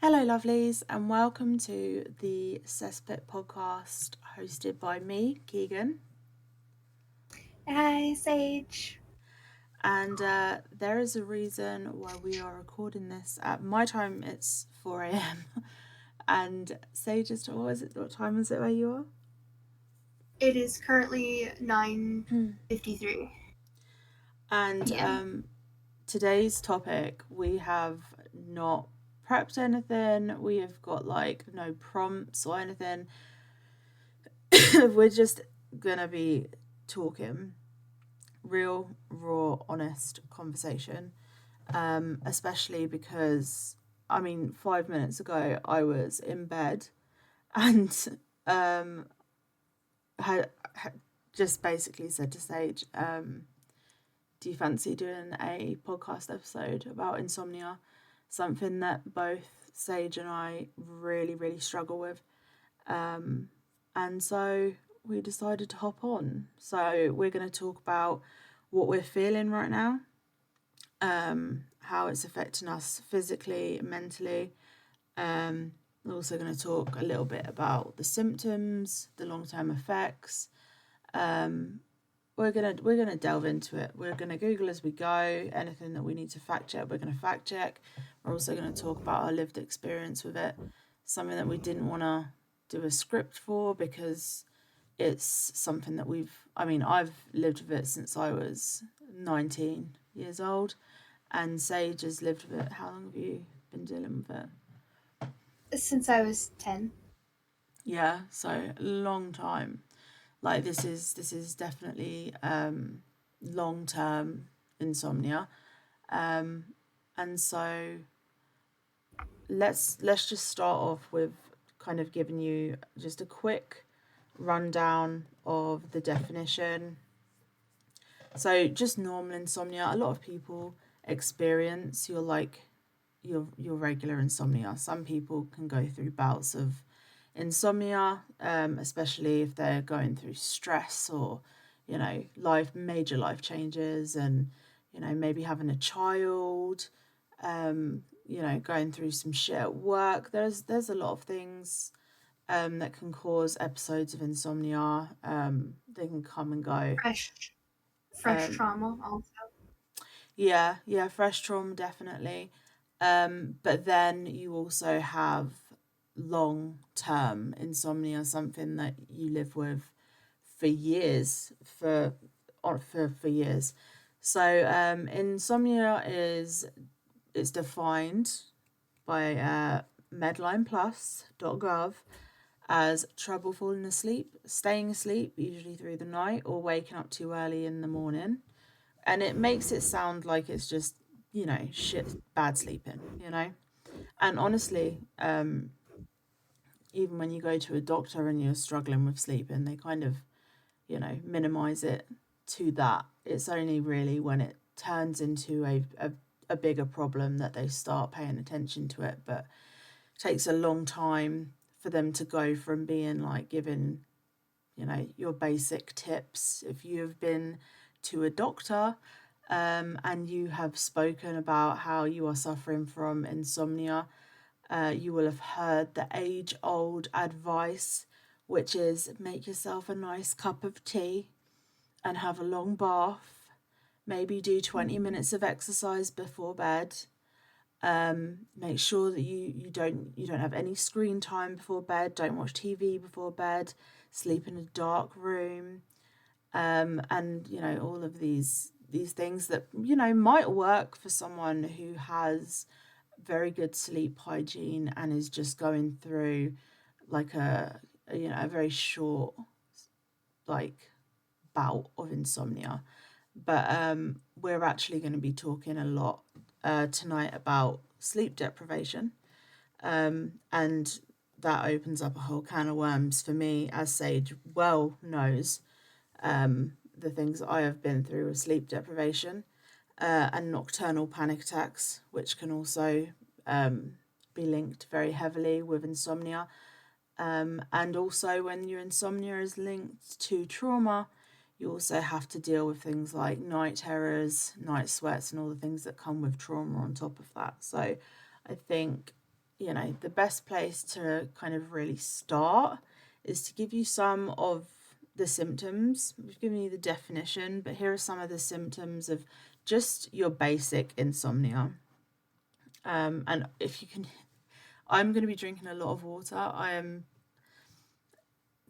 Hello, lovelies, and welcome to the Cesspit podcast hosted by me, Keegan. Hi, Sage. And there is a reason why we are recording this. At my time, it's 4 a.m. And Sage, what time is it where you are? It is currently 9:53 And p.m. Today's topic, we have not prepped anything. We have got no prompts or anything. We're just gonna be talking real, raw, honest conversation. Especially because, 5 minutes ago I was in bed and had just basically said to Sage, do you fancy doing a podcast episode about insomnia? Something that both Sage and I really, really struggle with. And so we decided to hop on. So we're going to talk about what we're feeling right now, how it's affecting us physically, mentally. We're also going to talk a little bit about the symptoms, the long-term effects. We're gonna delve into it. We're gonna Google as we go. Anything that we need to fact check, we're gonna fact check. We're also gonna talk about our lived experience with it. Something that we didn't want to do a script for because it's something that I've lived with it since I was 19 years old, and Sage has lived with it. How long have you been dealing with it? Since I was 10. Yeah, so a long time. Like this is definitely long term insomnia, and so let's just start off with kind of giving you just a quick rundown of the definition. So just normal insomnia. A lot of people experience your regular insomnia. Some people can go through bouts of insomnia, especially if they're going through stress or major life changes, and maybe having a child, going through some shit at work. There's a lot of things that can cause episodes of insomnia. They can come and go. Fresh trauma also. Yeah, fresh trauma definitely. But then you also have long term insomnia, something that you live with for years, for years. So insomnia is defined by medlineplus.gov as trouble falling asleep, staying asleep, usually through the night, or waking up too early in the morning. And it makes it sound like it's just, shit, bad sleeping, And honestly, even when you go to a doctor and you're struggling with sleeping, they kind of, minimize it to that. It's only really when it turns into a bigger problem that they start paying attention to it. But it takes a long time for them to go from being like giving, your basic tips. If you've been to a doctor, and you have spoken about how you are suffering from insomnia, you will have heard the age old advice, which is make yourself a nice cup of tea and have a long bath. Maybe do 20 minutes of exercise before bed. Make sure that you don't have any screen time before bed. Don't watch TV before bed. Sleep in a dark room. And all of these things that might work for someone who has very good sleep hygiene and is just going through like a very short like bout of insomnia. But we're actually going to be talking a lot tonight about sleep deprivation, and that opens up a whole can of worms for me, as Sage well knows. The things that I have been through with sleep deprivation, and nocturnal panic attacks, which can also be linked very heavily with insomnia. And also, when your insomnia is linked to trauma, you also have to deal with things like night terrors, night sweats, and all the things that come with trauma on top of that. So I think the best place to kind of really start is to give you some of the symptoms. We've given you the definition, but here are some of the symptoms of just your basic insomnia. And if you can, I'm going to be drinking a lot of water.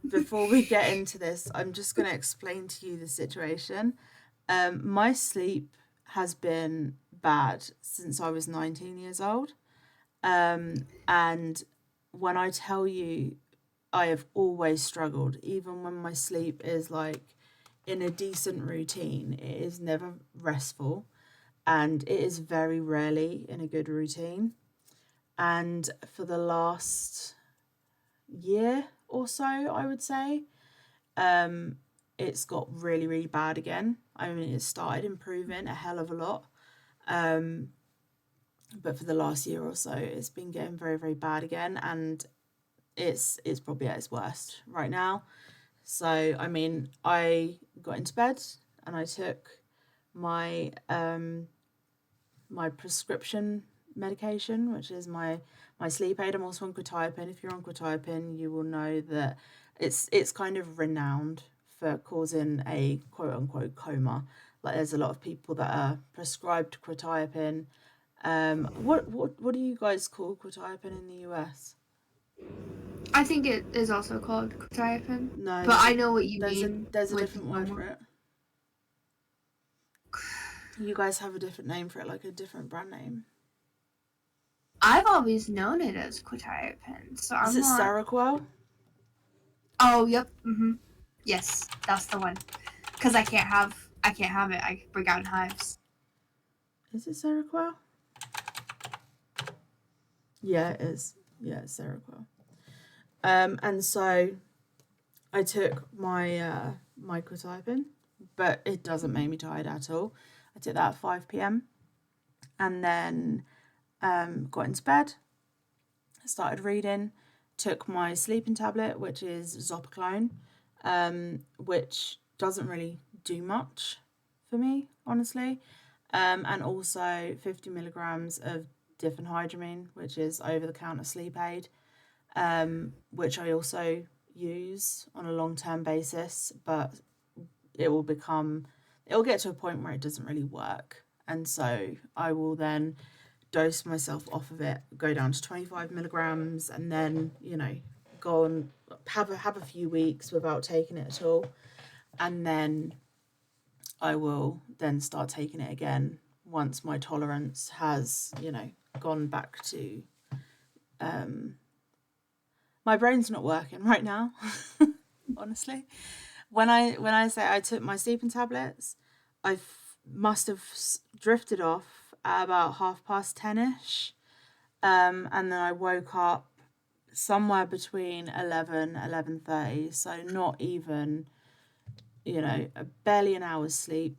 Before we get into this, I'm just going to explain to you the situation. My sleep has been bad since I was 19 years old. And when I tell you, I have always struggled, even when my sleep is like in a decent routine, it is never restful, and it is very rarely in a good routine. And for the last year or so, I would say, it's got really, really bad again. I mean, it started improving a hell of a lot. But for the last year or so, it's been getting very, very bad again, and it's probably at its worst right now. So, I mean, I got into bed and I took my my prescription medication, which is my sleep aid. I'm also on quetiapine. If you're on quetiapine, you will know that it's kind of renowned for causing a quote unquote coma. Like, there's a lot of people that are prescribed quetiapine. What do you guys call quetiapine in the US? I think it is also called quetiapine. No, but I know what you mean. There's a different word for it. You guys have a different name for it, like a different brand name. I've always known it as quetiapine, so Is it Seroquel? Oh, yep. Yes, that's the one. Because I can't have it. I break out in hives. Is it Seroquel? Yeah, it is. Yeah, it's Seroquel. And so I took my my quetiapine, but it doesn't make me tired at all. I took that at 5 p.m. and then got into bed, started reading, took my sleeping tablet, which is Zopiclone, which doesn't really do much for me, honestly, and also 50 milligrams of diphenhydramine, which is over-the-counter sleep aid, which I also use on a long-term basis, but it will get to a point where it doesn't really work, and so I will then dose myself off of it, go down to 25 milligrams, and then go and have a few weeks without taking it at all, and then I will then start taking it again once my tolerance has gone back to my brain's not working right now. Honestly, when I say I took my sleeping tablets, I must have drifted off at about 10:30ish, and then I woke up somewhere between 11:30, so not even barely an hour's sleep.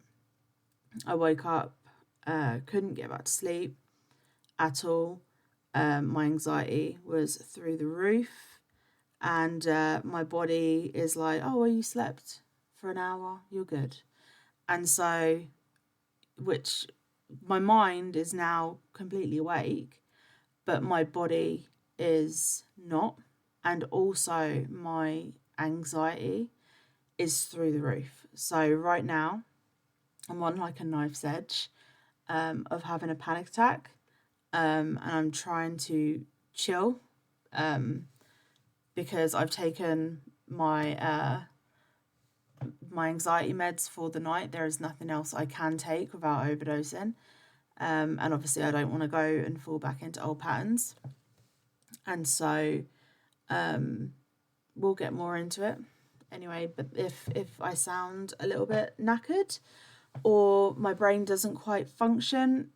I woke up, couldn't get back to sleep at all. My anxiety was through the roof, and my body is like, oh, well, you slept for an hour, you're good. And so, which my mind is now completely awake, but my body is not. And also my anxiety is through the roof. So right now I'm on like a knife's edge of having a panic attack, and I'm trying to chill, because I've taken my my anxiety meds for the night. There is nothing else I can take without overdosing, and obviously I don't want to go and fall back into old patterns, and so we'll get more into it anyway. But if I sound a little bit knackered or my brain doesn't quite function,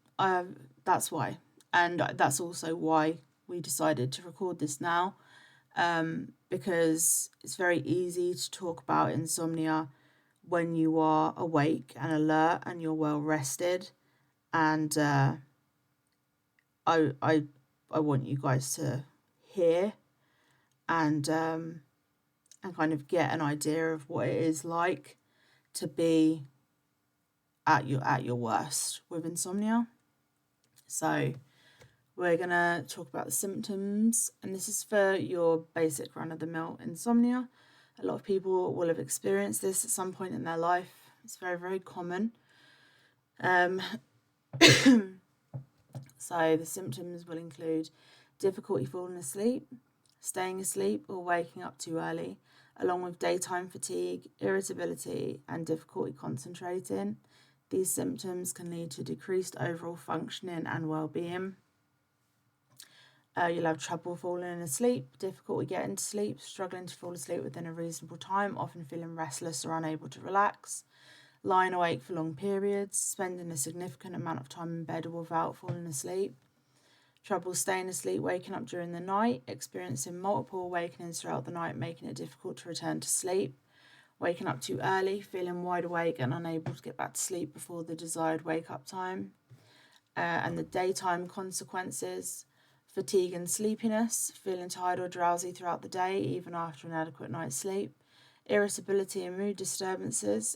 that's why. And that's also why we decided to record this now, because it's very easy to talk about insomnia when you are awake and alert and you're well rested. And I want you guys to hear and kind of get an idea of what it is like to be at your worst with insomnia. So We're going to talk about the symptoms, and this is for your basic run of the mill insomnia. A lot of people will have experienced this at some point in their life. It's very, very common. So the symptoms will include difficulty falling asleep, staying asleep or waking up too early, along with daytime fatigue, irritability, and difficulty concentrating. These symptoms can lead to decreased overall functioning and well-being. You'll have trouble falling asleep, difficulty getting to sleep, struggling to fall asleep within a reasonable time, often feeling restless or unable to relax, lying awake for long periods, spending a significant amount of time in bed without falling asleep, trouble staying asleep, waking up during the night, experiencing multiple awakenings throughout the night, making it difficult to return to sleep, waking up too early, feeling wide awake and unable to get back to sleep before the desired wake-up time, and the daytime consequences: fatigue and sleepiness, feeling tired or drowsy throughout the day, even after an adequate night's sleep, irritability and mood disturbances,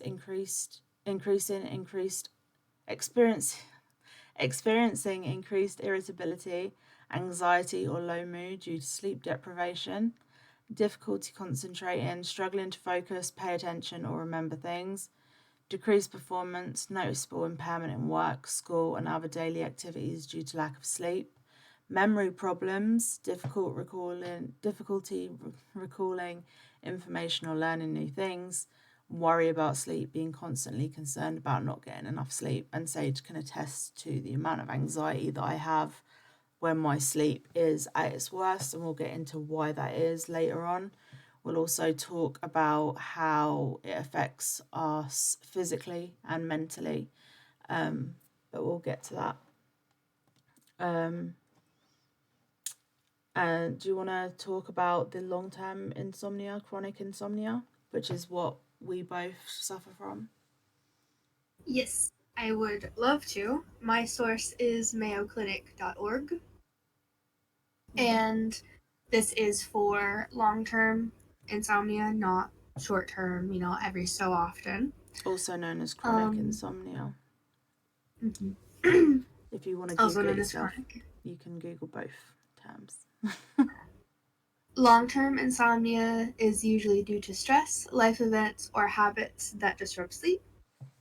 experiencing increased irritability, anxiety or low mood due to sleep deprivation, difficulty concentrating, struggling to focus, pay attention or remember things, decreased performance, noticeable impairment in work, school and other daily activities due to lack of sleep, memory problems, difficulty recalling information or learning new things, worry about sleep, being constantly concerned about not getting enough sleep. And Sage can attest to the amount of anxiety that I have when my sleep is at its worst, and we'll get into why that is later on. We'll also talk about how it affects us physically and mentally, but we'll get to that. And do you want to talk about the long-term insomnia, chronic insomnia, which is what we both suffer from? Yes, I would love to. My source is mayoclinic.org, and this is for long-term insomnia, not short-term, every so often. Also known as chronic insomnia. Mm-hmm. If you want to Also Google known it as yourself, chronic. you can Google both terms. Long-term insomnia is usually due to stress, life events, or habits that disrupt sleep.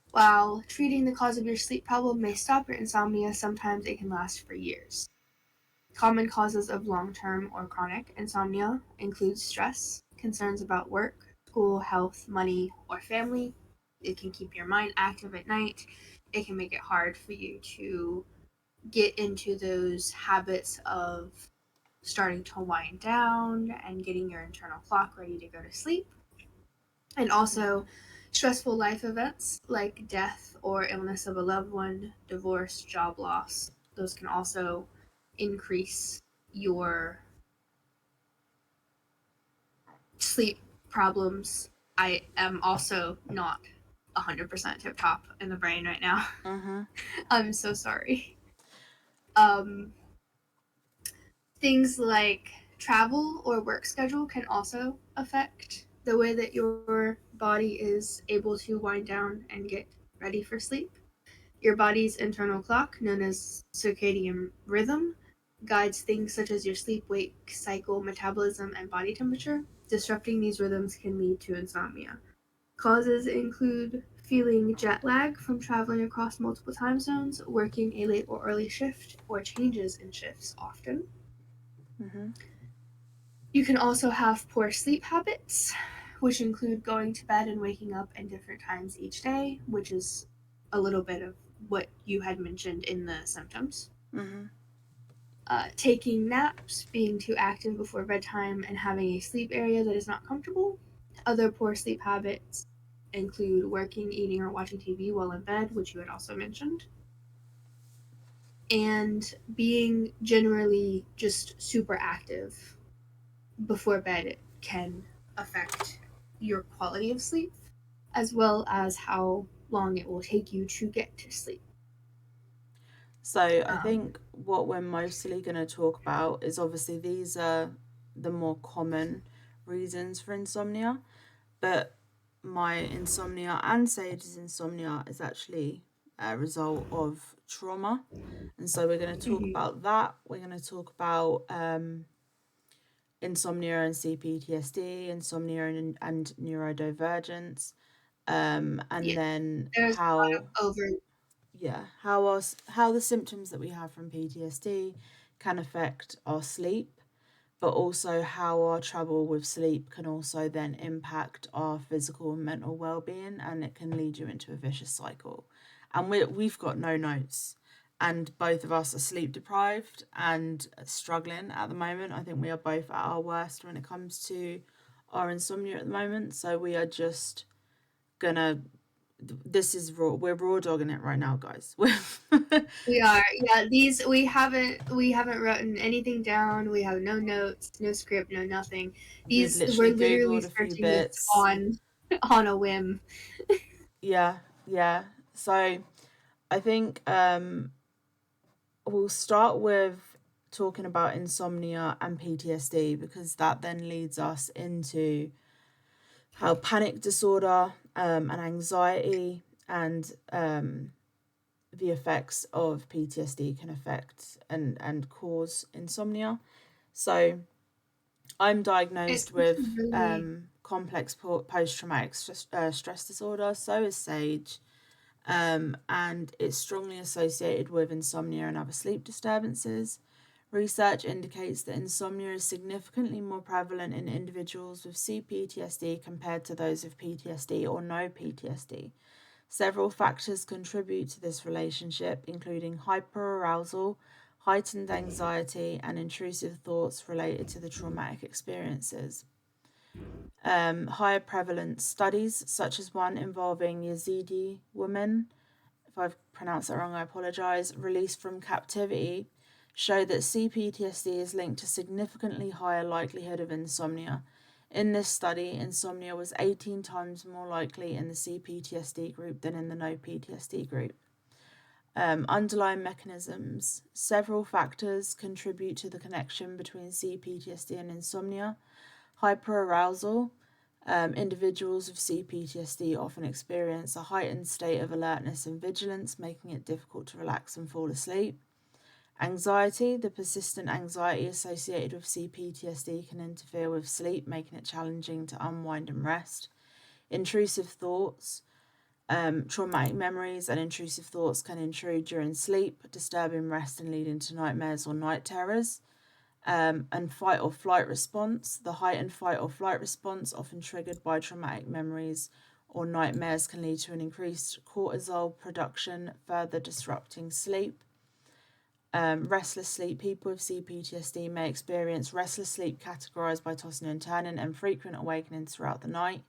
While treating the cause of your sleep problem may stop your insomnia, sometimes it can last for years. Common causes of long-term or chronic insomnia include stress, concerns about work, school, health, money, or family. It can keep your mind active at night. It can make it hard for you to get into those habits of starting to wind down and getting your internal clock ready to go to sleep. And also, stressful life events like death or illness of a loved one, divorce, job loss, those can also increase your sleep problems. I am also not 100% tip top in the brain right now. I'm so sorry. Um, Things like travel or work schedule can also affect the way that your body is able to wind down and get ready for sleep. Your body's internal clock, known as circadian rhythm, guides things such as your sleep wake cycle, metabolism, and body temperature. Disrupting these rhythms can lead to insomnia. Causes include feeling jet lag from traveling across multiple time zones, working a late or early shift, or changes in shifts often. You can also have poor sleep habits, which include going to bed and waking up at different times each day, which is a little bit of what you had mentioned in the symptoms. Taking naps, being too active before bedtime, and having a sleep area that is not comfortable. Other poor sleep habits include working, eating, or watching TV while in bed, which you had also mentioned. And being generally just super active before bed can affect your quality of sleep, as well as how long it will take you to get to sleep. So I think what we're mostly going to talk about is, obviously these are the more common reasons for insomnia, but my insomnia and Sage's insomnia is actually a result of trauma. And so we're going to talk about that. We're going to talk about insomnia and CPTSD, insomnia and neurodivergence, and Yeah, then there's a how, lot of over. how the symptoms that we have from PTSD can affect our sleep, but also how our trouble with sleep can also then impact our physical and mental well-being, and it can lead you into a vicious cycle. And we've got no notes, and both of us are sleep deprived and struggling at the moment. I think we are both at our worst when it comes to our insomnia at the moment, so we are just gonna, this is raw, we're raw dogging it right now, guys. We are, yeah. These we haven't written anything down. We have no notes, no script, no nothing. We've These literally we're literally googled a few searching this bits. on a whim. Yeah, yeah. So I think we'll start with talking about insomnia and PTSD, because that then leads us into how panic disorder and anxiety and the effects of PTSD can affect and cause insomnia. So I'm diagnosed It's with really complex post-traumatic stress disorder. So is Sage. And it's strongly associated with insomnia and other sleep disturbances. Research indicates that insomnia is significantly more prevalent in individuals with CPTSD compared to those with PTSD or no PTSD. Several factors contribute to this relationship, including hyperarousal, heightened anxiety, and intrusive thoughts related to the traumatic experiences. Higher prevalence studies, such as one involving Yazidi women, if I've pronounced that wrong, I apologise, released from captivity, show that CPTSD is linked to significantly higher likelihood of insomnia. In this study, insomnia was 18 times more likely in the CPTSD group than in the no PTSD group. Underlying mechanisms. Several factors contribute to the connection between CPTSD and insomnia. Hyperarousal. Individuals with CPTSD often experience a heightened state of alertness and vigilance, making it difficult to relax and fall asleep. Anxiety. The persistent anxiety associated with CPTSD can interfere with sleep, making it challenging to unwind and rest. Intrusive thoughts. Traumatic memories and intrusive thoughts can intrude during sleep, disturbing rest and leading to nightmares or night terrors. And fight or flight response. The heightened fight or flight response, often triggered by traumatic memories or nightmares, can lead to an increased cortisol production, further disrupting sleep. Restless sleep. People with CPTSD may experience restless sleep categorized by tossing and turning and frequent awakenings throughout the night.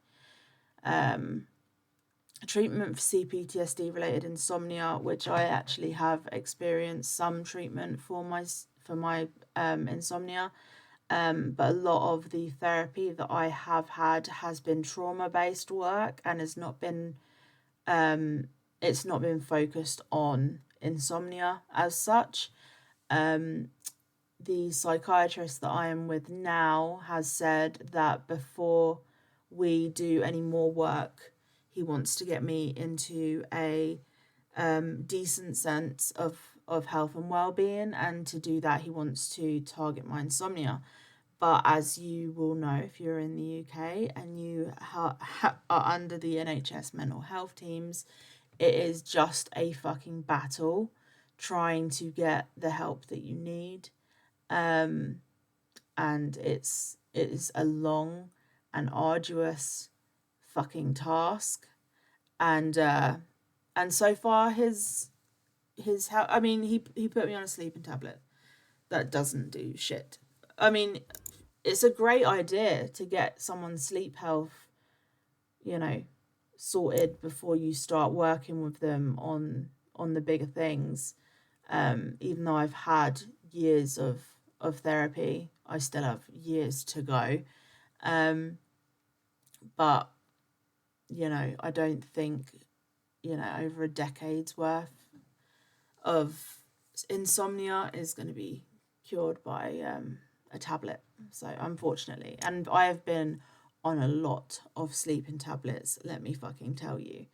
Treatment for CPTSD related insomnia, which I actually have experienced some treatment for my insomnia, but a lot of the therapy that I have had has been trauma based work and has not been it's not been focused on insomnia as such. The psychiatrist that I am with now has said that before we do any more work, he wants to get me into a decent sense of health and well-being, and to do that he wants to target my insomnia. But as you will know, if you're in the UK and you are under the NHS mental health teams, it is just a fucking battle trying to get the help that you need. And it is a long and arduous fucking task. And so far his I mean, he put me on a sleeping tablet that doesn't do shit. I mean, it's a great idea to get someone's sleep health, you know, sorted before you start working with them on the bigger things. Even though I've had years of therapy, I still have years to go. But I don't think over a decade's worth of insomnia is going to be cured by a tablet. So unfortunately, and I have been on a lot of sleeping tablets, let me fucking tell you.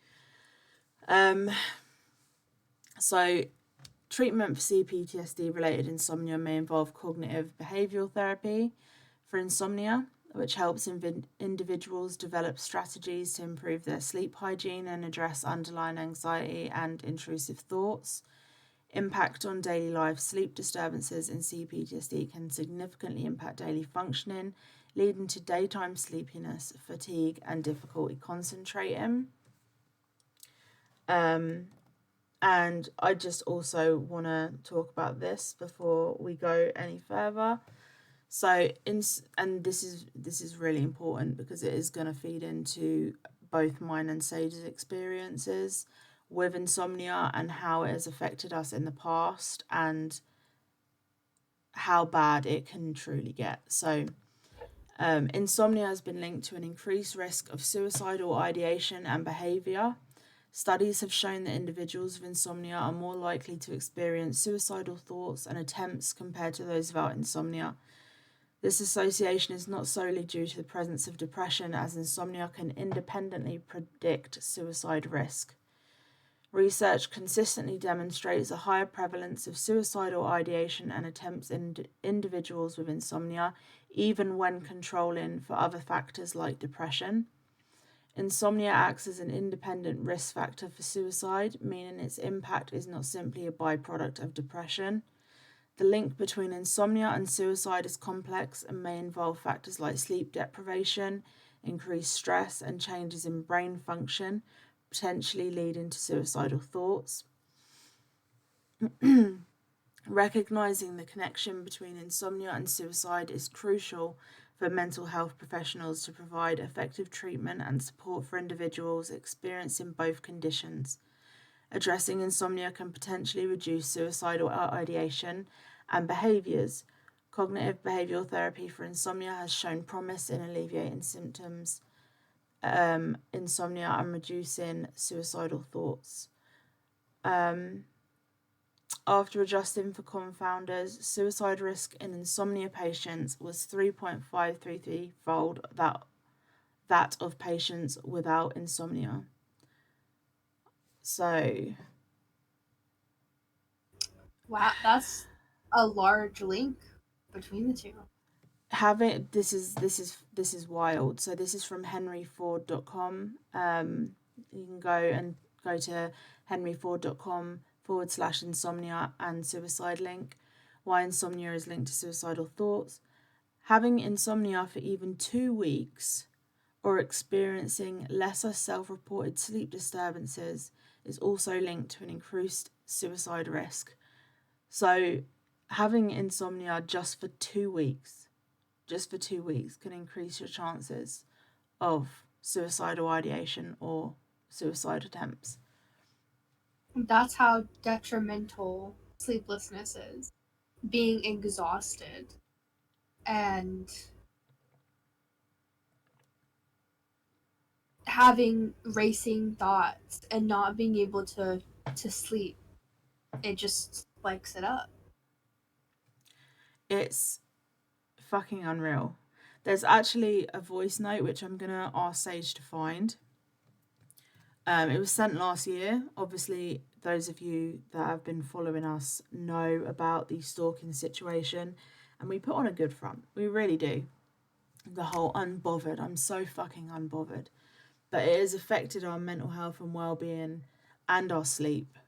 So treatment for CPTSD related insomnia may involve cognitive behavioral therapy for insomnia, which helps individuals develop strategies to improve their sleep hygiene and address underlying anxiety and intrusive thoughts. Impact on daily life. Sleep disturbances in CPTSD can significantly impact daily functioning, leading to daytime sleepiness, fatigue, and difficulty concentrating. And I just also want to talk about this before we go any further. So, and this is really important because it is going to feed into both mine and Sage's experiences with insomnia and how it has affected us in the past and how bad it can truly get. So, insomnia has been linked to an increased risk of suicidal ideation and behavior. Studies have shown that individuals with insomnia are more likely to experience suicidal thoughts and attempts compared to those without insomnia. This association is not solely due to the presence of depression, as insomnia can independently predict suicide risk. Research consistently demonstrates a higher prevalence of suicidal ideation and attempts in individuals with insomnia, even when controlling for other factors like depression. Insomnia acts as an independent risk factor for suicide, meaning its impact is not simply a byproduct of depression. The link between insomnia and suicide is complex and may involve factors like sleep deprivation, increased stress, and changes in brain function, potentially leading to suicidal thoughts. Recognizing the connection between insomnia and suicide is crucial for mental health professionals to provide effective treatment and support for individuals experiencing both conditions. Addressing insomnia can potentially reduce suicidal ideation and behaviors. Cognitive behavioral therapy for insomnia has shown promise in alleviating symptoms, insomnia, and reducing suicidal thoughts. After adjusting for confounders, suicide risk in insomnia patients was 3.533-fold that of patients without insomnia. So, Wow, that's a large link between the two. having this is wild. So this is from henryford.com. You can go to henryford.com/insomnia and suicide link. Why insomnia is linked to suicidal thoughts. Having insomnia for even 2 weeks or experiencing lesser self-reported sleep disturbances is also linked to an increased suicide risk. So having insomnia just for 2 weeks can increase your chances of suicidal ideation or suicide attempts. That's how detrimental sleeplessness is. Being exhausted and having racing thoughts and not being able to sleep. It just spikes it up. It's fucking unreal. There's actually a voice note which I'm gonna ask Sage to find. It was sent last year. Obviously, those of you that have been following us know about the stalking situation, and we put on a good front. We really do. The whole unbothered. I'm so fucking unbothered. But it has affected our mental health and well-being and our sleep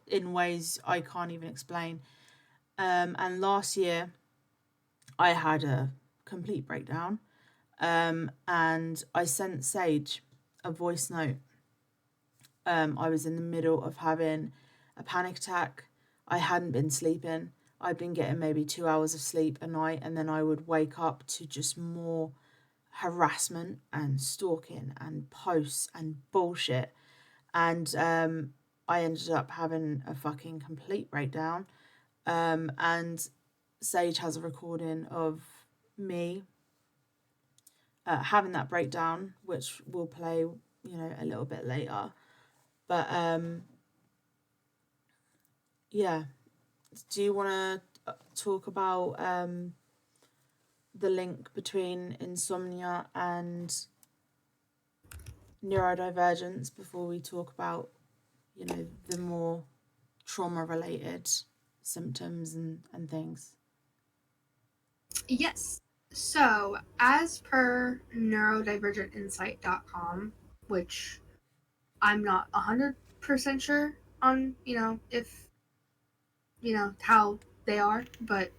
in ways I can't even explain. And last year, I had a complete breakdown, and I sent Sage a voice note. I was in the middle of having a panic attack. I hadn't been sleeping. I'd been getting maybe 2 hours of sleep a night, and then I would wake up to just more harassment and stalking and posts and bullshit. And I ended up having a fucking complete breakdown. And Sage has a recording of me having that breakdown, which we'll play, a little bit later. But yeah, do you want to talk about the link between insomnia and neurodivergence before we talk about, the more trauma related symptoms and things? Yes. So, as per neurodivergentinsight.com, which I'm not 100% sure on, if, how they are, but,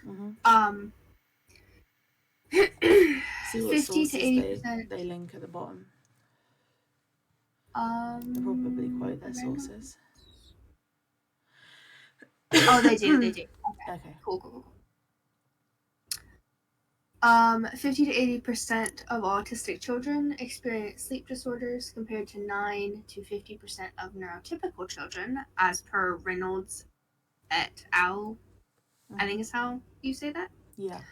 Mm-hmm. um, See what 50 to sources they 80%, they link at the bottom. They'll probably quote their random. sources. Oh, they do, they do. Okay, Okay. cool, cool, cool. 50 to 80% of autistic children experience sleep disorders compared to 9 to 50% of neurotypical children, as per Reynolds et al. I Mm-hmm. think is how you say that. Yeah.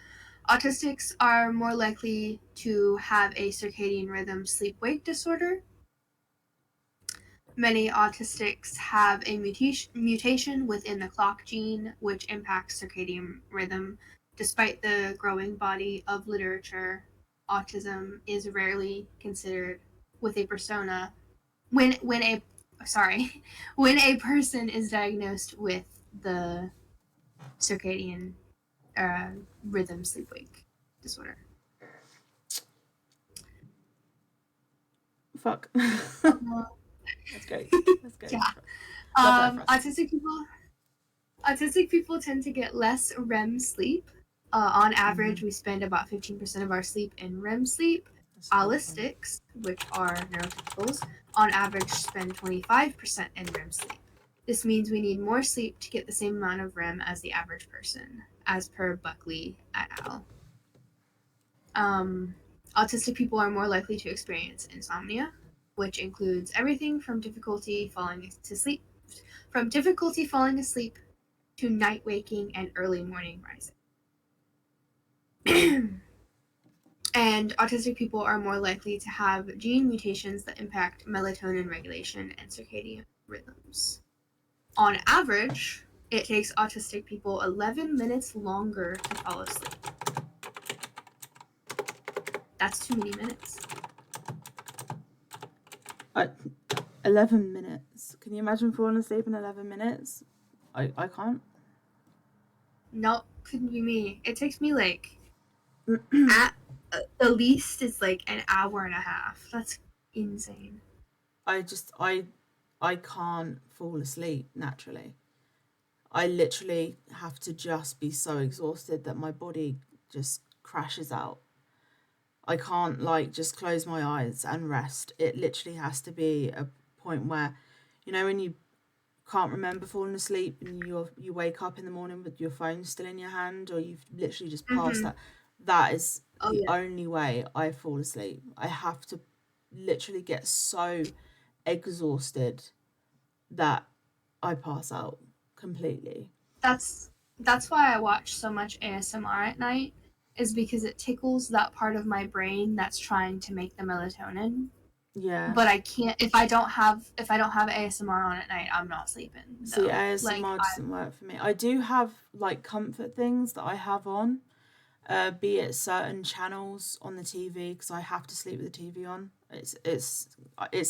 Autistics are more likely to have a circadian rhythm sleep wake disorder. Many autistics have a mutation within the clock gene, which impacts circadian rhythm. Despite the growing body of literature, autism is rarely considered with a persona when a sorry when a person is diagnosed with the circadian uh, rhythm sleep wake disorder. Fuck. Uh, That's great. That's great. yeah. Love that for us. Autistic people tend to get less REM sleep. On Mm-hmm. average, we spend about 15% of our sleep in REM sleep. That's a lot of them. Allistics, which are neurotypicals, on average spend 25% in REM sleep. This means we need more sleep to get the same amount of REM as the average person, as per Buckley et al. Um, Autistic people are more likely to experience insomnia, which includes everything from difficulty falling asleep to night waking and early morning Yeah. rising. And autistic people are more likely to have gene mutations that impact melatonin regulation and circadian rhythms. On average, it takes autistic people 11 minutes longer to fall asleep. That's too many minutes. 11 minutes. Can you imagine falling asleep in 11 minutes? I can't. Nope, couldn't be me. It takes me like at the least it's like an hour and a half. That's insane. I can't fall asleep naturally. I literally have to just be so exhausted that my body just crashes out. I can't like just close my eyes and rest. It literally has to be a point where, when you can't remember falling asleep and you wake up in the morning with your phone still in your hand, or you've literally just passed Mm-hmm. that. That is Oh the yeah. only way I fall asleep. I have to literally get so exhausted that I pass out completely. That's why I watch so much ASMR at night, is because it tickles that part of my brain that's trying to make the melatonin. Yeah. But I can't if I don't have ASMR on at night, I'm not sleeping See, though. Like ASMR doesn't work for me. I do have like comfort things that I have on, be it certain channels on the TV because I have to sleep with the TV on. It's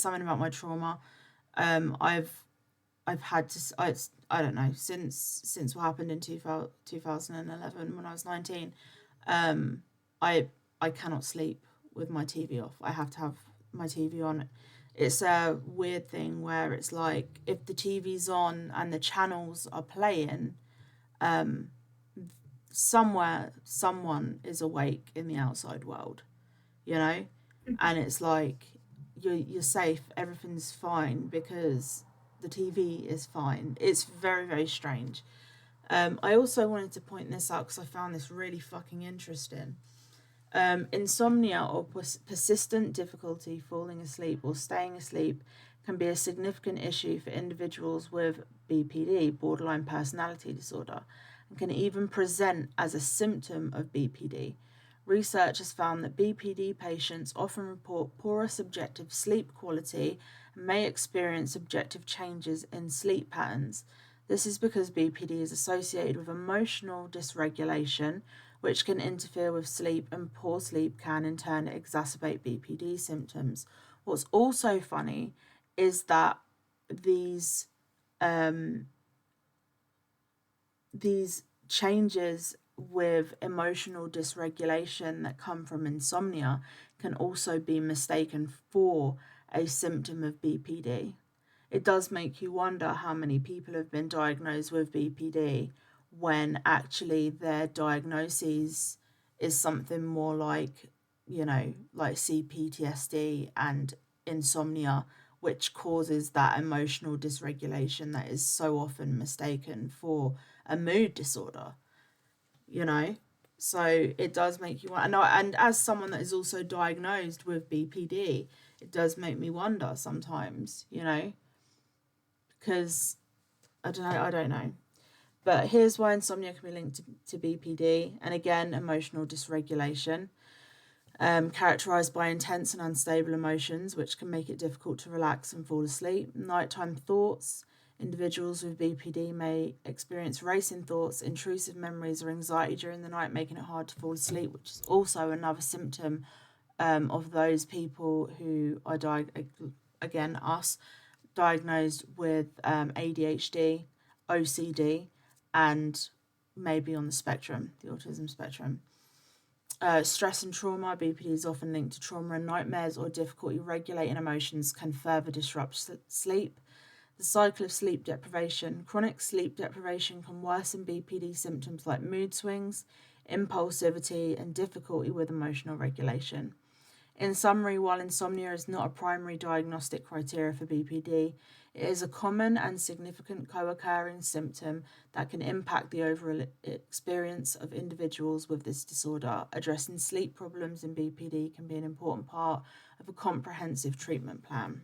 something about my trauma. I've had to. I don't know since what happened in 2011 when I was 19. Um, I I cannot sleep with my TV off. I have to have my TV on. It's a weird thing where it's like if the TV's on and the channels are playing, um, somewhere someone is awake in the outside world, you know, and it's like you're safe, everything's fine because the TV is fine. It's very very strange. I also wanted to point this out because I found this really fucking interesting. Insomnia or persistent difficulty falling asleep or staying asleep can be a significant issue for individuals with BPD, borderline personality disorder, and can even present as a symptom of BPD. Research has found that BPD patients often report poorer subjective sleep quality and may experience subjective changes in sleep patterns. This is because BPD is associated with emotional dysregulation, which can interfere with sleep, and poor sleep can in turn exacerbate BPD symptoms. What's also funny is that these these changes with emotional dysregulation that come from insomnia can also be mistaken for a symptom of BPD. It does make you wonder how many people have been diagnosed with BPD when actually their diagnosis is something more like, like CPTSD and insomnia, which causes that emotional dysregulation that is so often mistaken for a mood disorder, you know? So it does make you wonder. And as someone that is also diagnosed with BPD, it does make me wonder sometimes, because I don't know. But here's why insomnia can be linked to BPD. And again, emotional dysregulation, characterized by intense and unstable emotions, which can make it difficult to relax and fall asleep. Nighttime thoughts. Individuals with BPD may experience racing thoughts, intrusive memories, or anxiety during the night, making it hard to fall asleep, which is also another symptom of those people who are diagnosed with ADHD, OCD, and maybe on the spectrum, the autism spectrum. Stress and trauma. BPD is often linked to trauma and nightmares, or difficulty regulating emotions can further disrupt sleep. The cycle of sleep deprivation. Chronic sleep deprivation can worsen BPD symptoms like mood swings, impulsivity, and difficulty with emotional regulation. In summary, while insomnia is not a primary diagnostic criteria for BPD, it is a common and significant co-occurring symptom that can impact the overall experience of individuals with this disorder. Addressing sleep problems in BPD can be an important part of a comprehensive treatment plan.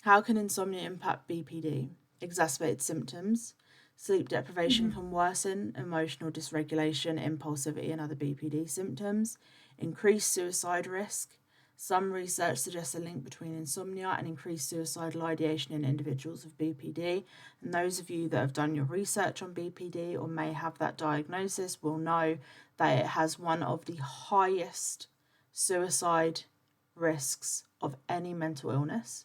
How can insomnia impact BPD? Exacerbated symptoms. Sleep deprivation can worsen emotional dysregulation, impulsivity, and other BPD symptoms. Increased suicide risk. Some research suggests a link between insomnia and increased suicidal ideation in individuals with BPD. And those of you that have done your research on BPD or may have that diagnosis will know that it has one of the highest suicide risks of any mental illness.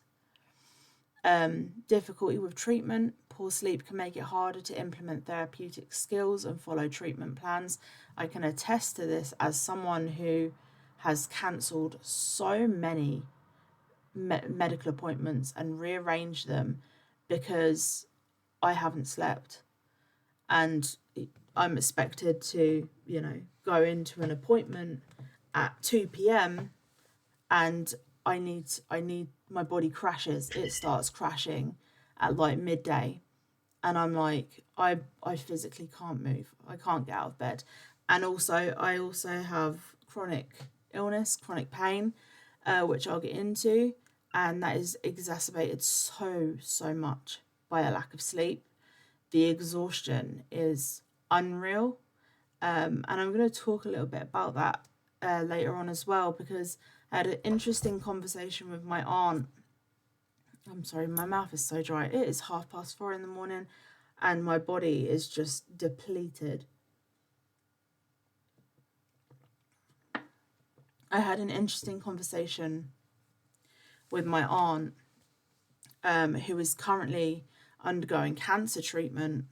Difficulty with treatment. Poor sleep can make it harder to implement therapeutic skills and follow treatment plans. I can attest to this as someone who has cancelled so many medical appointments and rearranged them because I haven't slept. And I'm expected to, go into an appointment at 2 p.m. and I need my body crashes. It starts crashing at like midday. And I'm like, I physically can't move. I can't get out of bed. And also, I also have chronic illness, chronic pain, which I'll get into. And that is exacerbated so much by a lack of sleep. The exhaustion is unreal. And I'm going to talk a little bit about that later on as well, because I had an interesting conversation with my aunt. I'm sorry, my mouth is so dry. It is 4:30 in the morning and my body is just depleted. I had an interesting conversation with my aunt, who is currently undergoing cancer treatment.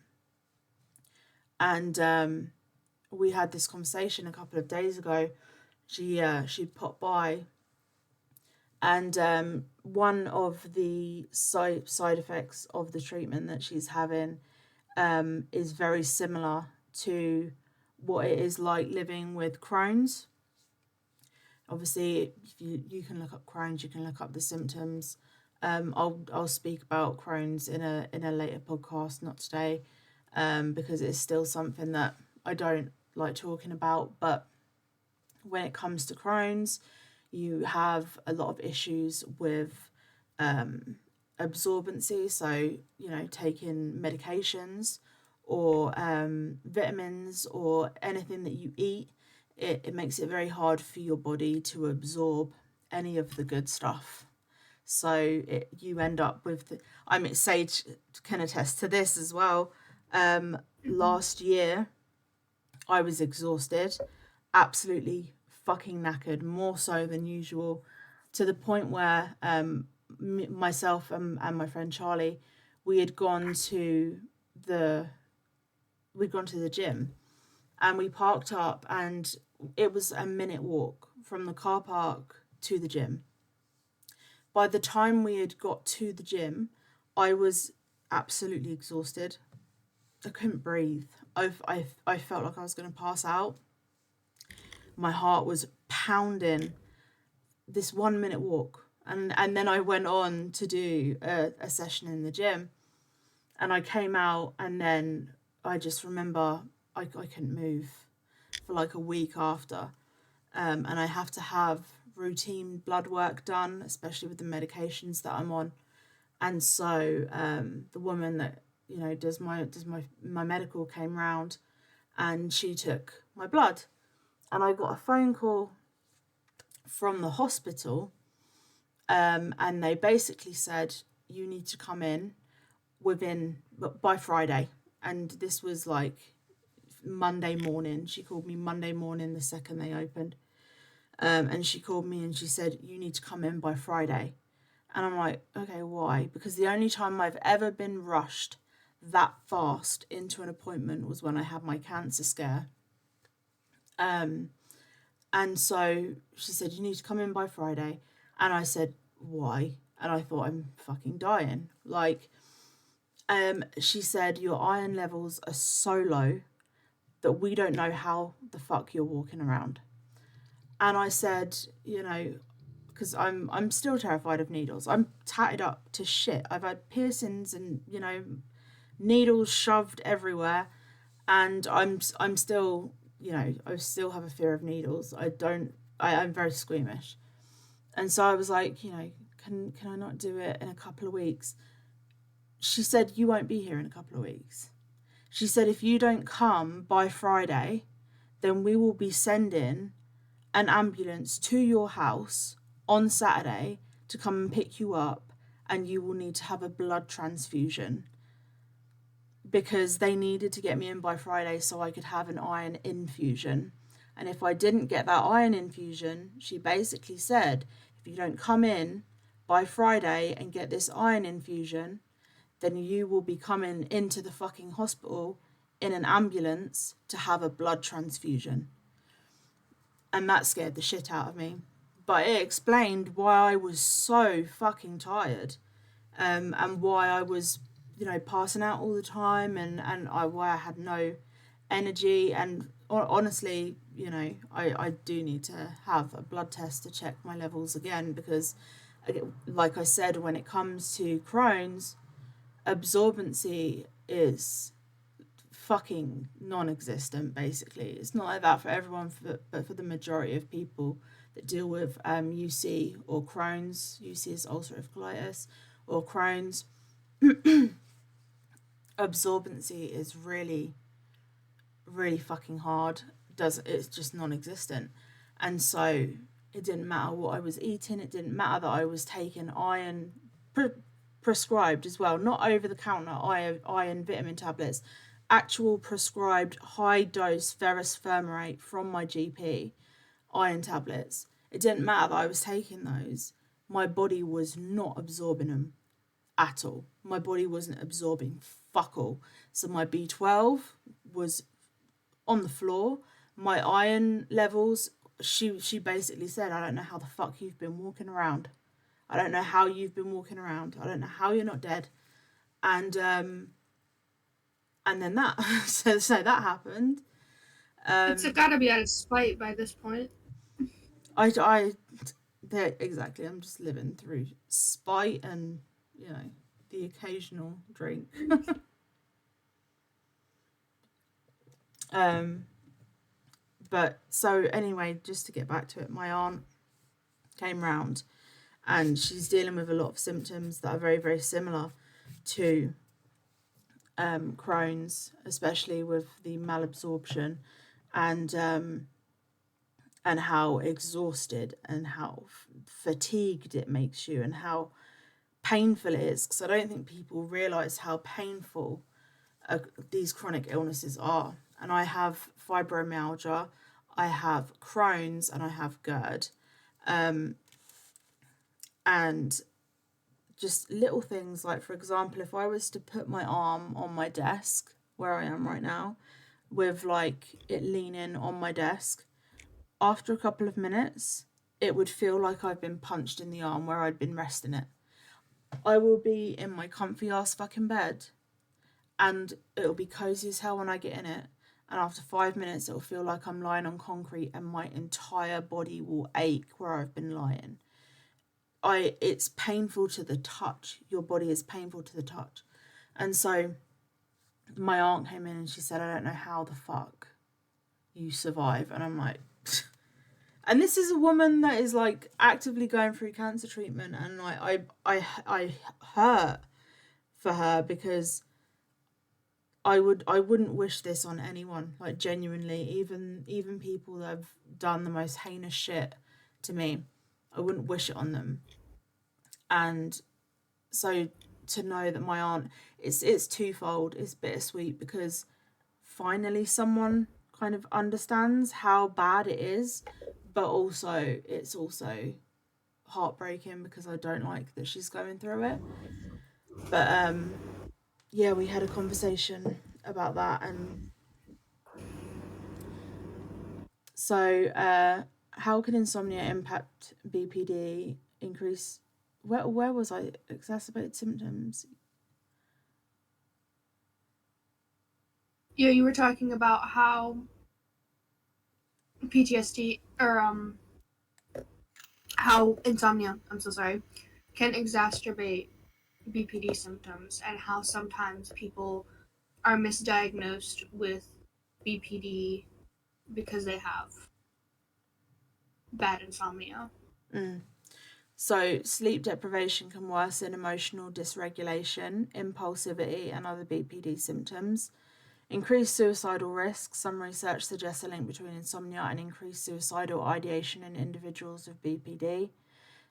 And we had this conversation a couple of days ago. She popped by, and one of the side effects of the treatment that she's having is very similar to what it is like living with Crohn's. Obviously, if you can look up Crohn's, you can look up the symptoms. I'll speak about Crohn's in a later podcast, not today, because it's still something that I don't like talking about. But when it comes to Crohn's, you have a lot of issues with absorbency, so taking medications or vitamins or anything that you eat, it makes it very hard for your body to absorb any of the good stuff. So you end up with Sage can attest to this as well. Last year I was exhausted, absolutely fucking knackered, more so than usual, to the point where myself and my friend Charlie, we had gone to the gym, and we parked up, and it was a minute walk from the car park to the gym. By the time we had got to the gym, I was absolutely exhausted. I couldn't breathe. I felt like I was going to pass out. My heart was pounding. This 1 minute walk. And then I went on to do a session in the gym. And I came out, and then I just remember I couldn't move for like a week after. And I have to have routine blood work done, especially with the medications that I'm on. And so the woman that does my medical came round, and she took my blood, and I got a phone call from the hospital, and they basically said you need to come in by Friday. And this was like Monday morning. She called me Monday morning, the second they opened. And she called me and she said, you need to come in by Friday. And I'm like, okay, why? Because the only time I've ever been rushed that fast into an appointment was when I had my cancer scare. And so she said, you need to come in by Friday. And I said, why? And I thought, I'm fucking dying. Like, she said, your iron levels are so low that we don't know how the fuck you're walking around. And I said, because I'm still terrified of needles. I'm tatted up to shit. I've had piercings and needles shoved everywhere, and I'm still I still have a fear of needles. I'm very squeamish, and so I was like, can I not do it in a couple of weeks? She said, you won't be here in a couple of weeks. She said, if you don't come by Friday, then we will be sending an ambulance to your house on Saturday to come and pick you up, and you will need to have a blood transfusion, because they needed to get me in by Friday so I could have an iron infusion. And if I didn't get that iron infusion, she basically said, if you don't come in by Friday and get this iron infusion, then you will be coming into the fucking hospital in an ambulance to have a blood transfusion. And that scared the shit out of me. But it explained why I was so fucking tired, and why I was, passing out all the time, and why I had no energy. And honestly, I do need to have a blood test to check my levels again, because, like I said, when it comes to Crohn's, absorbency is fucking non-existent. Basically, it's not like that for everyone, but for the majority of people that deal with UC or Crohn's. UC is ulcerative colitis, or Crohn's. Absorbency is really, really fucking hard. It's just non-existent. And so it didn't matter what I was eating. It didn't matter that I was taking iron prescribed as well, not over the counter iron vitamin tablets, actual prescribed high dose ferrous fumarate from my GP iron tablets. It didn't matter that I was taking those. My body was not absorbing them at all. My body wasn't absorbing fuck all. So my B12 was on the floor. My iron levels, she basically said, I don't know how the fuck you've been walking around. I don't know how you've been walking around. I don't know how you're not dead. And then that so that happened. It's gotta be out of spite by this point. Exactly. I'm just living through spite and the occasional drink. But so anyway, just to get back to it, my aunt came round, and she's dealing with a lot of symptoms that are very, very similar to Crohn's, especially with the malabsorption, and how exhausted and how fatigued it makes you, and how painful it is. Because I don't think people realise how painful these chronic illnesses are. And I have fibromyalgia. I have Crohn's, and I have GERD. Um, and just little things like, for example, if I was to put my arm on my desk where I am right now, with like it leaning on my desk, after a couple of minutes, it would feel like I've been punched in the arm where I'd been resting it. I will be in my comfy ass fucking bed, and it'll be cozy as hell when I get in it. And after 5 minutes, it'll feel like I'm lying on concrete and my entire body will ache where I've been lying. It's painful to the touch. Your body is painful to the touch. And so my aunt came in and she said, I don't know how the fuck you survive. And I'm like, and this is a woman that is like actively going through cancer treatment, and I hurt for her, because I wouldn't wish this on anyone, like genuinely, even people that have done the most heinous shit to me, I wouldn't wish it on them. And so to know that my aunt, it's twofold, it's bittersweet, because finally someone kind of understands how bad it is, but also it's also heartbreaking because I don't like that she's going through it. But yeah, we had a conversation about that. And so how can insomnia impact BPD? Increase, where was I? Exacerbated symptoms. Yeah, you were talking about how PTSD or how insomnia, I'm so sorry, can exacerbate BPD symptoms, and how sometimes people are misdiagnosed with BPD because they have bad insomnia. Mm. So, sleep deprivation can worsen emotional dysregulation, impulsivity, and other BPD symptoms. Increased suicidal risk. Some research suggests a link between insomnia and increased suicidal ideation in individuals with BPD.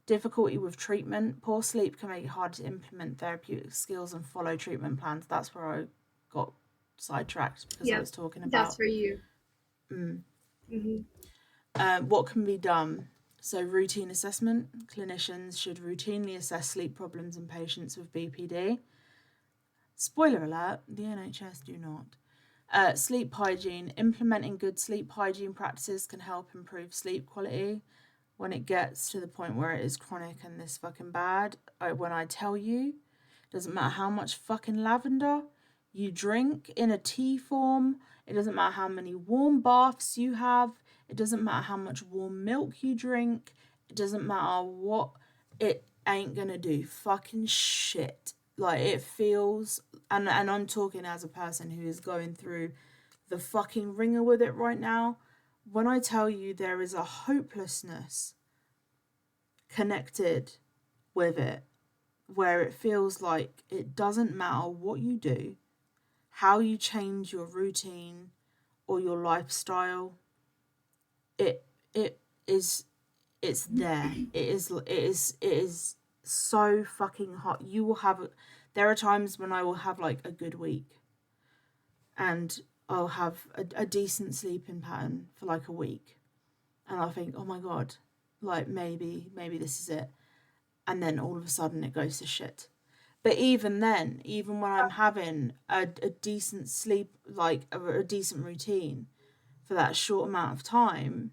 Difficulty with treatment. Poor sleep can make it hard to implement therapeutic skills and follow treatment plans. That's where I got sidetracked, because I Yep, was talking that's about for you. mm, Mm-hmm. what can be done. So, routine assessment. Clinicians should routinely assess sleep problems in patients with BPD. Spoiler alert, the NHS do not. Sleep hygiene. Implementing good sleep hygiene practices can help improve sleep quality when it gets to the point where it is chronic and this fucking bad. When I tell you, doesn't matter how much fucking lavender you drink in a tea form, it doesn't matter how many warm baths you have, it doesn't matter how much warm milk you drink, it doesn't matter what, it ain't gonna do fucking shit. Like, it feels, and I'm talking as a person who is going through the fucking ringer with it right now. When I tell you there is a hopelessness connected with it, where it feels like it doesn't matter what you do, how you change your routine or your lifestyle, it it is it's there. It is so fucking hot. You will have there are times when I will have like a good week, and I'll have a decent sleeping pattern for like a week, and I'll think, oh my god, like maybe this is it, and then all of a sudden it goes to shit. But even then, even when I'm having a decent sleep, like a decent routine for that short amount of time,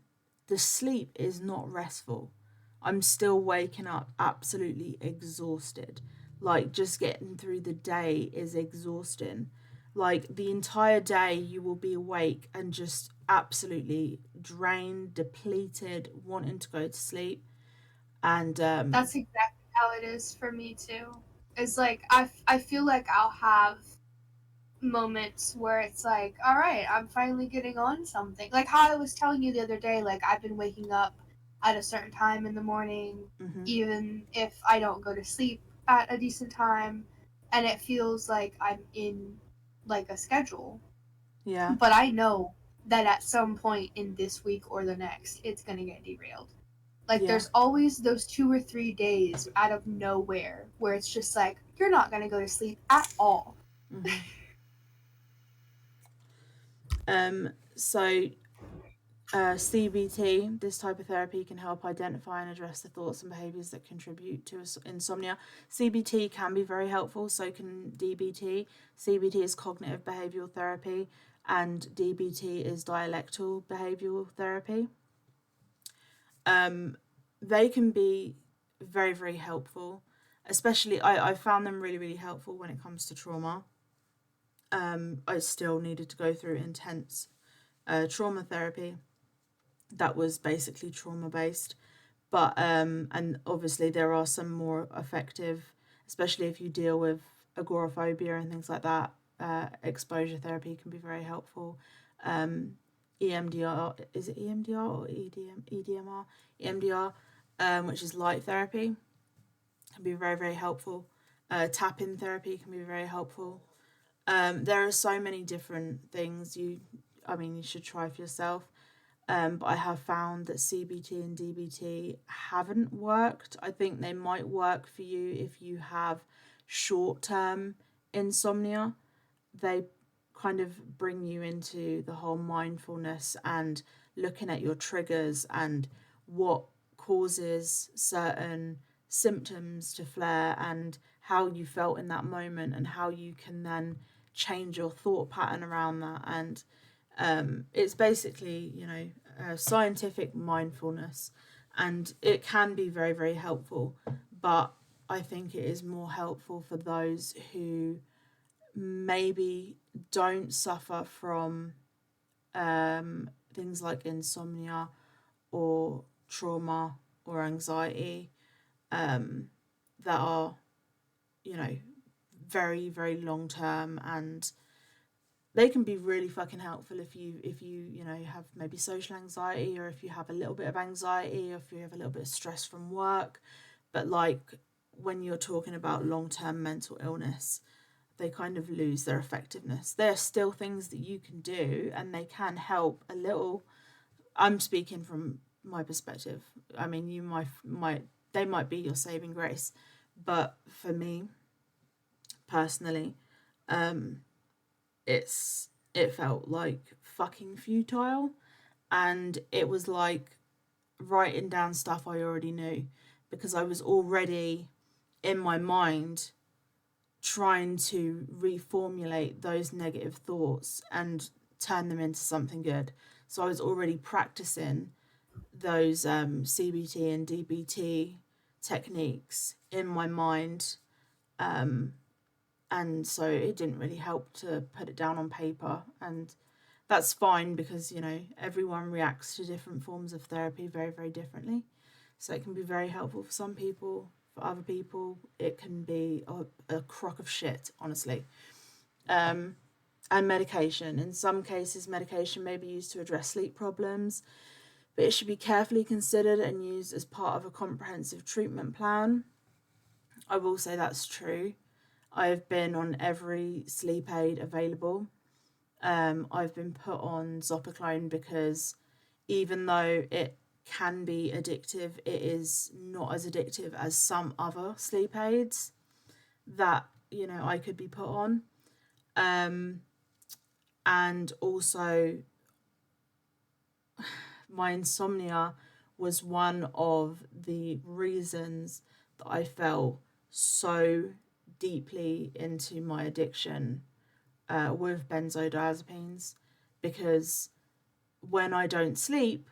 the sleep is not restful. I'm still waking up absolutely exhausted. Like, just getting through the day is exhausting. Like, the entire day you will be awake and just absolutely drained, depleted, wanting to go to sleep. And That's exactly how it is for me too. It's like I feel like I'll have moments where it's like, all right, I'm finally getting on something. Like how I was telling you the other day, like I've been waking up at a certain time in the morning, mhm, even if I don't go to sleep at a decent time, and it feels like I'm in like a schedule. yeah, But I know that at some point in this week or the next, it's gonna get derailed. Like yeah. there's always those 2 or 3 days out of nowhere where it's just like you're not gonna go to sleep at all. So CBT, this type of therapy can help identify and address the thoughts and behaviors that contribute to insomnia. CBT can be very helpful, so can DBT. CBT is cognitive behavioral therapy, and DBT is dialectical behavioral therapy. They can be very, very helpful, especially I found them really, really helpful when it comes to trauma. I still needed to go through intense trauma therapy that was basically trauma based. But and obviously there are some more effective, especially if you deal with agoraphobia and things like that. Exposure therapy can be very helpful. EMDR, is it EMDR or EDMR? EMDR, which is light therapy, can be very, very helpful. Tap-in therapy can be very helpful. There are so many different things you should try for yourself. But I have found that CBT and DBT haven't worked. I think they might work for you if you have short term insomnia. They kind of bring you into the whole mindfulness and looking at your triggers and what causes certain symptoms to flare and how you felt in that moment and how you can then change your thought pattern around that. And it's basically, scientific mindfulness, and it can be very, very helpful. But I think it is more helpful for those who maybe don't suffer from things like insomnia or trauma or anxiety, that are, very, very long term, and they can be really fucking helpful if you have maybe social anxiety, or if you have a little bit of anxiety, or if you have a little bit of stress from work. But like when you're talking about long-term mental illness, they kind of lose their effectiveness. There are still things that you can do and they can help a little. I'm speaking from my perspective. I mean, you might they might be your saving grace, but for me personally, it felt like fucking futile, and it was like writing down stuff I already knew, because I was already in my mind trying to reformulate those negative thoughts and turn them into something good. So I was already practicing those CBT and DBT techniques in my mind, and so it didn't really help to put it down on paper. And that's fine, because everyone reacts to different forms of therapy very, very differently. So it can be very helpful for some people. For other people, it can be a crock of shit, honestly. And medication. In some cases, medication may be used to address sleep problems, but it should be carefully considered and used as part of a comprehensive treatment plan. I will say that's true. I've been on every sleep aid available. I've been put on Zopiclone because even though it can be addictive, it is not as addictive as some other sleep aids that I could be put on. And also, my insomnia was one of the reasons that I fell so deeply into my addiction with benzodiazepines, because when I don't sleep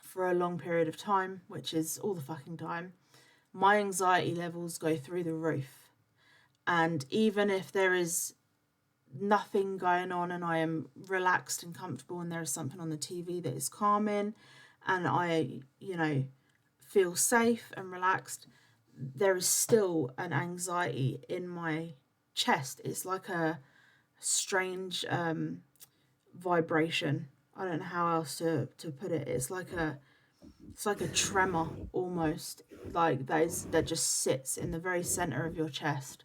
for a long period of time, which is all the fucking time, my anxiety levels go through the roof. And even if there is nothing going on and I am relaxed and comfortable and there is something on the TV that is calming and I, feel safe and relaxed, there is still an anxiety in my chest. It's like a strange vibration. I don't know how else to put it. It's like a tremor almost, like that just sits in the very center of your chest.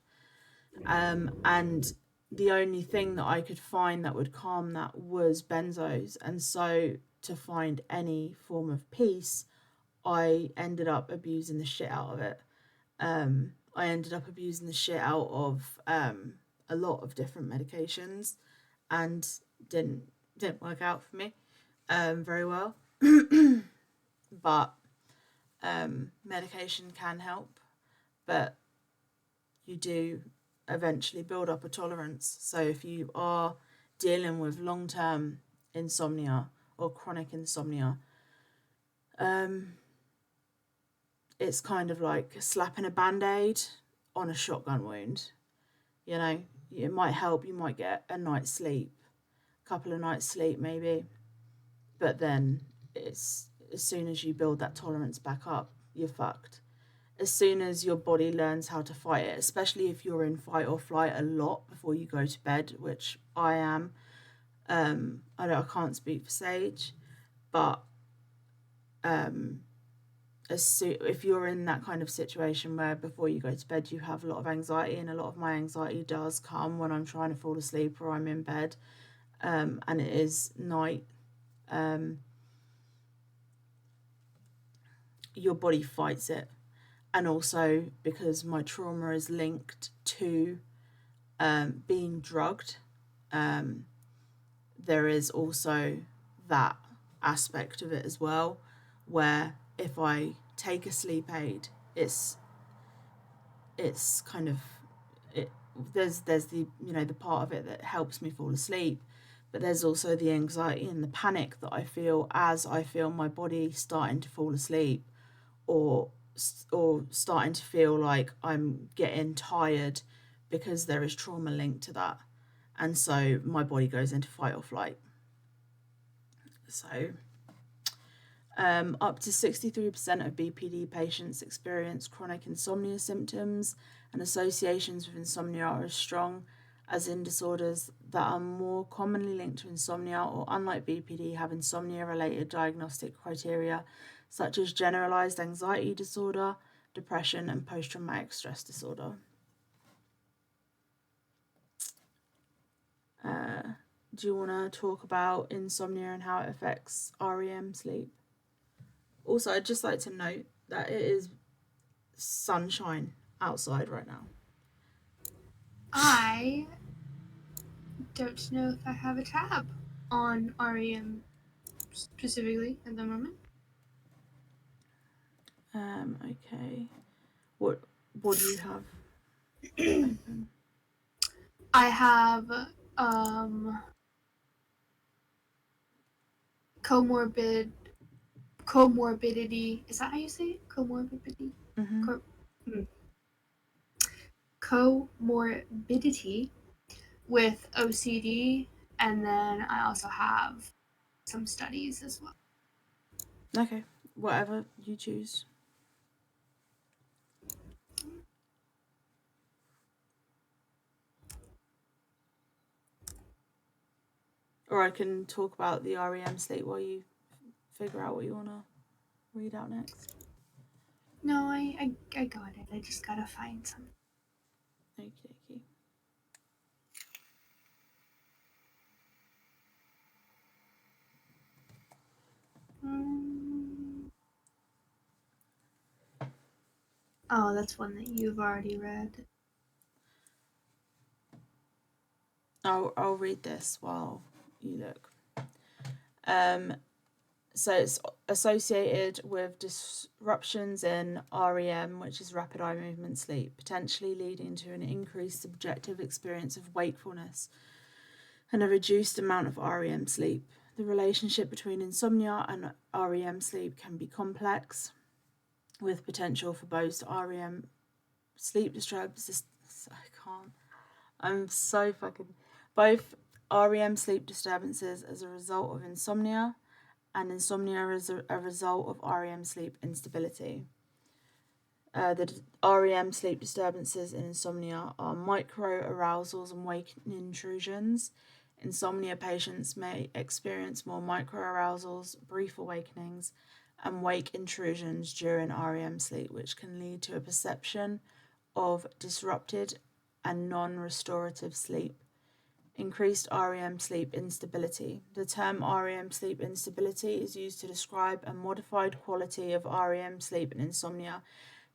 And the only thing that I could find that would calm that was benzos. And so to find any form of peace, I ended up abusing the shit out of it. I ended up abusing the shit out of a lot of different medications, and didn't work out for me. very well. But medication can help, but you do eventually build up a tolerance. So if you are dealing with long-term insomnia or chronic insomnia, it's kind of like slapping a band-aid on a shotgun wound. You know, it might help, you might get a night's sleep, a couple of nights sleep maybe, but then it's as soon as you build that tolerance back up, you're fucked. As soon as your body learns how to fight it, especially if you're in fight or flight a lot before you go to bed, which I am. I can't speak for Sage, but if you're in that kind of situation where before you go to bed you have a lot of anxiety, and a lot of my anxiety does come when I'm trying to fall asleep or I'm in bed, and it is night, your body fights it. And also because my trauma is linked to being drugged, there is also that aspect of it as well, where if I take a sleep aid, it's kind of it. There's the the part of it that helps me fall asleep, but there's also the anxiety and the panic that I feel as I feel my body starting to fall asleep, or starting to feel like I'm getting tired, because there is trauma linked to that, and so my body goes into fight or flight. So up to 63% of BPD patients experience chronic insomnia symptoms, and associations with insomnia are as strong as in disorders that are more commonly linked to insomnia, or unlike BPD have insomnia-related diagnostic criteria such as generalized anxiety disorder, depression, and post-traumatic stress disorder. Do you want to talk about insomnia and how it affects REM sleep? Also, I'd just like to note that it is sunshine outside right now. I don't know if I have a tab on REM specifically at the moment. Okay. What do you have open? I have comorbidity. Is that how you say it? Comorbidity. Mm-hmm. Comorbidity with OCD, and then I also have some studies as well. Okay. Whatever you choose. Or I can talk about the REM sleep while you figure out what you want to read out next. No, I got it. I just gotta find some. Okie dokie. Oh, that's one that you've already read. I'll read this while you look. So it's associated with disruptions in REM, which is rapid eye movement sleep, potentially leading to an increased subjective experience of wakefulness and a reduced amount of REM sleep. The relationship between insomnia and REM sleep can be complex, with potential for both REM sleep disturbances. I'm so fucking. Both REM sleep disturbances as a result of insomnia, and insomnia as a result of REM sleep instability. The REM sleep disturbances in insomnia are micro arousals and wake intrusions. Insomnia patients may experience more micro arousals, brief awakenings, and wake intrusions during REM sleep, which can lead to a perception of disrupted and non-restorative sleep. Increased REM sleep instability. The term REM sleep instability is used to describe a modified quality of REM sleep in insomnia,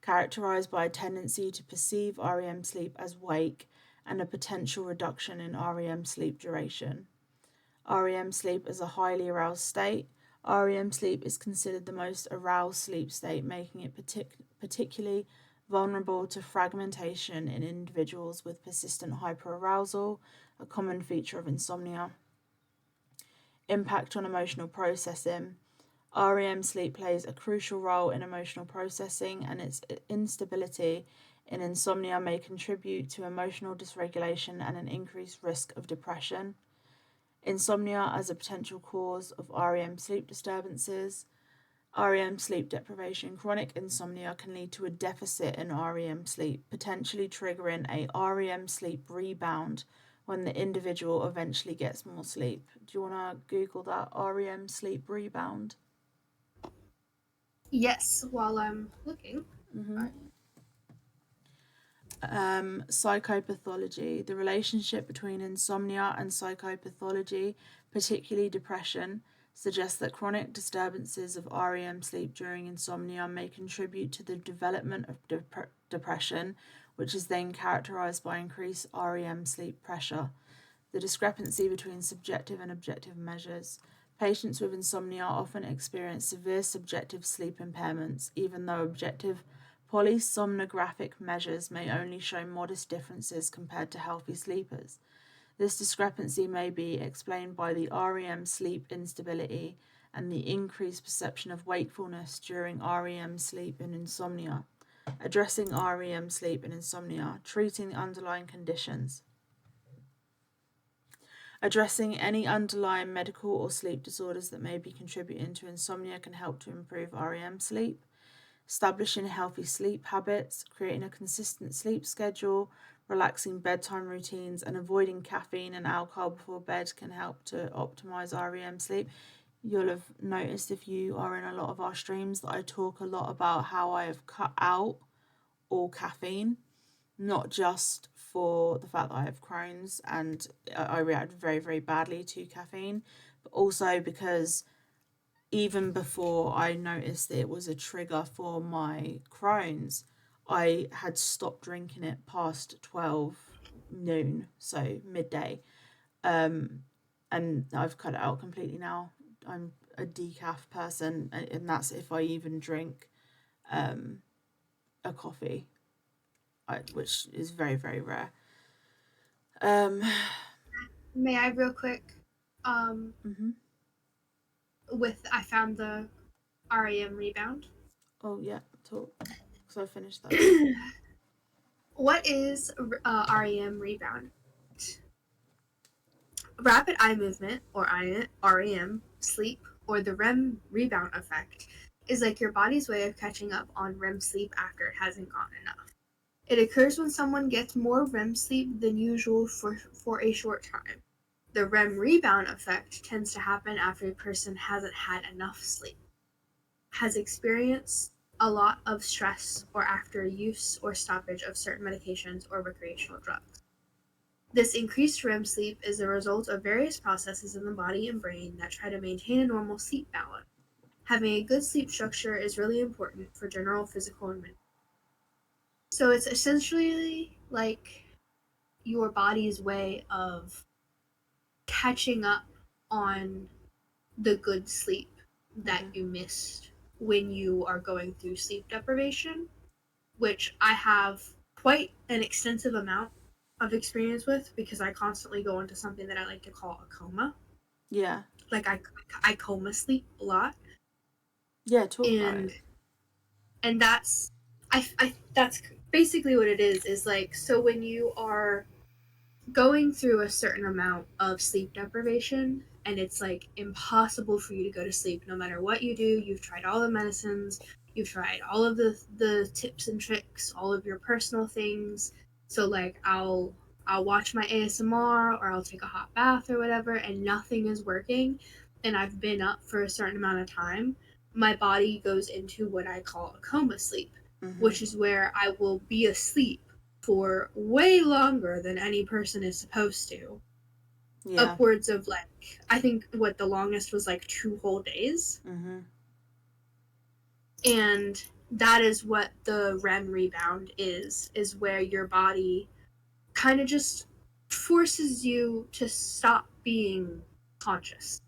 characterized by a tendency to perceive REM sleep as wake and a potential reduction in REM sleep duration. REM sleep is a highly aroused state. REM sleep is considered the most aroused sleep state, making it particularly vulnerable to fragmentation in individuals with persistent hyperarousal, a common feature of insomnia. Impact on emotional processing. REM sleep plays a crucial role in emotional processing, and its instability in insomnia may contribute to emotional dysregulation and an increased risk of depression. Insomnia as a potential cause of REM sleep disturbances. REM sleep deprivation. Chronic insomnia can lead to a deficit in REM sleep, potentially triggering a REM sleep rebound when the individual eventually gets more sleep. Do you want to Google that? REM sleep rebound? Yes, while I'm looking. Mm-hmm. Psychopathology. The relationship between insomnia and psychopathology, particularly depression, suggests that chronic disturbances of REM sleep during insomnia may contribute to the development of depression, which is then characterized by increased REM sleep pressure. The discrepancy between subjective and objective measures. Patients with insomnia often experience severe subjective sleep impairments, even though objective polysomnographic measures may only show modest differences compared to healthy sleepers. This discrepancy may be explained by the REM sleep instability and the increased perception of wakefulness during REM sleep and insomnia. Addressing REM sleep and insomnia, treating the underlying conditions. Addressing any underlying medical or sleep disorders that may be contributing to insomnia can help to improve REM sleep. Establishing healthy sleep habits, creating a consistent sleep schedule, relaxing bedtime routines, and avoiding caffeine and alcohol before bed can help to optimize REM sleep. You'll have noticed if you are in a lot of our streams that I talk a lot about how I have cut out all caffeine, not just for the fact that I have Crohn's and I react very, very badly to caffeine, but also because even before I noticed that it was a trigger for my Crohn's, I had stopped drinking it past 12 noon, so midday. Um, and I've cut it out completely now. I'm a decaf person, and that's if I even drink a coffee, which is very, very rare. Um, May I real quick? Um, mm-hmm. I found the REM rebound. Oh, yeah, talk. So I finished that bit. What is REM rebound? Rapid eye movement, or REM, sleep, or the REM rebound effect, is like your body's way of catching up on REM sleep after it hasn't gotten enough. It occurs when someone gets more REM sleep than usual for a short time. The REM rebound effect tends to happen after a person hasn't had enough sleep, has experienced a lot of stress, or after use or stoppage of certain medications or recreational drugs. This increased REM sleep is a result of various processes in the body and brain that try to maintain a normal sleep balance. Having a good sleep structure is really important for general physical and mental. So it's essentially like your body's way of catching up on the good sleep that Mm-hmm. you missed when you are going through sleep deprivation, which I have quite an extensive amount of experience with because I constantly go into something that I like to call a coma. Yeah. Like I coma sleep a lot, Yeah, talk about and it. that's I that's basically what it is. Is like, so when you are going through a certain amount of sleep deprivation and it's like impossible for you to go to sleep no matter what you do. You've tried all the medicines, you've tried all of the tips and tricks, all of your personal things. So like I'll watch my ASMR or I'll take a hot bath or whatever, and nothing is working, and I've been up for a certain amount of time. My body goes into what I call a coma sleep, Mm-hmm. which is where I will be asleep for way longer than any person is supposed to. Yeah. Upwards of like, I think what the longest was like 2 whole days. Mm-hmm. And that is what the REM rebound is where your body kind of just forces you to stop being conscious.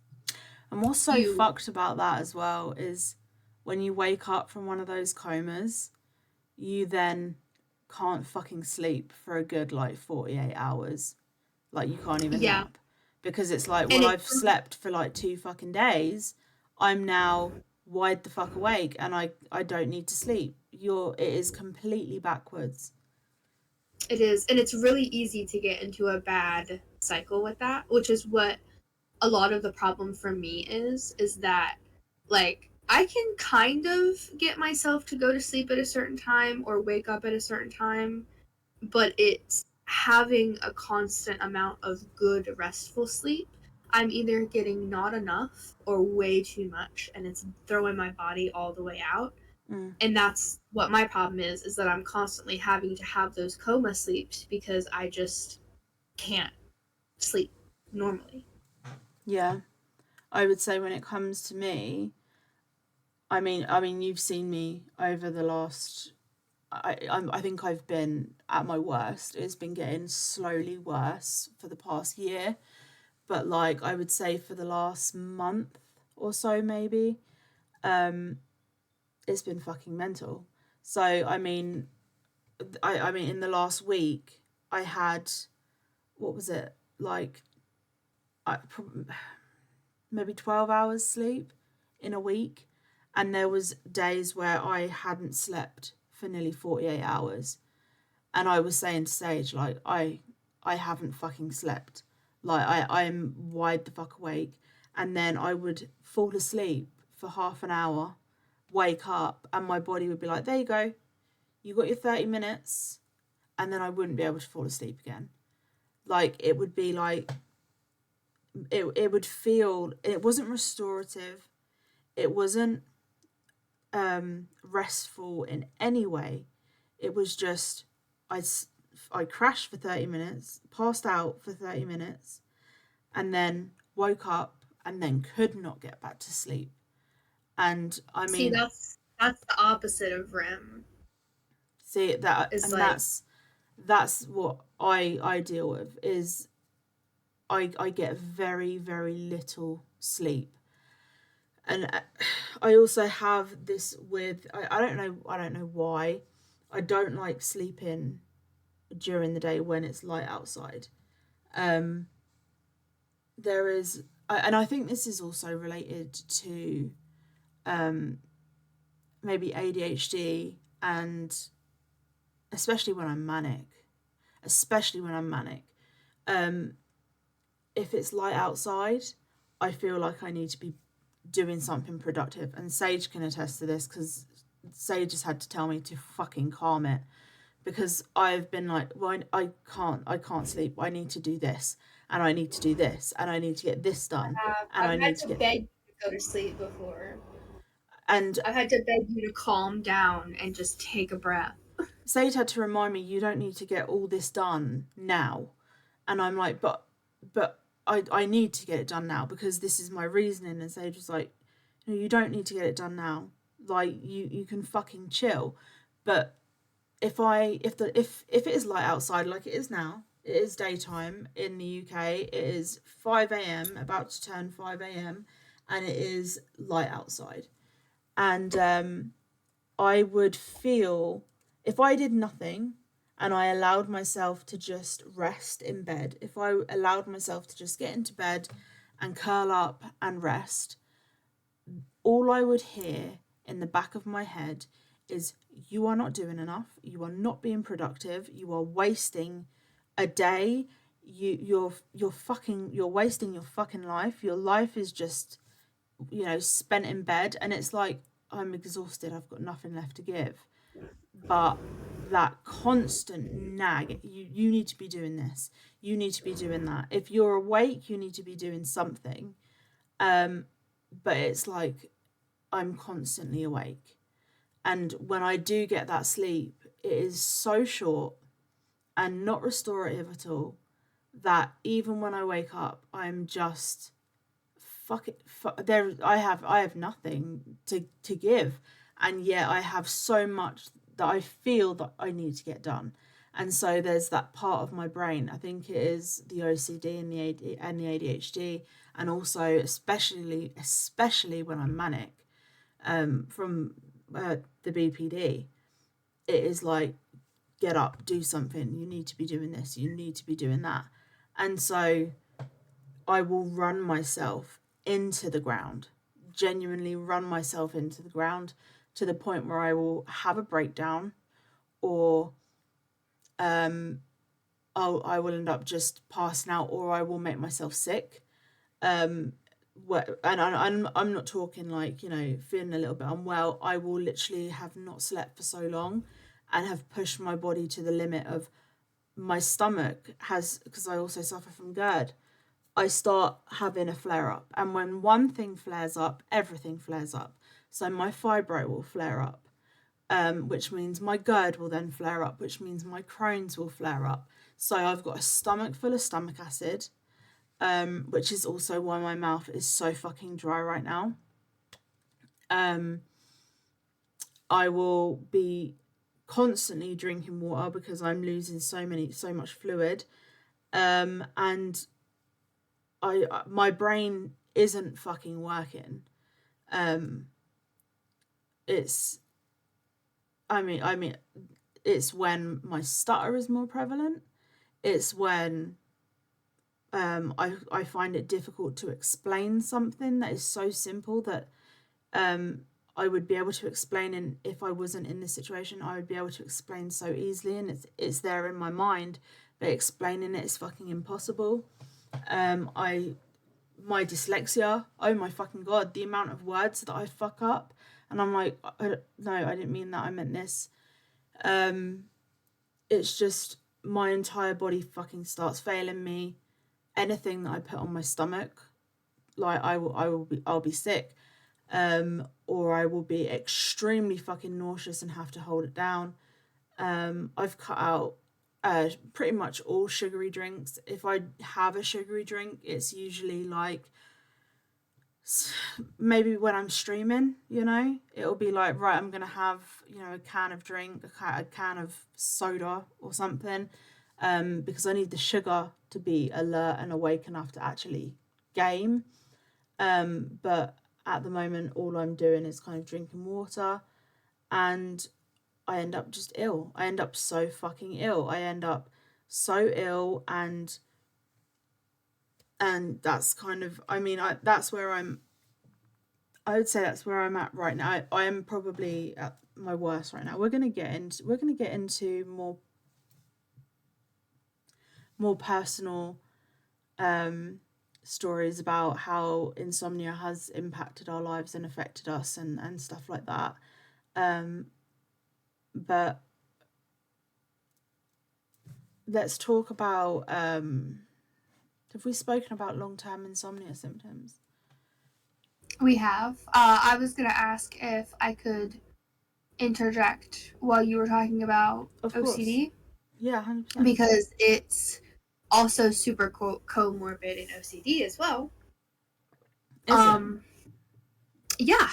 And what's so You, fucked about that as well is when you wake up from one of those comas, you then can't fucking sleep for a good like 48 hours. Like you can't even yeah, nap because it's like, and well, it, I've slept for like 2 fucking days. I'm now wide the fuck awake and I don't need to sleep. It is completely backwards. it is, and it's really easy to get into a bad cycle with that, which is what a lot of the problem for me is that like I can kind of get myself to go to sleep at a certain time or wake up at a certain time, but it's having a constant amount of good restful sleep. I'm either getting not enough or way too much, and it's throwing my body all the way out. Mm. And that's what my problem is that I'm constantly having to have those coma sleeps because I just can't sleep normally. Yeah. I would say when it comes to me, I mean, you've seen me over the last. I think I've been at my worst. It's been getting slowly worse for the past year, but like I would say for the last month or so, maybe, um, it's been fucking mental. So I mean, in the last week, I had what was it like? I, maybe 12 hours sleep in a week, and there was days where I hadn't slept for nearly 48 hours, and I was saying to Sage like I haven't fucking slept, like I'm wide the fuck awake, and then I would fall asleep for half an hour, wake up, and my body would be like, there you go, you got your 30 minutes, and then I wouldn't be able to fall asleep again. Like it would be like it would feel, it wasn't restorative, it wasn't restful in any way. It was just I I crashed for 30 minutes, passed out for 30 minutes, and then woke up and then could not get back to sleep. And I See, mean, that's the opposite of REM. see that, Is and like, that's what I deal with is I get very very little sleep. And I also have this with I don't know why I don't like sleeping during the day when it's light outside. Um, there is, and I think this is also related to um, maybe ADHD, and especially when I'm manic, especially when I'm manic. Um, if it's light outside, I feel like I need to be doing something productive, and Sage can attest to this because Sage has had to tell me to fucking calm it, because I've been like, well, I can't sleep. I need to do this, and I need to do this, and I need to get this done, and I've I had need to to get, beg you to go to sleep before. and I've had to beg you to calm down and just take a breath. Sage had to remind me, you don't need to get all this done now, and I'm like, but I need to get it done now because this is my reasoning, and Sage was like, no, you don't need to get it done now. Like you can fucking chill, but if it is light outside like it is now, it is daytime in the UK. It is 5 a.m., about to turn 5 a.m., and it is light outside. And I would feel, if I did nothing and I allowed myself to just rest in bed, if I allowed myself to just get into bed and curl up and rest, all I would hear in the back of my head is, you are not doing enough, you are not being productive, you are wasting a day, you're wasting your fucking life. Your life is just, spent in bed, and it's like, I'm exhausted, I've got nothing left to give. But that constant nag, you need to be doing this, you need to be doing that. If you're awake, you need to be doing something. Um, but it's like I'm constantly awake. And when I do get that sleep, it is so short and not restorative at all that even when I wake up, I'm just fuck it. There, I have nothing to give, and yet I have so much that I feel that I need to get done, And so there's that part of my brain. I think it is the OCD and the ADHD, and also especially when I'm manic, from the BPD. It is like, get up, do something. You need to be doing this. You need to be doing that. And so I will run myself into the ground, genuinely run myself into the ground, to the point where I will have a breakdown, or I will end up just passing out, or I will make myself sick. And I'm not talking like, feeling a little bit unwell. I will literally have not slept for so long and have pushed my body to the limit of my stomach has, because I also suffer from GERD. I start having a flare up, and when one thing flares up, everything flares up. So my fibro will flare up, which means my GERD will then flare up, which means my Crohn's will flare up. So I've got a stomach full of stomach acid, which is also why my mouth is so fucking dry right now. I will be constantly drinking water because I'm losing so much fluid, and my brain isn't fucking working. It's I mean, it's when my stutter is more prevalent. It's when I find it difficult to explain something that is so simple that I would be able to explain, and if I wasn't in this situation, I would be able to explain so easily, and it's there in my mind, but explaining it is fucking impossible. My dyslexia, oh my fucking god, the amount of words that I fuck up, and I'm like, no, I didn't mean that, I meant this. It's just my entire body fucking starts failing me. Anything that I put on my stomach, like I'll be sick, or I will be extremely fucking nauseous and have to hold it down. I've cut out pretty much all sugary drinks. If I have a sugary drink, it's usually like maybe when I'm streaming, it'll be like, right, I'm gonna have, a can of drink, a can of soda or something, because I need the sugar to be alert and awake enough to actually game. But at the moment, all I'm doing is kind of drinking water, and I end up just ill. I end up so fucking ill. I end up so ill, and that's kind of, that's where I would say that's where I'm at right now. I am probably at my worst right now. We're gonna get into more personal stories about how insomnia has impacted our lives and affected us, and stuff like that. But let's talk about, have we spoken about long-term insomnia symptoms? We have. I was going to ask if I could interject while you were talking about Of course. OCD. Yeah, 100%. Because it's also super comorbid in OCD as well. Is it? Yeah.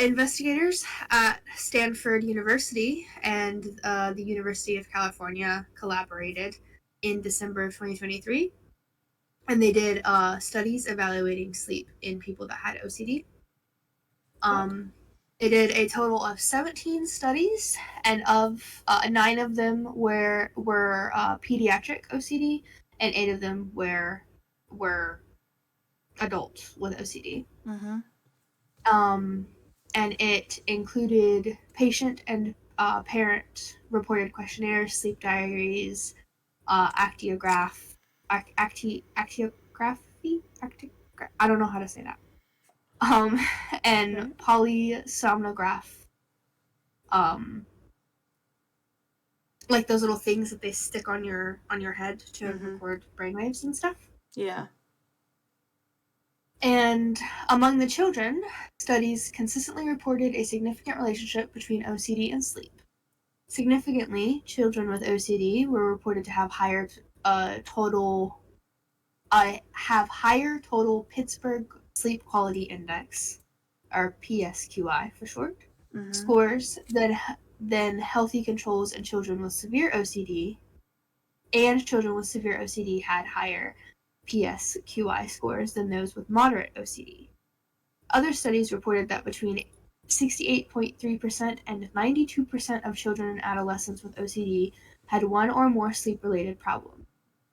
Investigators at Stanford University and the University of California collaborated in December of 2023, and they did studies evaluating sleep in people that had OCD. They did a total of 17 studies, and of 9 of them were pediatric OCD, and 8 of them were adults with OCD. And it included patient and parent reported questionnaires, sleep diaries, actiography. I don't know how to say that. And Okay. polysomnograph, like those little things that they stick on your head to record brainwaves and stuff. Yeah. And among the children, studies consistently reported a significant relationship between OCD and sleep. Significantly, children with OCD were reported to have higher total Pittsburgh Sleep Quality Index, or PSQI for short, scores than healthy controls in children with severe OCD, and children with severe OCD had higher PSQI scores than those with moderate OCD. Other studies reported that between 68.3% and 92% of children and adolescents with OCD had one or more sleep-related problems.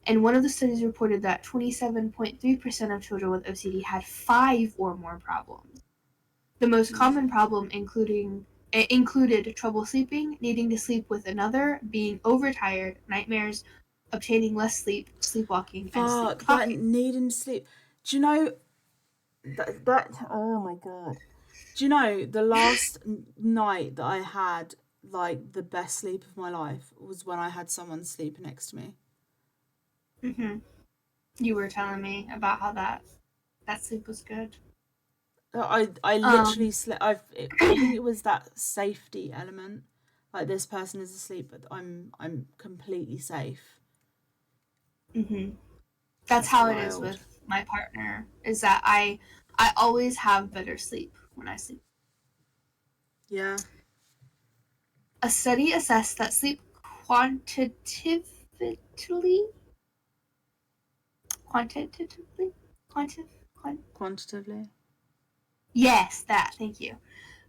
And one of the studies reported that 27.3% of children with OCD had 5 or more problems. The most common problem included trouble sleeping, needing to sleep with another, being overtired, nightmares, obtaining less sleep, sleepwalking, and sleep Fuck, that talking. needing sleep. Do you know that oh my god. Do you know the last night that I had like the best sleep of my life was when I had someone sleep next to me. Mm-hmm. You were telling me about how that sleep was good. I literally Um, slept. I think it was that safety element. Like this person is asleep, but I'm completely safe. mm-hmm. That's That's how it is wild. with my partner. Is that I always have better sleep when I sleep. Yeah. A study assessed that sleep quantitatively, quantitatively, quantif, quant, Quantitatively. yes, that. Thank you.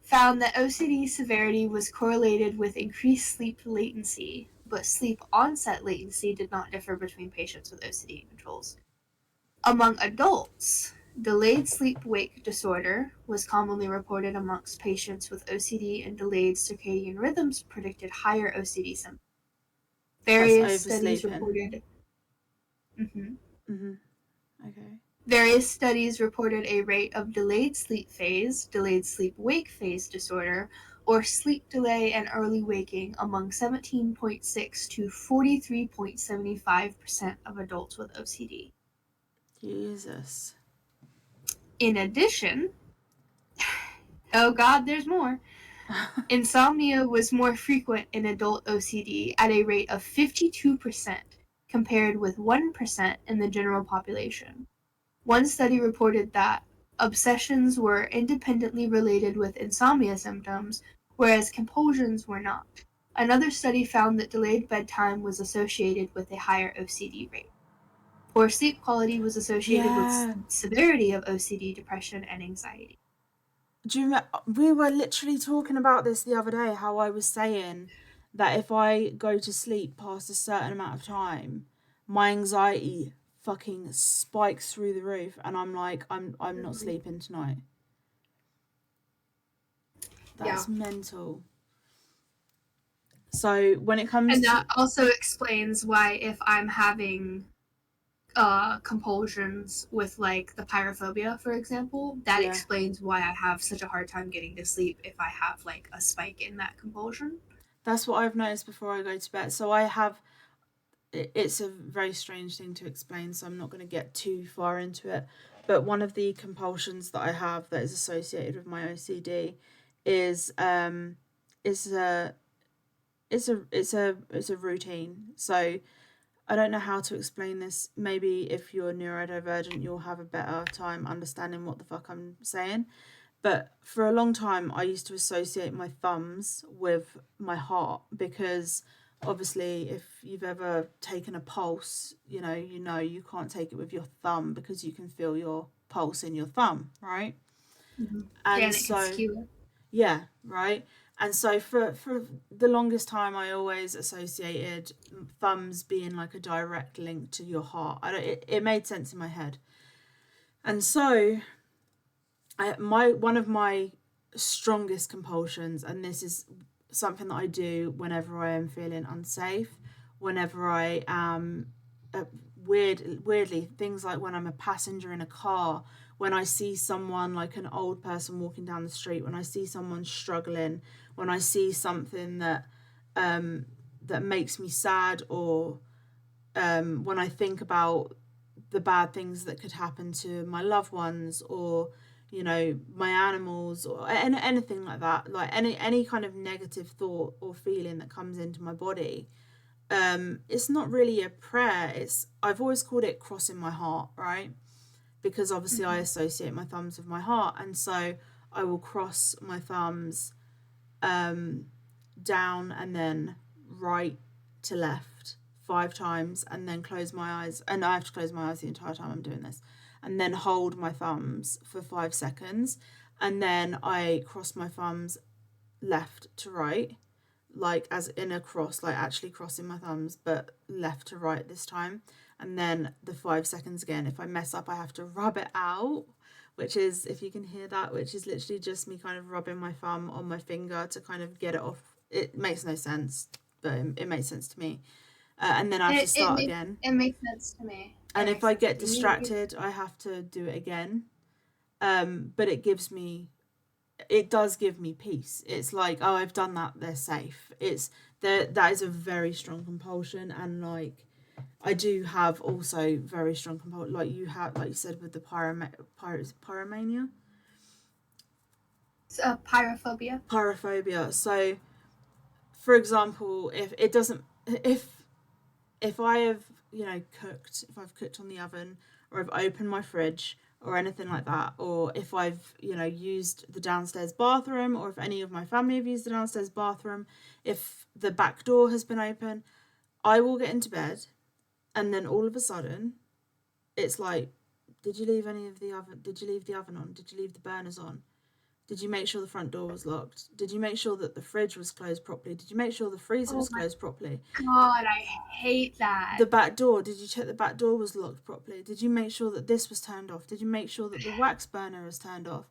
Found that OCD severity was correlated with increased sleep latency, but sleep onset latency did not differ between patients with OCD and controls. Among adults, delayed sleep-wake disorder was commonly reported amongst patients with OCD, and delayed circadian rhythms predicted higher OCD symptoms. That's Various studies oversleeping. reported mhm. Mhm. Okay. Various studies reported a rate of delayed sleep phase, delayed sleep-wake phase disorder, or sleep delay and early waking among 17.6 to 43.75% of adults with OCD. Jesus. In addition, oh god, there's more. Insomnia was more frequent in adult OCD at a rate of 52%, compared with 1% in the general population. One study reported that obsessions were independently related with insomnia symptoms, whereas compulsions were not. Another study found that delayed bedtime was associated with a higher OCD rate. Poor sleep quality was associated with Yeah. severity of OCD, depression, and anxiety. Do you remember, we were literally talking about this the other day, how I was saying that if I go to sleep past a certain amount of time, my anxiety fucking spikes through the roof and I'm like I'm not Mhm. sleeping tonight. Yeah. That's mental. So when it comes And to that also explains why if I'm having compulsions with like the pyrophobia, for example, that yeah, explains why I have such a hard time getting to sleep if I have like a spike in that compulsion. that's what I've noticed before I go to bed. So I have it's a very strange thing to explain, so I'm not going to get too far into it. But one of the compulsions that I have that is associated with my OCD is is a it's a routine. So I don't know how to explain this. Maybe if you're neurodivergent, you'll have a better time understanding what the fuck I'm saying. But for a long time, I used to associate my thumbs with my heart because obviously, if you've ever taken a pulse, you know you can't take it with your thumb because you can feel your pulse in your thumb, right? Mm-hmm. Yeah, And and it can so, skew it. yeah, right. And so for the longest time, I always associated thumbs being like a direct link to your heart. I don't, it made sense in my head. And so my one of my strongest compulsions, and this is something that I do whenever I am feeling unsafe, whenever I am weirdly things like when I'm a passenger in a car, when I see someone like an old person walking down the street, when I see someone struggling, when I see something that makes me sad, or when I think about the bad things that could happen to my loved ones, or my animals, or anything like that, like any kind of negative thought or feeling that comes into my body. It's not really a prayer. I've always called it crossing my heart, right? Because obviously I Mm-hmm. associate my thumbs with my heart, and so I will cross my thumbs, um down and then right to left 5 times, and then close my eyes. And I have to close my eyes the entire time I'm doing this. And then hold my thumbs for 5 seconds. And then I cross my thumbs left to right, like as in a cross, like actually crossing my thumbs, but left to right this time. And then the 5 seconds again. If I mess up, I have to rub it out, which is, if you can hear that, which is literally just me kind of rubbing my thumb on my finger to kind of get it off. It makes no sense, but it makes sense to me. And then I have to start again. It makes sense to me. And if I get distracted, I have to do it again. But it does give me peace. It's like, oh, I've done that, they're safe. That is a very strong compulsion, and like I do have also very strong compulsion, like you said with the pyromania. Pyrophobia. So, for example, if I have, if I've cooked on the oven, or I've opened my fridge or anything like that, or if I've, used the downstairs bathroom, or if any of my family have used the downstairs bathroom, if the back door has been open, I will get into bed, and then all of a sudden it's like, did you leave the oven on? Did you leave the burners on? Did you make sure the front door was locked? Did you make sure that the fridge was closed properly? Did you make sure the freezer was closed properly? God, I hate that. The back door, did you check the back door was locked properly? Did you make sure that this was turned off? Did you make sure that the wax burner was turned off?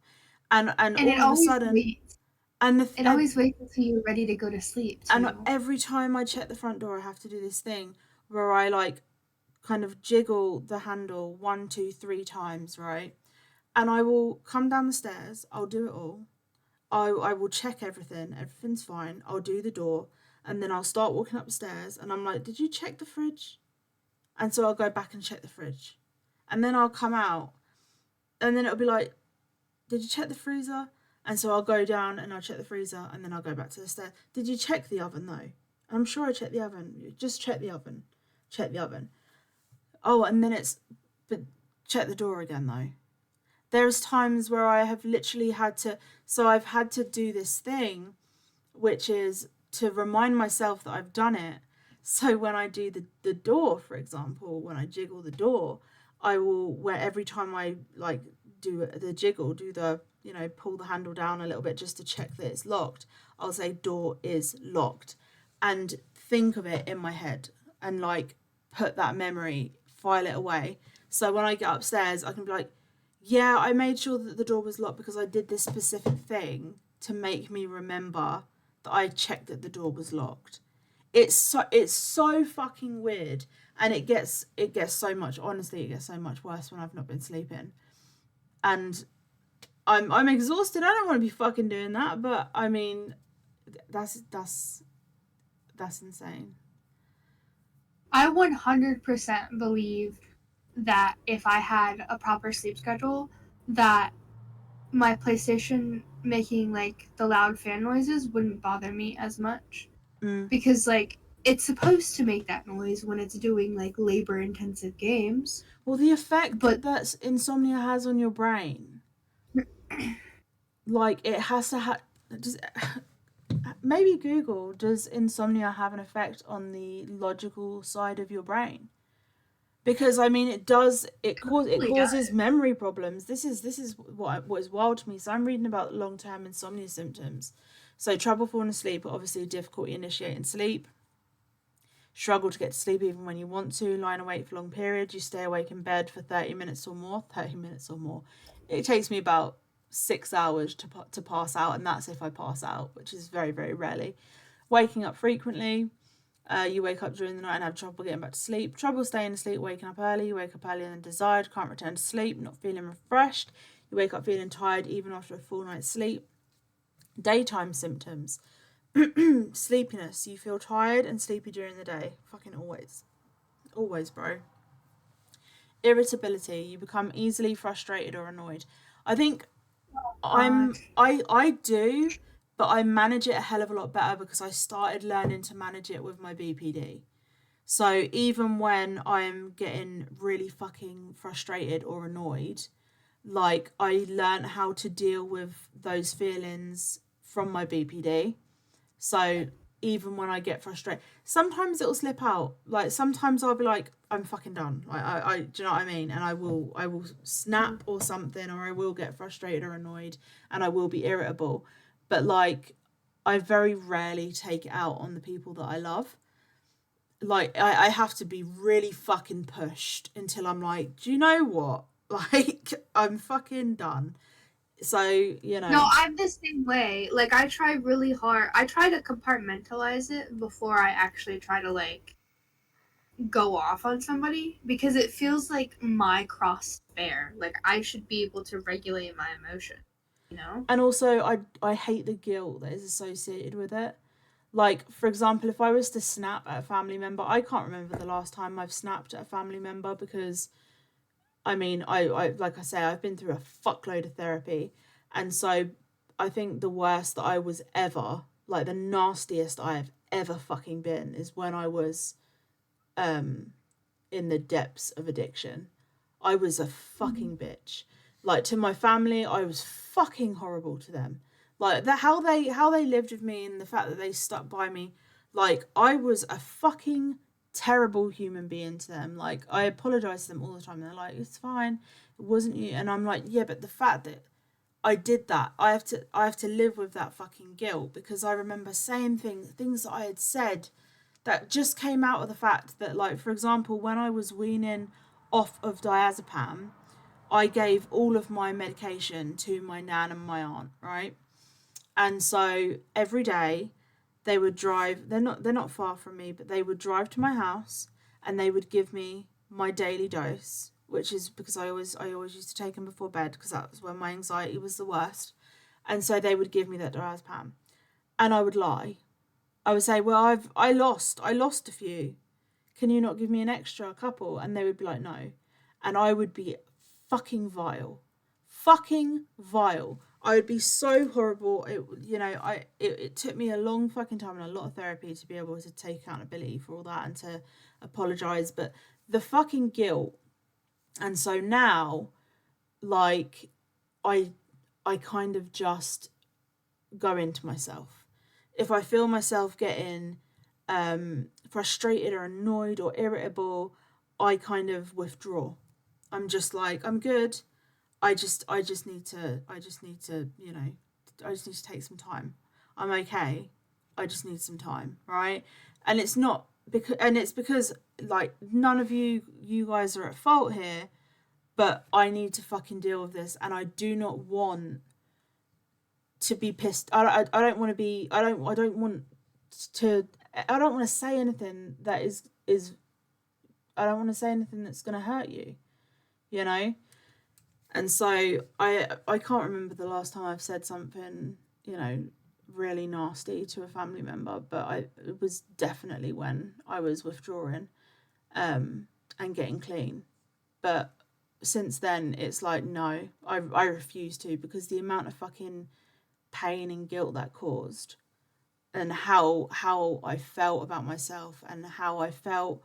And all of a sudden, waits. It always waits until you're ready to go to sleep, too. And every time I check the front door, I have to do this thing where I like kind of jiggle the handle 1, 2, 3 times, right? And I will come down the stairs, I'll do it all. I will check everything's fine. I'll do the door, and then I'll start walking upstairs, and I'm like, did you check the fridge? And so I'll go back and check the fridge. And then I'll come out, and then it'll be like, did you check the freezer? And so I'll go down and I'll check the freezer, and then I'll go back to the stairs. Did you check the oven though? I'm sure I checked the oven. Just check the oven. Check the oven. Oh, and then but check the door again though. There's times where I have literally I've had to do this thing, which is to remind myself that I've done it. So when I do the door, for example, when I jiggle the door, where every time I like do the jiggle, pull the handle down a little bit just to check that it's locked, I'll say door is locked, and think of it in my head, and like put that memory, file it away. So when I get upstairs, I can be like, yeah, I made sure that the door was locked because I did this specific thing to make me remember that I checked that the door was locked. It's so fucking weird, and it gets so much, honestly, it gets so much worse when I've not been sleeping. And I'm exhausted. I don't want to be fucking doing that, but I mean, that's insane. I 100% believe that if I had a proper sleep schedule, that my PlayStation making like the loud fan noises wouldn't bother me as much. Because like it's supposed to make that noise when it's doing like labor intensive games. Well, the effect that insomnia has on your brain, like it has to have. Maybe Google, does insomnia have an effect on the logical side of your brain? Because I mean, it does. It causes memory problems. This is what is wild to me. So I'm reading about long-term insomnia symptoms. So trouble falling asleep, obviously difficulty initiating sleep. Struggle to get to sleep even when you want to. Lying awake for long periods. You stay awake in bed for 30 minutes or more. 30 minutes or more. It takes me about 6 hours to pass out, and that's if I pass out, which is very, very rarely. Waking up frequently. You wake up during the night and have trouble getting back to sleep. Trouble staying asleep, waking up early. You wake up earlier than desired, can't return to sleep, not feeling refreshed. You wake up feeling tired even after a full night's sleep. Daytime symptoms. Sleepiness. You feel tired and sleepy during the day. Fucking always. Always, bro. Irritability. You become easily frustrated or annoyed. I think I do, but I manage it a hell of a lot better because I started learning to manage it with my BPD. So even when I'm getting really fucking frustrated or annoyed, like I learned how to deal with those feelings from my BPD. So even when I get frustrated, sometimes it'll slip out. Like sometimes I'll be like, I'm fucking done. Do you know what I mean? And I will snap or something, or I will get frustrated or annoyed, and I will be irritable. But like, I very rarely take it out on the people that I love. Like I have to be really fucking pushed until I'm like, do you know what? Like I'm fucking done. So, you No, know. I'm the same way. Like, I try really hard. I try to compartmentalize it before I actually try to, like, go off on somebody because it feels like my cross to bear. Like, I should be able to regulate my emotion, you know? And also I hate the guilt that is associated with it. Like, for example, if I was to snap at a family member, I can't remember the last time I've snapped at a family member because I mean, I like I say, I've been through a fuckload of therapy. And so I think the worst that I was ever, like the nastiest I have ever fucking been is when I was um in the depths of addiction. I was a Mm-hmm. fucking bitch. Like to my family, I was fucking horrible to them. Like that how they lived with me and the fact that they stuck by me. Like I was a fucking terrible human being to them. Like I apologize to them all the time. And they're like, it's fine. It wasn't you. And I'm like, yeah, but the fact that I did that, I have to live with that fucking guilt because I remember saying things that I had said that just came out of the fact that, like, for example, when I was weaning off of diazepam, I gave all of my medication to my nan and my aunt, right? And so every day they would drive. They're not far from me, but they would drive to my house and they would give me my daily dose, which is because I always used to take them before bed because that was when my anxiety was the worst. And so they would give me that diazepam, and I would lie. I would say, well, I lost a few. Can you not give me an extra couple? And they would be like, no. And I would be fucking vile. Fucking vile. I would be so horrible. It took me a long fucking time and a lot of therapy to be able to take accountability for all that and to apologize. But the fucking guilt. And so now, like, I I kind of just go into myself. If I feel myself getting frustrated or annoyed or irritable, I kind of withdraw. I'm just like, I'm good. I just need to, I just need to take some time. I'm okay. I just need some time, right? And it's because like none of you guys are at fault here, but I need to fucking deal with this, and I do not want to be pissed. I don't want to be. I don't want to. I don't want to say anything that is. I don't want to say anything that's gonna hurt you. You know. And so I can't remember the last time I've said something really nasty to a family member, but it was definitely when I was withdrawing, and getting clean. But since then, it's like no, I refuse to because the amount of fucking pain and guilt that caused and how I felt about myself and how I felt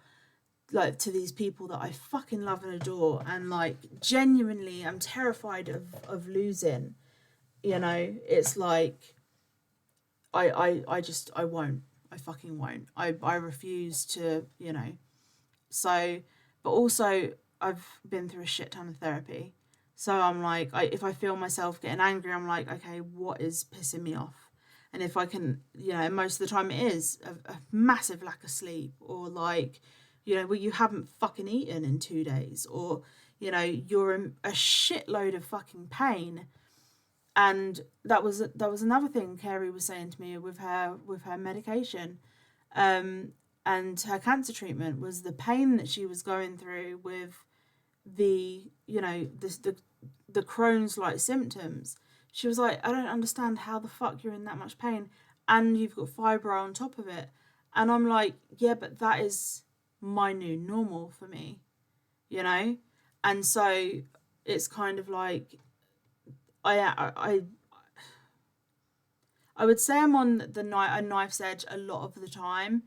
like to these people that I fucking love and adore and like genuinely I'm terrified of losing. It's like I won't. I fucking won't. I refuse to, So but also I've been through a shit ton of therapy. So I'm like, if I feel myself getting angry, I'm like, okay, what is pissing me off? And if I can, most of the time it is a massive lack of sleep or like, where you haven't fucking eaten in 2 days or, you're in a shitload of fucking pain. And that was another thing Carrie was saying to me with her medication. And her cancer treatment was the pain that she was going through with the Crohn's like symptoms. She was like, I don't understand how the fuck you're in that much pain and you've got fibro on top of it. And I'm like, yeah, but that is my new normal for me, you know? And so it's kind of like I would say I'm on a knife's edge a lot of the time,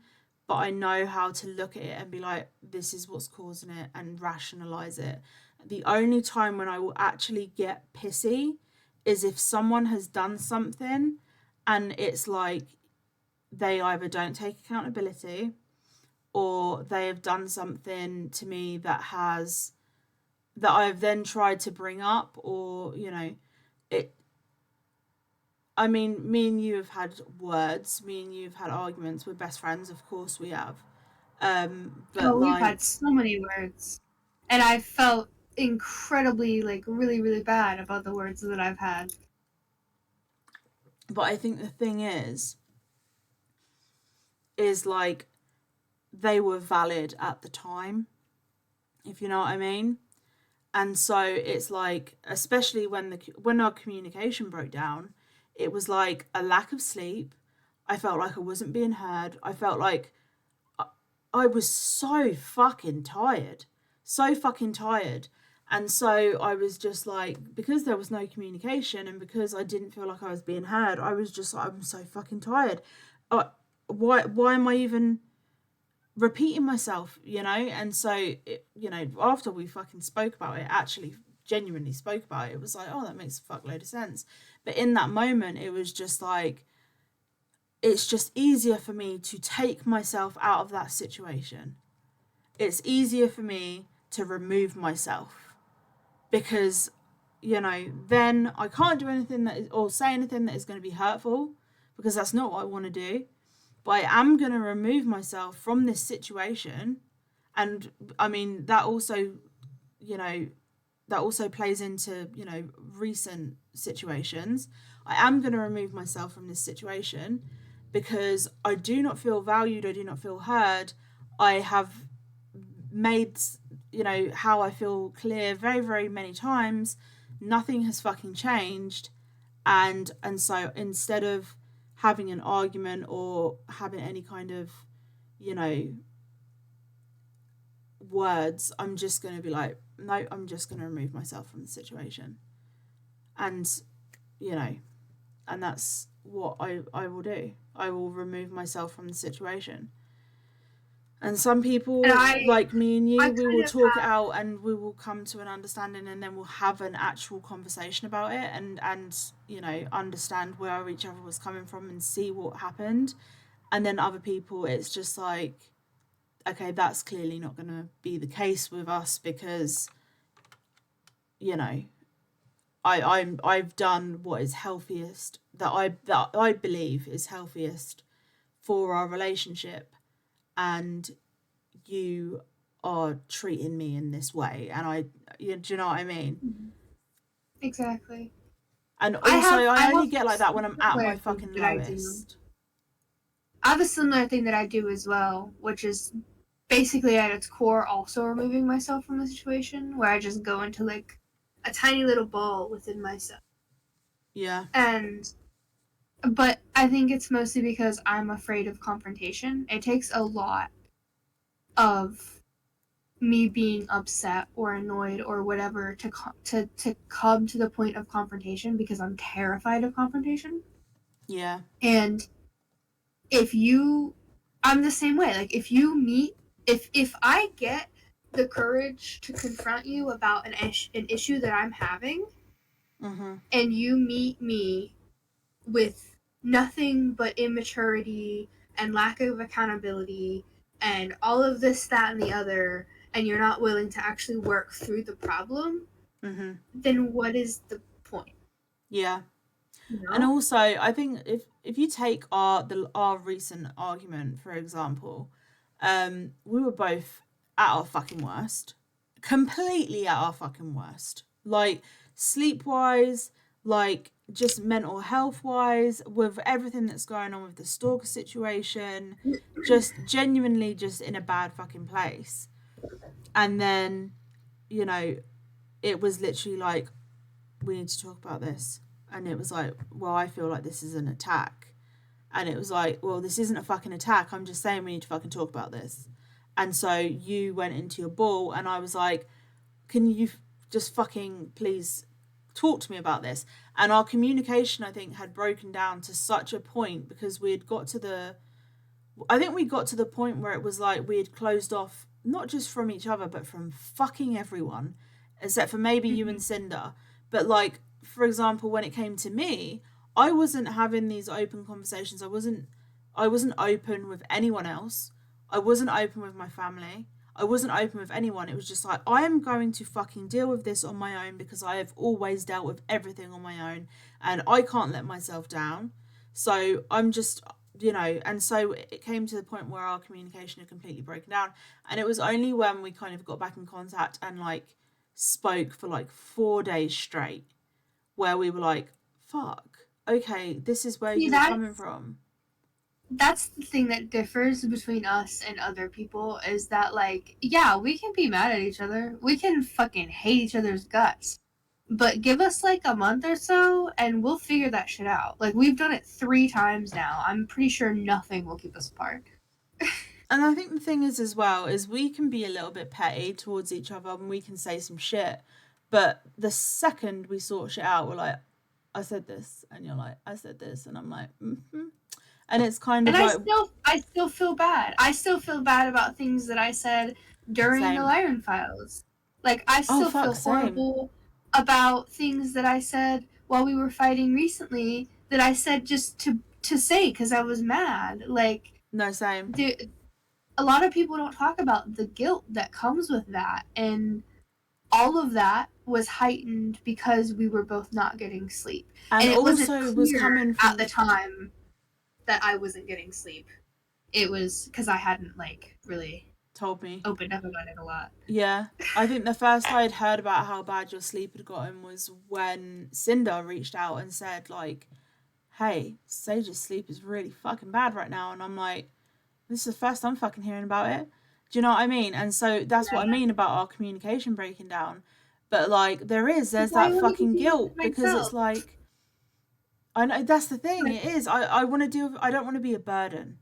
but I know how to look at it and be like, this is what's causing it and rationalize it. The only time when I will actually get pissy is if someone has done something and it's like they either don't take accountability, or they have done something to me that I've then tried to bring up, or it. I mean, me and you have had words. Me and you have had arguments. We're best friends, of course we have. But Oh, we've like, had so many words. And I felt incredibly, like, really, really bad about the words that I've had. but I think the thing is like they were valid at the time, if you know what I mean. And so it's like, especially when our communication broke down, it was like a lack of sleep. I felt like I wasn't being heard. I felt like I was so fucking tired. So fucking tired. And so I was just like, because there was no communication and because I didn't feel like I was being heard, I was just like, I'm so fucking tired. Uh, why am I even repeating myself, And so, after we fucking spoke about it, actually genuinely spoke about it, it was like, oh, that makes a fuckload of sense. But in that moment, it was just like, it's just easier for me to take myself out of that situation. It's easier for me to remove myself because, then I can't do anything or say anything that is going to be hurtful because that's not what I want to do. But I am going to remove myself from this situation. And I mean, you know, that also plays into, recent situations. I am going to remove myself from this situation because I do not feel valued. I do not feel heard. I have made, how I feel clear very, very many times. Nothing has fucking changed. And so instead of having an argument or having any kind of, you know, words, I'm just going to be like, no, I'm just going to remove myself from the situation. And, you know, and that's what I will do. I will remove myself from the situation. And some And people, like me and I you, we kind will of talk it have, out and we will come to an understanding, and then we'll have an actual conversation about it, and understand where each other was coming from and see what happened. And then other people, it's just like, okay, that's clearly not going to be the case with us because, you know, I've done what is healthiest, that I believe is healthiest for our relationship, and you are treating me in this way, and do you know what I mean? exactly. And also, I I have only a get like that when I'm at my similar thing fucking that I do. lowest. I have a similar thing that I do as well, which is basically at its core also removing myself from the situation, where I just go into like a tiny little ball within myself. Yeah. And but I think it's mostly because I'm afraid of confrontation. It takes a lot of me being upset or annoyed or whatever to come to the point of confrontation because I'm terrified of confrontation. Yeah. And if you I'm the same way. Like if I get the courage to confront you about an issue that I'm having, Mhm. and you meet me with nothing but immaturity and lack of accountability and all of this, that, and the other, and you're not willing to actually work through the problem, Mhm. then what is the point? Yeah. You And know? also, I think if you take our recent argument for example, we were both at our fucking worst, completely at our fucking worst, like sleep wise, like just mental health wise, with everything that's going on with the stalker situation, just genuinely just in a bad fucking place. And then, you know, it was literally like, we need to talk about this. And it was like, well, I feel like this is an attack. And it was like, well, this isn't a fucking attack. I'm just saying we need to fucking talk about this. And so you went into your ball, and I was like, can you just fucking please talk to me about this? And our communication, I think, had broken down to such a point because I think we got to the point where it was like we had closed off, not just from each other, but from fucking everyone, except for maybe you and Mm-hmm. Cinder. But like, for example, when it came to me, I wasn't having these open conversations. I wasn't open with anyone else. I wasn't open with my family. I wasn't open with anyone. It was just like, I am going to fucking deal with this on my own because I have always dealt with everything on my own and I can't let myself down. So I'm just, and so it came to the point where our communication had completely broken down. And it was only when we kind of got back in contact and like spoke for like 4 days straight where we were like, fuck, okay, this is where See, you were coming from. that's the thing that differs between us and other people is that, like, yeah, we can be mad at each other. We can fucking hate each other's guts. But give us like a month or so and we'll figure that shit out. Like, we've done it 3 times now. I'm pretty sure nothing will keep us apart. And I think the thing is as well is we can be a little bit petty towards each other and we can say some shit. But the second we sort shit out, we're like, I said this, and you're like, I said this, and I'm like, and it's kind of And like I still feel bad. I still feel bad about things that I said during the same. Lyron files. Like, I Oh still fuck, feel same. horrible about things that I said while we were fighting recently that I said just to say because I was mad. Like, No, same. a lot of people don't talk about the guilt that comes with that, and all of that was heightened because we were both not getting sleep, And and it wasn't also was clear coming at the from time that I wasn't getting sleep. It was because I hadn't like really told me. opened up about it a lot. Yeah. I think the first I had heard about how bad your sleep had gotten was when Cinder reached out and said, like, hey, Sage's sleep is really fucking bad right now. And I'm like, this is the first I'm fucking hearing about it. Do you know what I mean? And so that's what I Yeah. mean about our communication breaking down. But like, there's I that wanted to fucking do it guilt because it's myself. like, I know that's the thing. Like, It is. I want to deal. I don't want to be a burden.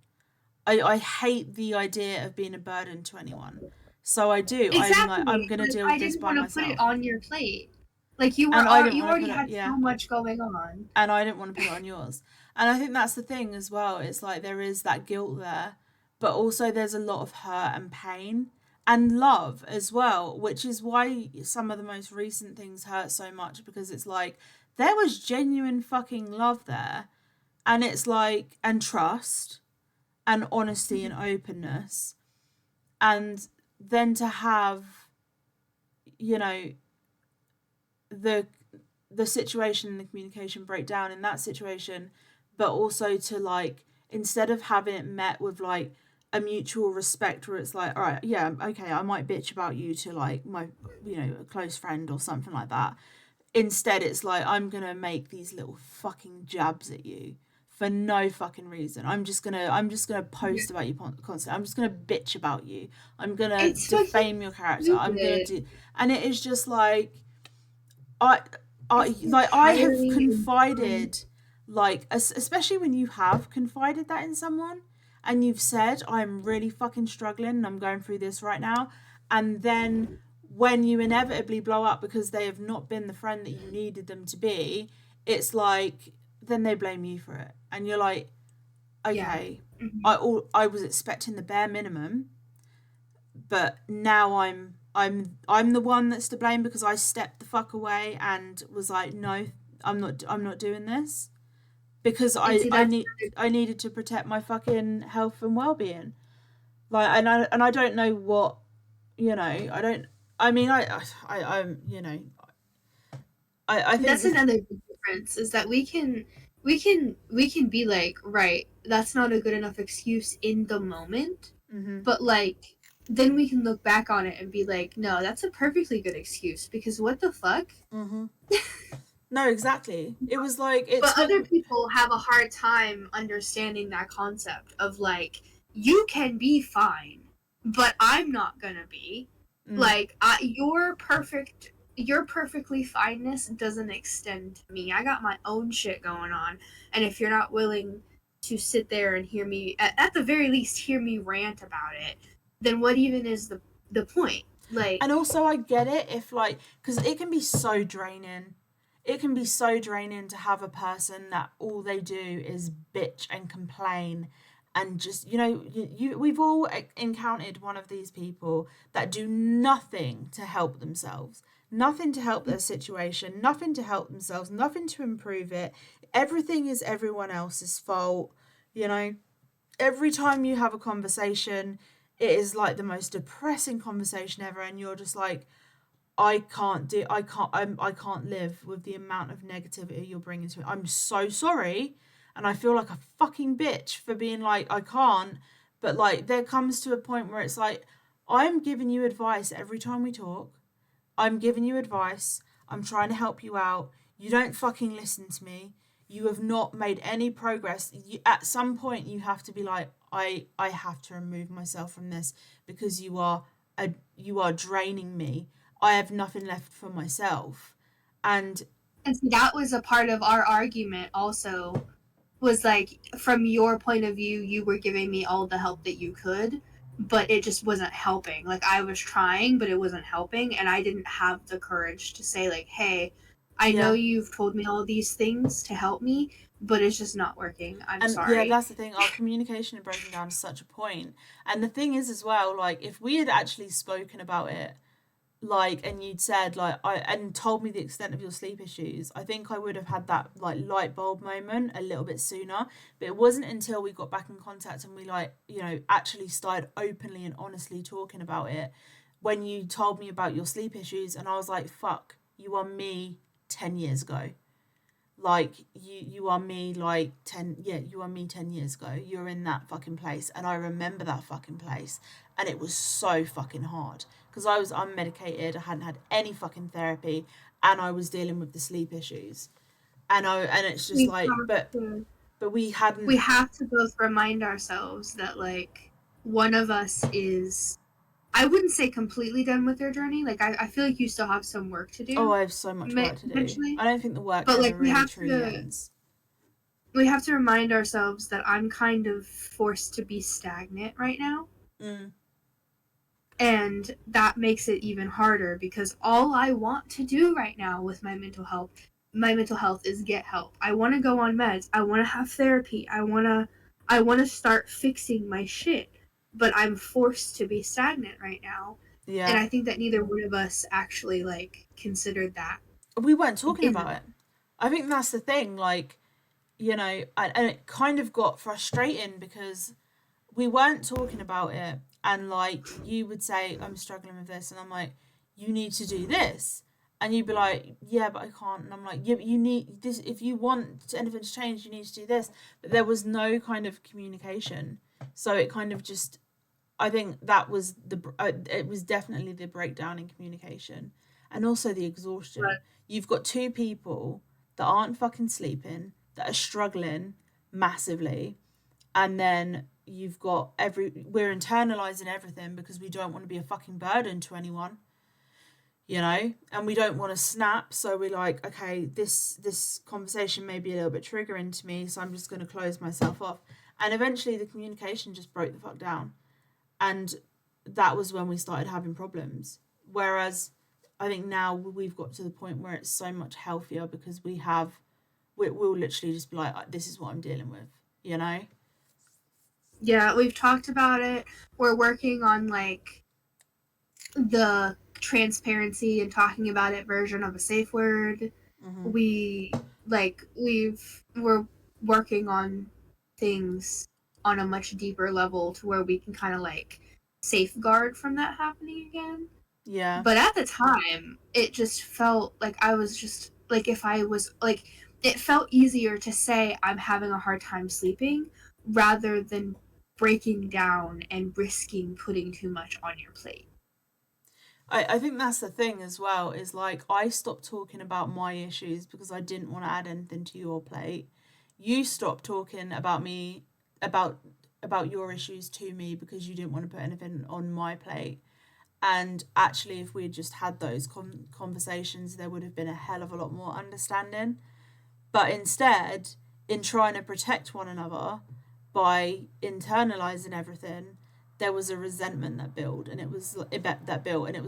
I hate the idea of being a burden to anyone. So I do. I'm like, I'm exactly. gonna Like, deal I with this didn't by want to put it myself. on your plate. Like, you And I didn't you want to already put it. had Yeah. so much going on. And I didn't want to put it on yours. And I think that's the thing as well. It's like there is that guilt there, but also there's a lot of hurt and pain and love as well, which is why some of the most recent things hurt so much because it's like there was genuine fucking love there. And it's like, and trust and honesty and openness. And then to have, you know, the the situation and the communication break down in that situation, but also to like instead of having it met with like a mutual respect where it's like, all right, yeah, okay, I might bitch about you to like my a close friend or something like that. Instead it's like I'm gonna make these little fucking jabs at you for no fucking reason. I'm just gonna Yeah. post about you constantly. I'm just gonna bitch about you. I'm gonna It's fucking defame your character. I'm gonna stupid. do, and it is just like I, I It's like I have entirely confided, like especially when you have confided that in someone, and you've said I'm really fucking struggling and I'm going through this right now, and then when you inevitably blow up because they have not been the friend that you needed them to be, it's like then they blame you for it, and you're like, yeah. okay, Mm-hmm. I was expecting the bare minimum, but now I'm the one that's to blame because I stepped the fuck away and was like, no, I'm not doing this because And I see, I that's need I needed to protect my fucking health and well being. Like, and I don't know what, I don't. I mean, I'm I think that's another big difference is that we can be like, right, that's not a good enough excuse in the moment, mm-hmm, but like then we can look back on it and be like, no, that's a perfectly good excuse because what the fuck. mm-hmm. No, exactly. It was like it But took. other people have a hard time understanding that concept of like, you can be fine, but I'm not gonna be. Mm. Like, your perfectly fineness doesn't extend to me. I got my own shit going on, and if you're not willing to sit there and hear me, at the very least, hear me rant about it, then what even is the point? And Like, also, I get it if, like, because it can be so draining. It can be so draining to have a person that all they do is bitch and complain and just, we've all encountered one of these people that do nothing to help themselves, nothing to help their situation, nothing to help themselves, nothing to improve it. Everything is everyone else's fault, you know? every time you have a conversation, it is like the most depressing conversation ever, and you're just like, I can't live with the amount of negativity you're bringing to me. I'm so sorry, and I feel like a fucking bitch for being like I can't. But like there comes to a point where it's like I'm giving you advice every time we talk. I'm giving you advice. I'm trying to help you out. You don't fucking listen to me. You have not made any progress. At some point, you have to be like, I have to remove myself from this because you are draining me. I have nothing left for myself. And And see, that was a part of our argument also, was like, from your point of view, you were giving me all the help that you could, but it just wasn't helping. Like, I was trying, but it wasn't helping, and I didn't have the courage to say, like, hey, I know yeah, you've told me all these things to help me, but it's just not working. I'm and yeah, sorry. that's the thing. Our communication had broken down to such a point. And the thing is, as well, like, if we had actually spoken about it, like, and you'd said like I and told me the extent of your sleep issues, I think I would have had that like light bulb moment a little bit sooner. But it wasn't until we got back in contact and we like, actually started openly and honestly talking about it, when you told me about your sleep issues, and I was like, fuck, you are me 10 years ago. Like you are me like 10, yeah, you are me 10 years ago. You're in that fucking place, and I remember that fucking place, and it was so fucking hard because I was unmedicated. I hadn't had any fucking therapy, and I was dealing with the sleep issues. And it's just We like, have to but we we hadn't. have to both remind ourselves that, like, one of us is, I wouldn't say completely done with their journey. Like, I feel like you still have some work to Oh, do, I have so much work to do. potentially. I don't think the work But ever like, really truly ends. we have to remind ourselves that I'm kind of forced to be stagnant right now. Mm, And that makes it even harder because all I want to do right now with my mental health is get help. I want to go on meds. I want to have therapy. I want to start fixing my shit. But I'm forced to be stagnant right now. And yeah, I think that neither one of us actually like considered that we weren't talking in the about it. I think that's the thing. Like, and it kind of got frustrating because we weren't talking about it, and like you would say I'm struggling with this, and I'm like, you need to do this, and you'd be like, yeah, but I can't, and I'm like, yeah, but you need this. If you want anything to change, you need to do this. But there was no kind of communication, so it kind of just, I think that was it was definitely the breakdown in communication, and also the exhaustion. You've got two people that aren't fucking sleeping, that are struggling massively, and then you've got we're internalizing everything because we don't want to be a fucking burden to anyone, and we don't want to snap, so we're like, okay, this conversation may be a little bit triggering to me, so I'm just going to close myself off. And eventually the communication just broke the fuck down, and that was when we started having problems. Whereas I think now we've got to the point where it's so much healthier because we'll literally just be like, this is what I'm dealing with, you know. Yeah, we've talked about it. We're working on like the transparency and talking about it version of a safe word. Mm-hmm. We're working on things on a much deeper level to where we can kind of like safeguard from that happening again. Yeah. But at the time, it just felt like I was just like, if I was like, it felt easier to say I'm having a hard time sleeping rather than breaking down and risking putting too much on your plate. I think that's the thing as well, is like I stopped talking about my issues because I didn't want to add anything to your plate. You stopped talking about me, about your issues to me because you didn't want to put anything on my plate. And actually, if we had just had those conversations, there would have been a hell of a lot more understanding. But instead, in trying to protect one another by internalizing everything, there was a resentment that built, and it was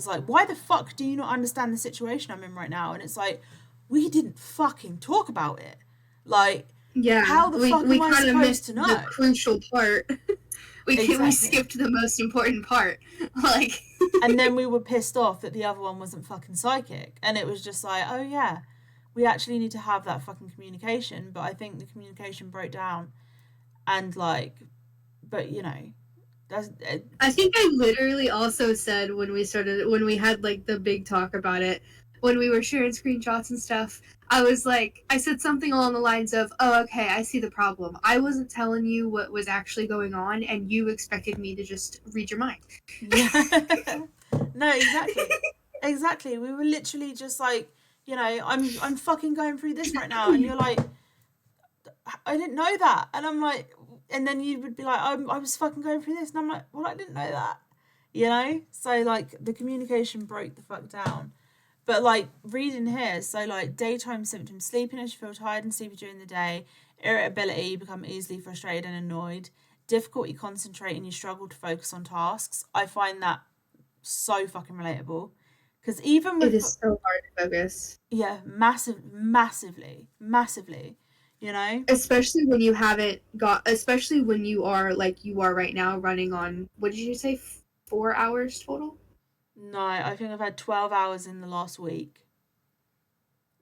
like, why the fuck do you not understand the situation I'm in right now? And it's like, we didn't fucking talk about it. Like, Yeah, how the fuck we am I kind of supposed to missed the know? crucial part. We Exactly. skipped the most important part. Like, And then we were pissed off that the other one wasn't fucking psychic, and it was just like, oh yeah, we actually need to have that fucking communication. But I think the communication broke down, and like but you know, that's I think I literally also said when we had like the big talk about it, when we were sharing screenshots and stuff, I said something along the lines of, oh, okay, I see the problem. I wasn't telling you what was actually going on, and you expected me to just read your mind. yeah. No, exactly. We were literally just like, you know, I'm fucking going through this right now, and you're like, I didn't know that, and I'm like, and then you would be like, I was fucking going through this, and I'm like, well, I didn't know that, you know. So like the communication broke the fuck down. But like reading here, so like daytime symptoms: sleepiness, you feel tired and sleepy during the day; irritability, you become easily frustrated and annoyed; difficulty concentrating, you struggle to focus on tasks. I find that so fucking relatable, because even It with, is so hard to focus. yeah, massively, you know. Especially when you haven't got, especially when you are like you are right now running on, what did you say, 4 hours total? No, I think I've had 12 hours in the last week,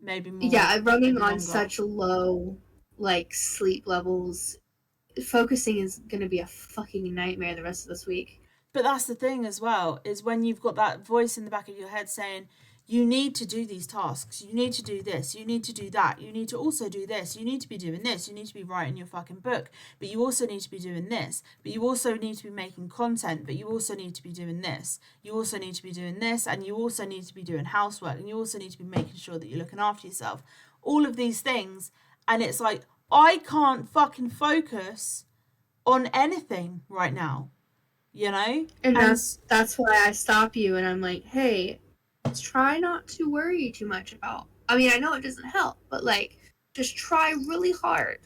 maybe more, Yeah, running maybe on longer. such low like sleep levels, focusing is gonna be a fucking nightmare the rest of this week. But that's the thing as well, is when you've got that voice in the back of your head saying, you need to do these tasks, you need to do this, you need to do that, you need to also do this, you need to be doing this, you need to be writing your fucking book, but you also need to be doing this, but you also need to be making content, but you also need to be doing this, you also need to be doing this, and you also need to be doing housework, and you also need to be making sure that you're looking after yourself. All of these things, and it's like, I can't fucking focus on anything right now, you know? And And that's why I stop you and I'm like, hey, try not to worry too much about. I mean, I know it doesn't help, but like, just try really hard.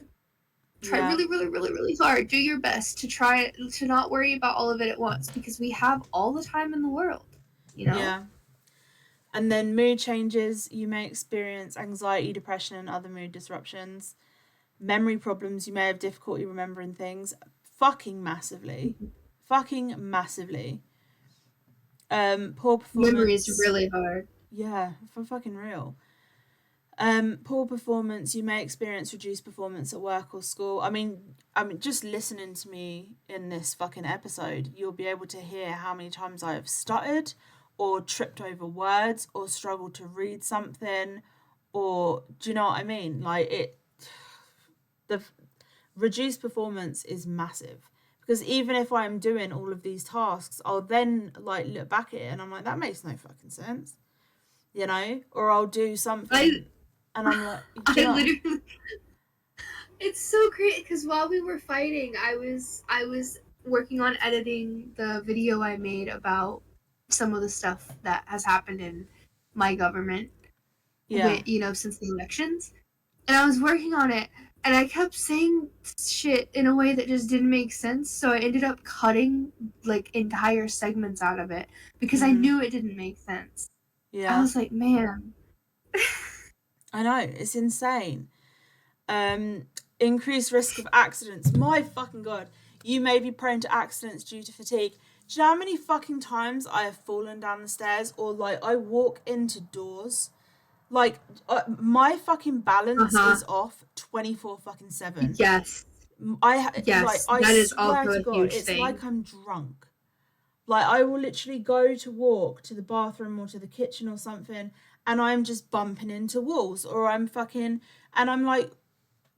Try yeah, really, really, really, really hard. Do your best to try to not worry about all of it at once because we have all the time in the world, you know? yeah. And then mood changes, you may experience anxiety, depression, and other mood disruptions. Memory problems, you may have difficulty remembering things. Fucking massively. Fucking massively. Poor Memory is performance. really hard. Yeah, for fucking real. Poor performance, you may experience reduced performance at work or school. I mean, just listening to me in this fucking episode, you'll be able to hear how many times I have stuttered, or tripped over words, or struggled to read something, or do you know what I mean? Like it, the reduced performance is massive, because even if I'm doing all of these tasks, I'll then like look back at it and I'm like, that makes no fucking sense, you know, or I'll do I something and I'm like, do you I know? literally, it's so great because while we were fighting, I was working on editing the video I made about some of the stuff that has happened in my government Yeah. with, since the elections. And I was working on it and I kept saying shit in a way that just didn't make sense, so I ended up cutting like entire segments out of it because I Mm. knew it didn't make sense. I Yeah. was like, man. I know, it's insane. Um, Increased risk of accidents. My fucking god. You may be prone to accidents due to fatigue. Do you know how many fucking times I have fallen down the stairs, or like I walk into doors? Like my fucking balance Uh-huh. is off 24 fucking 7. Yes. Like Yes, I that is swear also to a god, huge it's thing. like I'm drunk. Like I will literally go to walk to the bathroom or to the kitchen or something, and I'm just bumping into walls, or I'm fucking, and I'm like,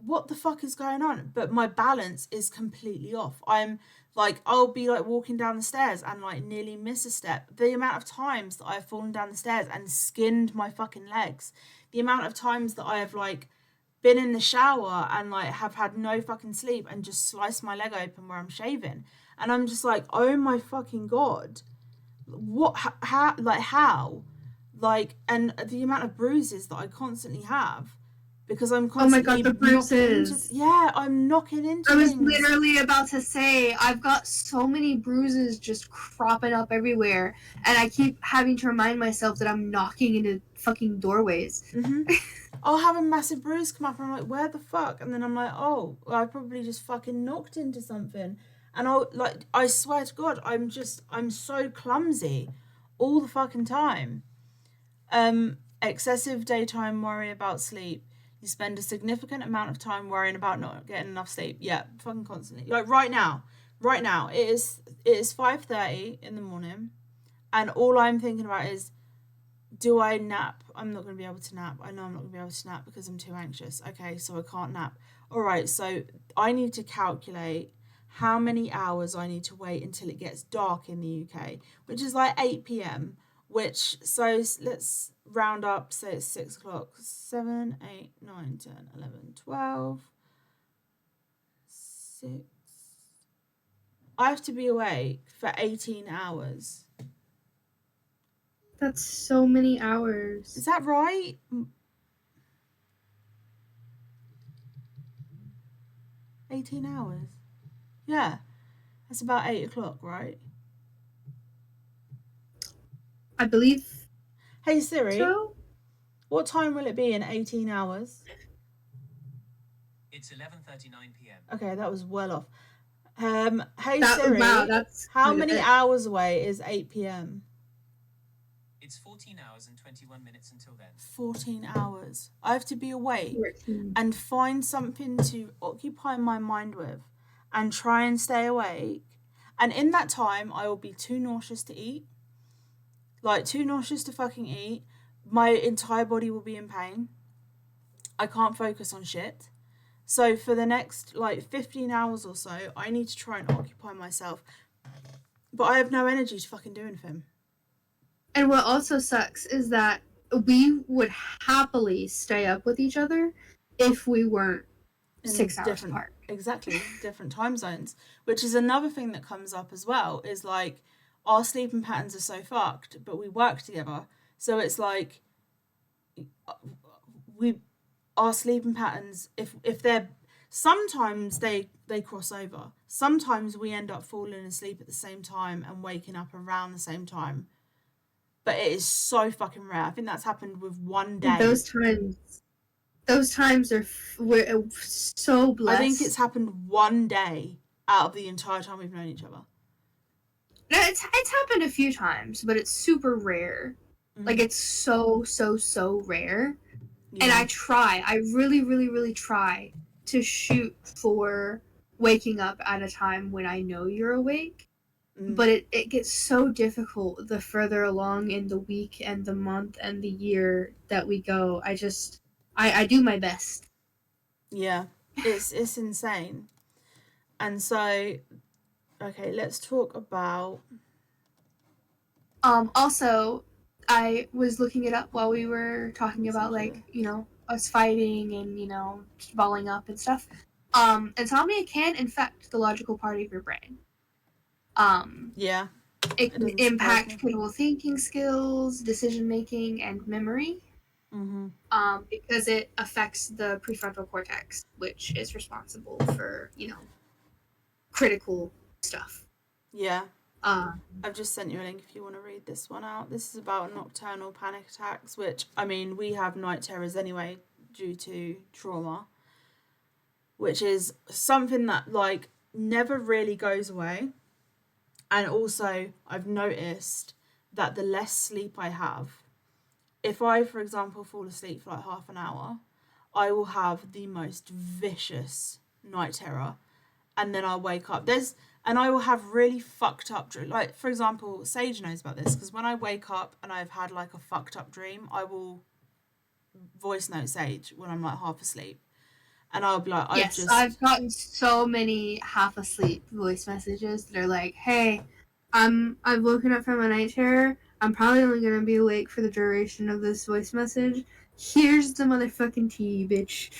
what the fuck is going on? But my balance is completely off. I'm like, I'll be like walking down the stairs and like nearly miss a step. The amount of times that I've fallen down the stairs and skinned my fucking legs. The amount of times that I have like been in the shower and like have had no fucking sleep and just sliced my leg open where I'm shaving. And I'm just like, oh my fucking god. What, how, like, how? Like, and the amount of bruises that I constantly have, because I'm Oh my god, constantly the knocking into, bruises. yeah, I'm knocking into I was things. literally about to say, I've got so many bruises just cropping up everywhere, and I keep having to remind myself that I'm knocking into fucking doorways. Mm-hmm. I'll have a massive bruise come up and I'm like, where the fuck? And then I'm like, oh, well, I probably just fucking knocked into something. And I swear to God, I'm so clumsy all the fucking time. Excessive daytime worry about sleep. You spend a significant amount of time worrying about not getting enough sleep. Yeah, fucking constantly. Like right now. right now it is 5:30 in the morning, and all I'm thinking about is, do I nap? I'm not going to be able to nap. I know I'm not going to be able to nap because I'm too anxious. Okay, so I can't nap. All right, so I need to calculate how many hours I need to wait until it gets dark in the UK, which is like 8 p.m. Which, so let's round up, say it's 6 o'clock. 7, 8, 9, 10, 11, 12, 6. I have to be awake for 18 hours. That's so many Is hours. that right? 18 hours? Yeah, that's about 8 o'clock, right? I believe Hey Siri, so. what time will it be in 18 hours? It's 11:39 p.m. Okay, that was well off. Hey Wow, Siri, that's how quite a many bit. hours away is 8 p.m.? It's 14 hours and 21 minutes until then. 14 hours. I have to be awake 14. and find something to occupy my mind with and try and stay awake. And in that time, I will be too nauseous to eat. Like, too nauseous to fucking eat. My entire body will be in pain. I can't focus on shit. So for the next like 15 hours or so, I need to try and occupy myself. But I have no energy to fucking do anything. And what also sucks is that we would happily stay up with each other if we weren't In 6 hours apart. different time zones. Which is another thing that comes up as well, is like our sleeping patterns are so fucked, but we work together. So it's like we our sleeping patterns, if they're, sometimes they cross over. Sometimes we end up falling asleep at the same time and waking up around the same time, but it is so fucking rare. I think that's happened with one day. Those times we're so blessed. I think it's happened one day out of the entire time we've known each other. No, it's happened a few times, but it's super rare. Like, it's so rare. Yeah. And I really, really, really try to shoot for waking up at a time when I know you're awake. But it gets so difficult the further along in the week and the month and the year that we go. I do my best. Yeah, it's insane. And so, okay, let's talk about. Also, I was looking it up while we were talking about, like, us fighting and balling up and stuff. Insomnia can infect the logical part of your brain. Yeah, it can impact critical thinking skills, decision making, and memory. Because it affects the prefrontal cortex, which is responsible for critical stuff. Yeah. I've just sent you a link if you want to read this one out. This is about nocturnal panic attacks, which, I mean, we have night terrors anyway due to trauma, which is something that, like, never really goes away. And also, I've noticed that the less sleep I have, if I, for example, fall asleep for like half an hour, I will have the most vicious night terror. And then I'll wake up. And I will have really fucked up dreams. Like, for example, Sage knows about this, because when I wake up and I've had like a fucked up dream, I will voice note Sage when I'm like half asleep. And I'll be like, I've gotten so many half asleep voice messages that are like, hey, I've woken up from a night terror. I'm probably only gonna be awake for the duration of this voice message. Here's the motherfucking tea, bitch.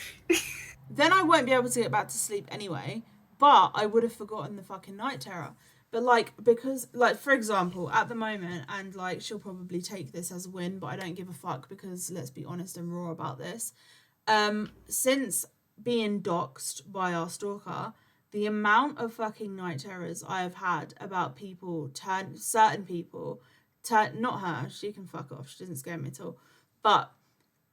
Then I won't be able to get back to sleep anyway, but I would have forgotten the fucking night terror. But like, because, like, for example, at the moment, and like, she'll probably take this as a win, but I don't give a fuck, because let's be honest and raw about this. Since being doxxed by our stalker, the amount of fucking night terrors I have had about certain people, not her, she can fuck off, she doesn't scare me at all, but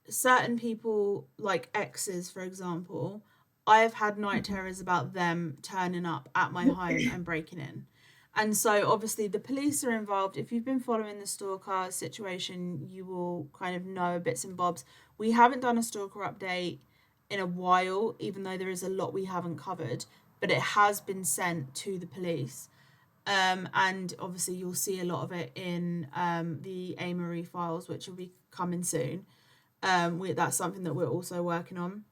certain people, like exes, for example, I have had night terrors about them turning up at my home and breaking in. And so obviously the police are involved. If you've been following the stalker situation, you will kind of know bits and bobs. We haven't done a stalker update in a while, even though there is a lot we haven't covered. but it has been sent to the police. And obviously you'll see a lot of it in the Amory files, which will be coming soon. That's something that we're also working on.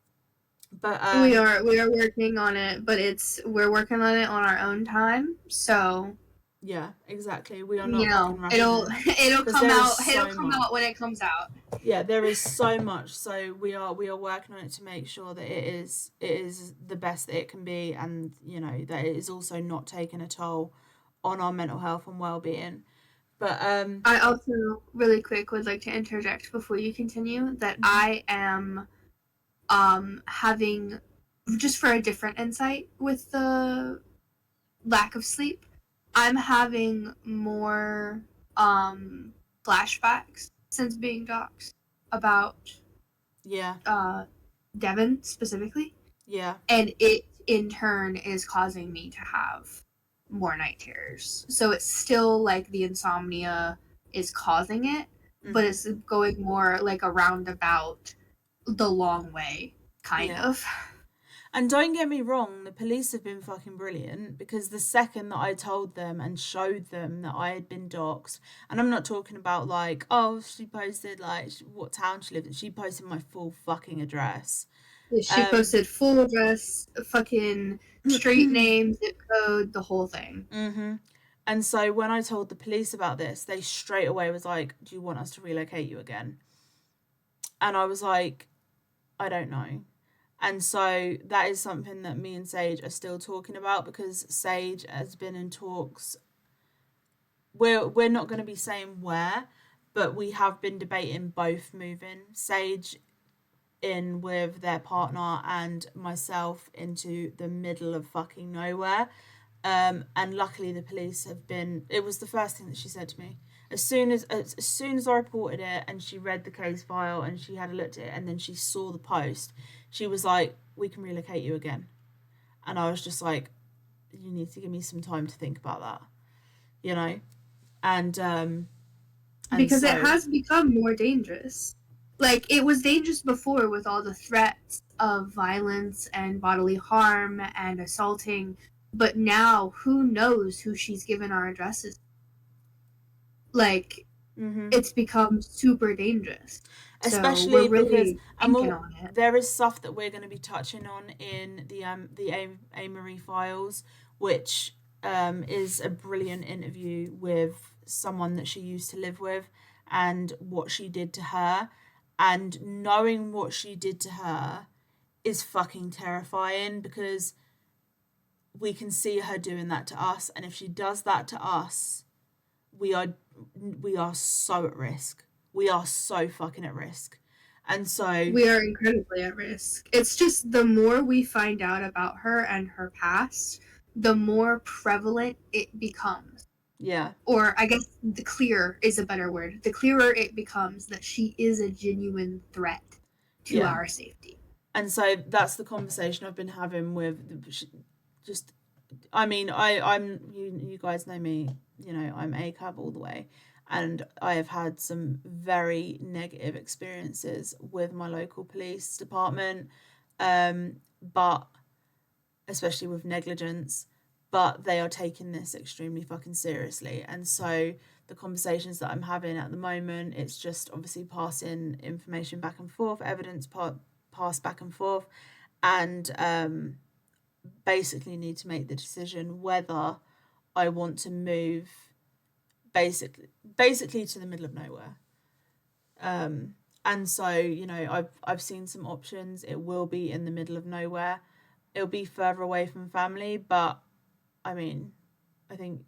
But we are working on it, but we're working on it on our own time. So yeah, exactly. We are not fucking rushing it'll it. come There is out. so It'll come much. out when it comes out. Yeah, there is so much. So we are working on it to make sure that it is the best that it can be, and you know that it is also not taking a toll on our mental health and well-being. But I also really quick would like to interject before you continue that I am having, just for a different insight with the lack of sleep, I'm having more flashbacks since being doxxed about yeah, Devin specifically, yeah, and it in turn is causing me to have more night terrors. So it's still like the insomnia is causing it, but it's going more like a roundabout, the long way, kind yeah. of. And don't get me wrong, the police have been fucking brilliant, because the second that I told them and showed them that I had been doxxed, and I'm not talking about like, oh, she posted like what town she lived in, she posted my full fucking address. She posted full address, fucking street name, zip code, the whole thing. And so when I told the police about this, they straight away was like, do you want us to relocate you again? And I was like, I don't know. And so that is something that me and Sage are still talking about, because Sage has been in talks. We're not going to be saying where, but we have been debating both moving. Sage in with their partner and myself into the middle of fucking nowhere. And luckily the police have been. It was the first thing that she said to me. As soon as I reported it and she read the case file and she had a look at it and then she saw the post, she was like, "We can relocate you again." And I was just like, "You need to give me some time to think about that," you know. And because so, it has become more dangerous. Like, it was dangerous before with all the threats of violence and bodily harm and assaulting, but now who knows who she's given our addresses? Like, it's become super dangerous. So we're especially because really thinking on it. there is stuff that we're going to be touching on in the Amory files, which is a brilliant interview with someone that she used to live with and what she did to her, and knowing what she did to her is fucking terrifying, because we can see her doing that to us, and if she does that to us, we are so at risk. We are so fucking at risk. And so we are incredibly at risk. It's just the more we find out about her and her past, the more prevalent it becomes. yeah. Or I guess the clearer is a better word. The clearer it becomes that she is a genuine threat to Yeah. our safety. And so that's the conversation I've been having with just I mean, I'm you guys know me, you know, I'm ACAB all the way. And I have had some very negative experiences with my local police department, but especially with negligence. But they are taking this extremely fucking seriously. And so the conversations that I'm having at the moment, it's just obviously passing information back and forth, evidence passed back and forth, and basically need to make the decision whether I want to move basically to the middle of nowhere. And so, you know, I've seen some options. It will be in the middle of nowhere. It'll be further away from family, but I mean, I think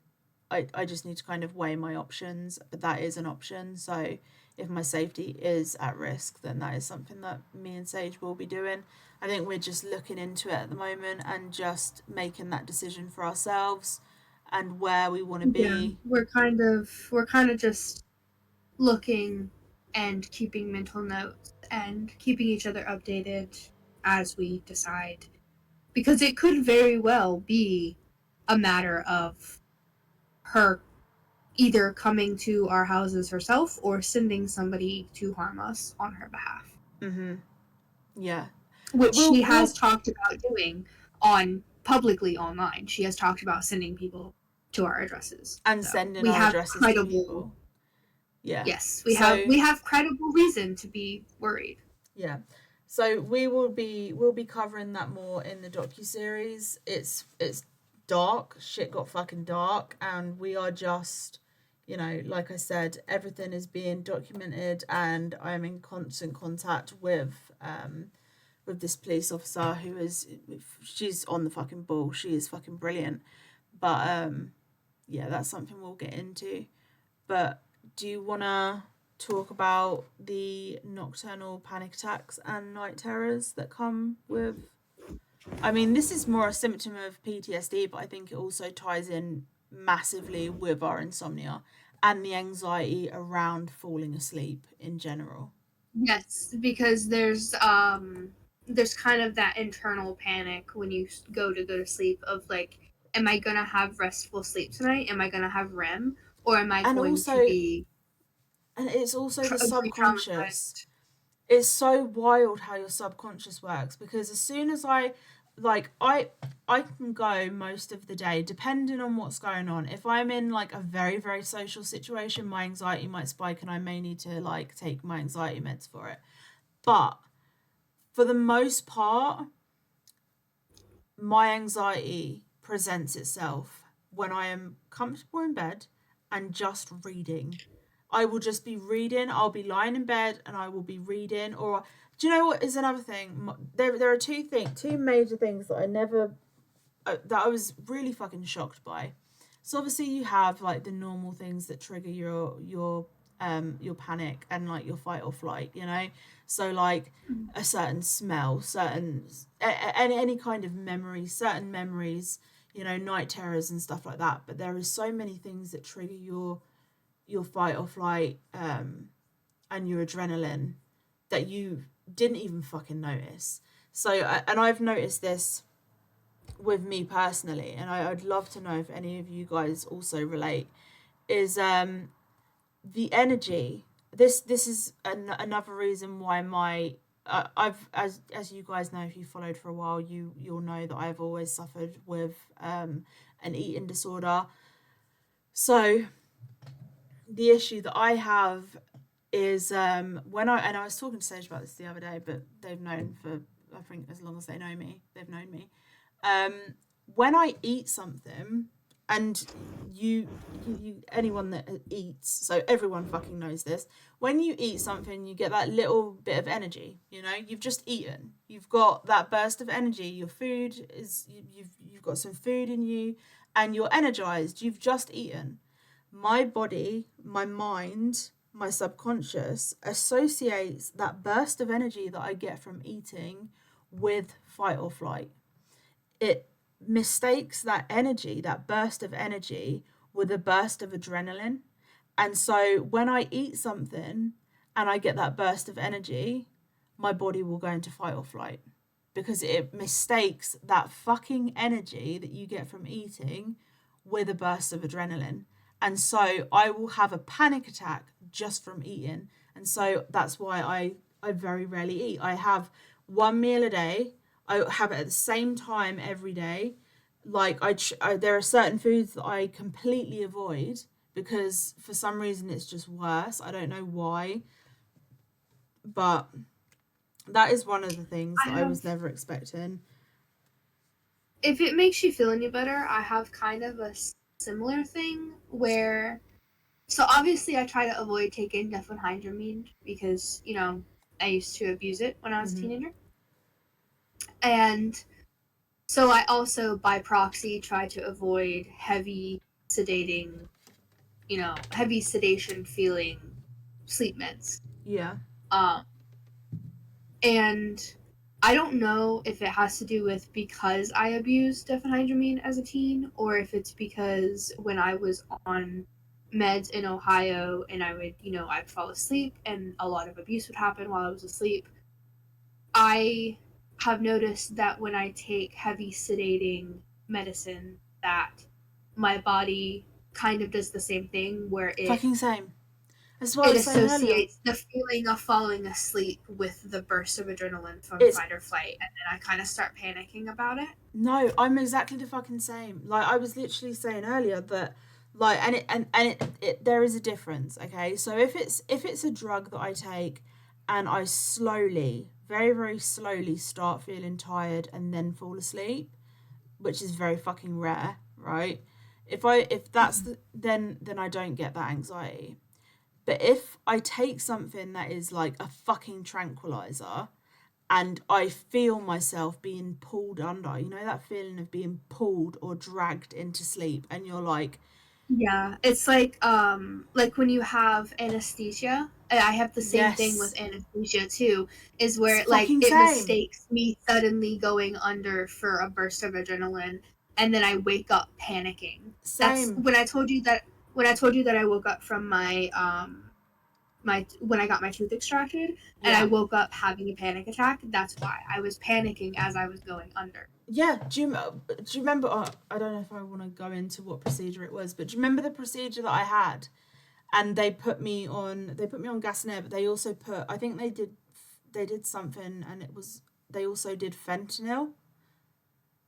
I just need to kind of weigh my options, but that is an option. So if my safety is at risk, then that is something that me and Sage will be doing. I think we're just looking into it at the moment and just making that decision for ourselves and where we want to be. Yeah, we're kind of just looking and keeping mental notes and keeping each other updated as we decide. Because it could very well be a matter of her either coming to our houses herself or sending somebody to harm us on her behalf. Yeah. Which she has talked about doing on publicly online. She has talked about sending people to our addresses. And So sending we our have addresses to credible. people. Yeah. Yes, So we have credible reason to be worried. yeah. So we'll be covering that more in the docuseries. It's dark. Shit got fucking dark, and we are just, like I said, everything is being documented, and I'm in constant contact with this police officer who is, she's on the fucking ball. She is fucking brilliant. But yeah, that's something we'll get into. But do you wanna talk about the nocturnal panic attacks and night terrors that come with? I mean, this is more a symptom of PTSD, but I think it also ties in massively with our insomnia and the anxiety around falling asleep in general. Yes, because there's kind of that internal panic when you go to sleep of like, am I gonna have restful sleep tonight? Am I gonna have REM, or am I And going to also, be and it's also the subconscious. re-traumatized? It's so wild how your subconscious works, because as soon as I can go most of the day depending on what's going on. If I'm in like a very very social situation, my anxiety might spike and I may need to like take my anxiety meds for it. But for the most part, my anxiety presents itself when I am comfortable in bed and just reading. I will just be reading. I'll be lying in bed and I will be reading. Or do you know what is another thing? There are two major things that I never that I was really fucking shocked by. So obviously you have like the normal things that trigger your panic and like your fight or flight, So like a certain smell, certain any kind of memory, certain memories, night terrors and stuff like that. But there is so many things that trigger your fight or flight and your adrenaline that you didn't even fucking notice. So and I've noticed this with me personally, and I'd love to know if any of you guys also relate, is the energy. This is another reason why I've as you guys know, if you followed for a while, you'll know that I've always suffered with an eating disorder. So the issue that I have is when I was talking to Sage about this the other day, but they've known for, I think, as long as they know me, they've known me. Um, when I eat something, and you anyone that eats, so everyone fucking knows this. When you eat something, you get that little bit of energy. You've just eaten. You've got that burst of energy. Your food is you've got some food in you, and you're energized. You've just eaten. My body, my mind, my subconscious associates that burst of energy that I get from eating with fight or flight. It mistakes that energy, that burst of energy, with a burst of adrenaline. And so when I eat something and I get that burst of energy, my body will go into fight or flight because it mistakes that fucking energy that you get from eating with a burst of adrenaline. And so I will have a panic attack just from eating. And so that's why I very rarely eat. I have one meal a day. I have it at the same time every day. Like there are certain foods that I completely avoid because for some reason it's just worse. I don't know why, but that is one of the things that I was never expecting. If it makes you feel any better, I have kind of a similar thing where, so obviously I try to avoid taking diphenhydramine because, I used to abuse it when I was a teenager. And so I also, by proxy, try to avoid heavy sedating, heavy sedation feeling sleep meds. Yeah. And I don't know if it has to do with because I abused diphenhydramine as a teen, or if it's because when I was on meds in Ohio and I would, I'd fall asleep and a lot of abuse would happen while I was asleep. I have noticed that when I take heavy sedating medicine, that my body kind of does the same thing where it Fucking same. That's what I It was saying earlier. associates the feeling of falling asleep with the burst of adrenaline from It's fight or flight, and then I kind of start panicking about it. No, I'm exactly the fucking same. Like I was literally saying earlier that like and it there is a difference, okay? So if it's a drug that I take and I slowly, very, very slowly start feeling tired and then fall asleep, which is very fucking rare, right? If that's then I don't get that anxiety. But if I take something that is like a fucking tranquilizer and I feel myself being pulled under. You know that feeling of being pulled or dragged into sleep, and you're like, Yeah, it's like when you have anesthesia. I have the same thing with yes, anesthesia too, is it's where like fucking it same, mistakes me suddenly going under for a burst of adrenaline, and then I wake up panicking. That's same. when I told you that I woke up from my when I got my tooth extracted and I Yeah, woke up having a panic attack. That's why I was panicking as I was going under. yeah. Do you remember? I don't know if I want to go into what procedure it was, but do you remember the procedure that I had? And they put me on gas and air, but they also put I think they did something, and it was they also did fentanyl.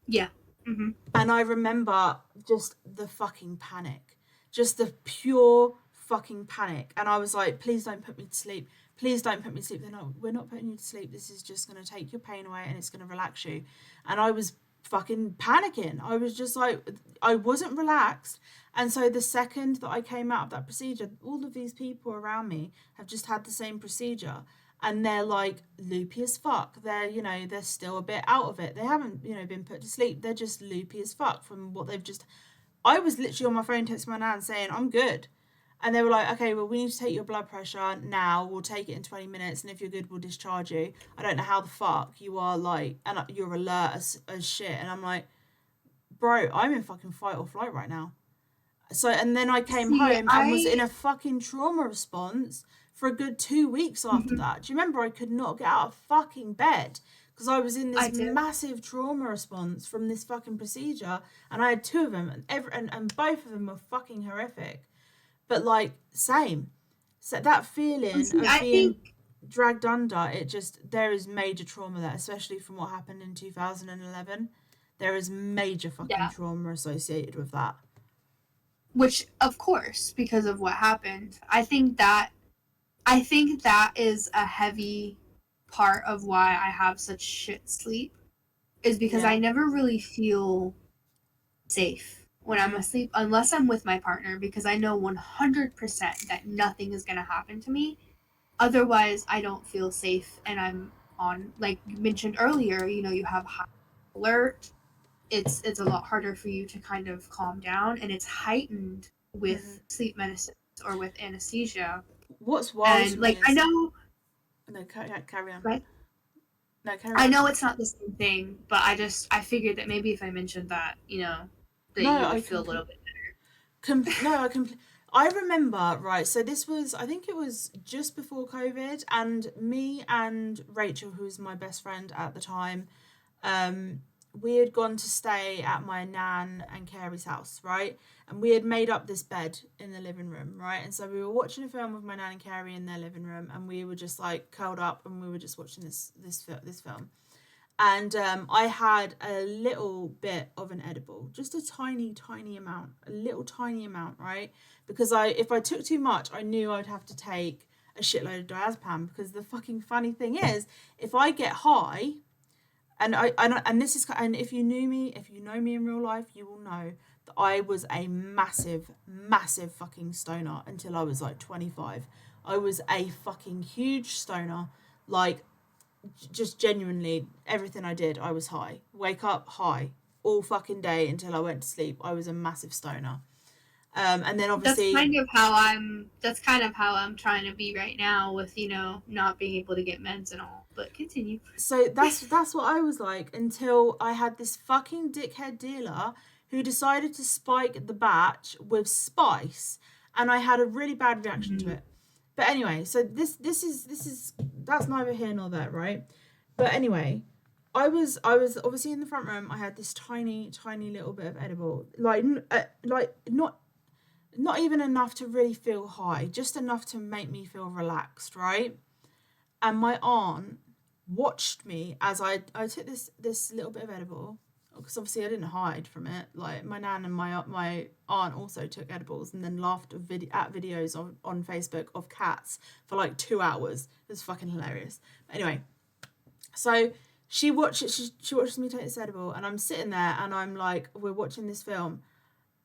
Yeah. Hmm. And I remember just the fucking panic, just the pure fucking panic. And I was like, please don't put me to sleep. Please don't put me to sleep. They're not, we're not putting you to sleep. This is just going to take your pain away and it's going to relax you. And I was fucking panicking. I was just like, I wasn't relaxed. And so the second that I came out of that procedure, all of these people around me have just had the same procedure, and they're like loopy as fuck. They're still a bit out of it. They haven't, been put to sleep. They're just loopy as fuck from what they've just. I was literally on my phone texting my nan saying, I'm good. And they were like, okay, well, we need to take your blood pressure now. We'll take it in 20 minutes. And if you're good, we'll discharge you. I don't know how the fuck you are like, and you're alert as shit. And I'm like, bro, I'm in fucking fight or flight right now. So, and then I came See, home and was in a fucking trauma response for a good 2 weeks after Mhm, that. Do you remember I could not get out of fucking bed because I was in I this do. massive trauma response from this fucking procedure, and I had two of them, and both of them were fucking horrific. But like, same. So that And feeling see, of I think being dragged under, there is major trauma there, especially from what happened in 2011. There is major fucking yeah, trauma associated with that. which of course because of what happened. I think that is a heavy part of why I have such shit sleep is because I Yeah. never really feel safe when I'm Mm-hmm. asleep unless I'm with my partner because I know 100% that nothing is going to happen to me. Otherwise, I don't feel safe and I'm on like you mentioned earlier, you have high alert. It's a lot harder for you to kind of calm down and it's heightened Mm-hmm. with sleep medicine or with anesthesia. What's wild And to me like I is know no, carry on. right? No, carry I on. know it's not the same thing, but I figured that maybe if I mentioned that, that No, you would I feel a complete. little bit No, I complete. I remember, right. So this was, I think it was just before COVID, and me and Rachel, who was my best friend at the time, um, we had gone to stay at my nan and Carrie's house, right? And we had made up this bed in the living room, right? And so we were watching a film with my nan and Carrie in their living room, and we were just like curled up, and we were just watching this film. And I had a little bit of an edible, just a tiny, tiny amount, a little tiny amount, right? Because if I took too much, I knew I'd have to take a shitload of diazepam. Because the fucking funny thing is, if I get high, and this is, and if you know me in real life, you will know that I was a massive, massive fucking stoner until I was like 25. I was a fucking huge stoner, like just genuinely everything I did, I was high. Wake up high all fucking day until I went to sleep. I was a massive stoner. And then obviously, that's kind of how I'm trying to be right now with, not being able to get meds and all. But continue. so that's what I was like until I had this fucking dickhead dealer who decided to spike the batch with spice, and I had a really bad reaction to Mhm. it. But anyway, so this is that's neither here nor there, right? But anyway, I was obviously in the front room. I had this tiny little bit of edible, like not not even enough to really feel high, just enough to make me feel relaxed, right? And my aunt watched me as I took this little bit of edible, because obviously I didn't hide from it. Like my nan and my aunt also took edibles and then laughed at videos on Facebook of cats for like 2 hours. It was fucking hilarious. But anyway, so she watches me take this edible, and I'm sitting there and I'm like, we're watching this film.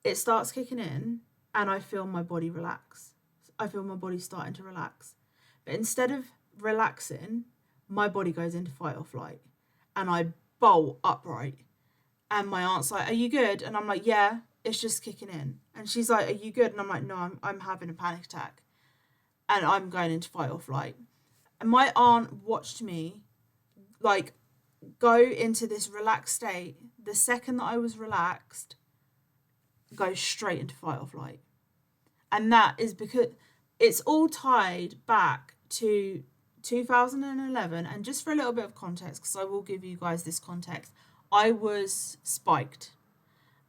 It starts kicking in and I feel my body relax. I feel my body starting to relax. But instead of relaxing, my body goes into fight or flight and I bolt upright. And my aunt's like, "Are you good?" And I'm like, "Yeah, it's just kicking in." And she's like, "Are you good?" And I'm like, "No, I'm having a panic attack and I'm going into fight or flight." And my aunt watched me like go into this relaxed state. The second that I was relaxed, go straight into fight or flight. And that is because it's all tied back to 2011. And just for a little bit of context, because I will give you guys this context, I was spiked.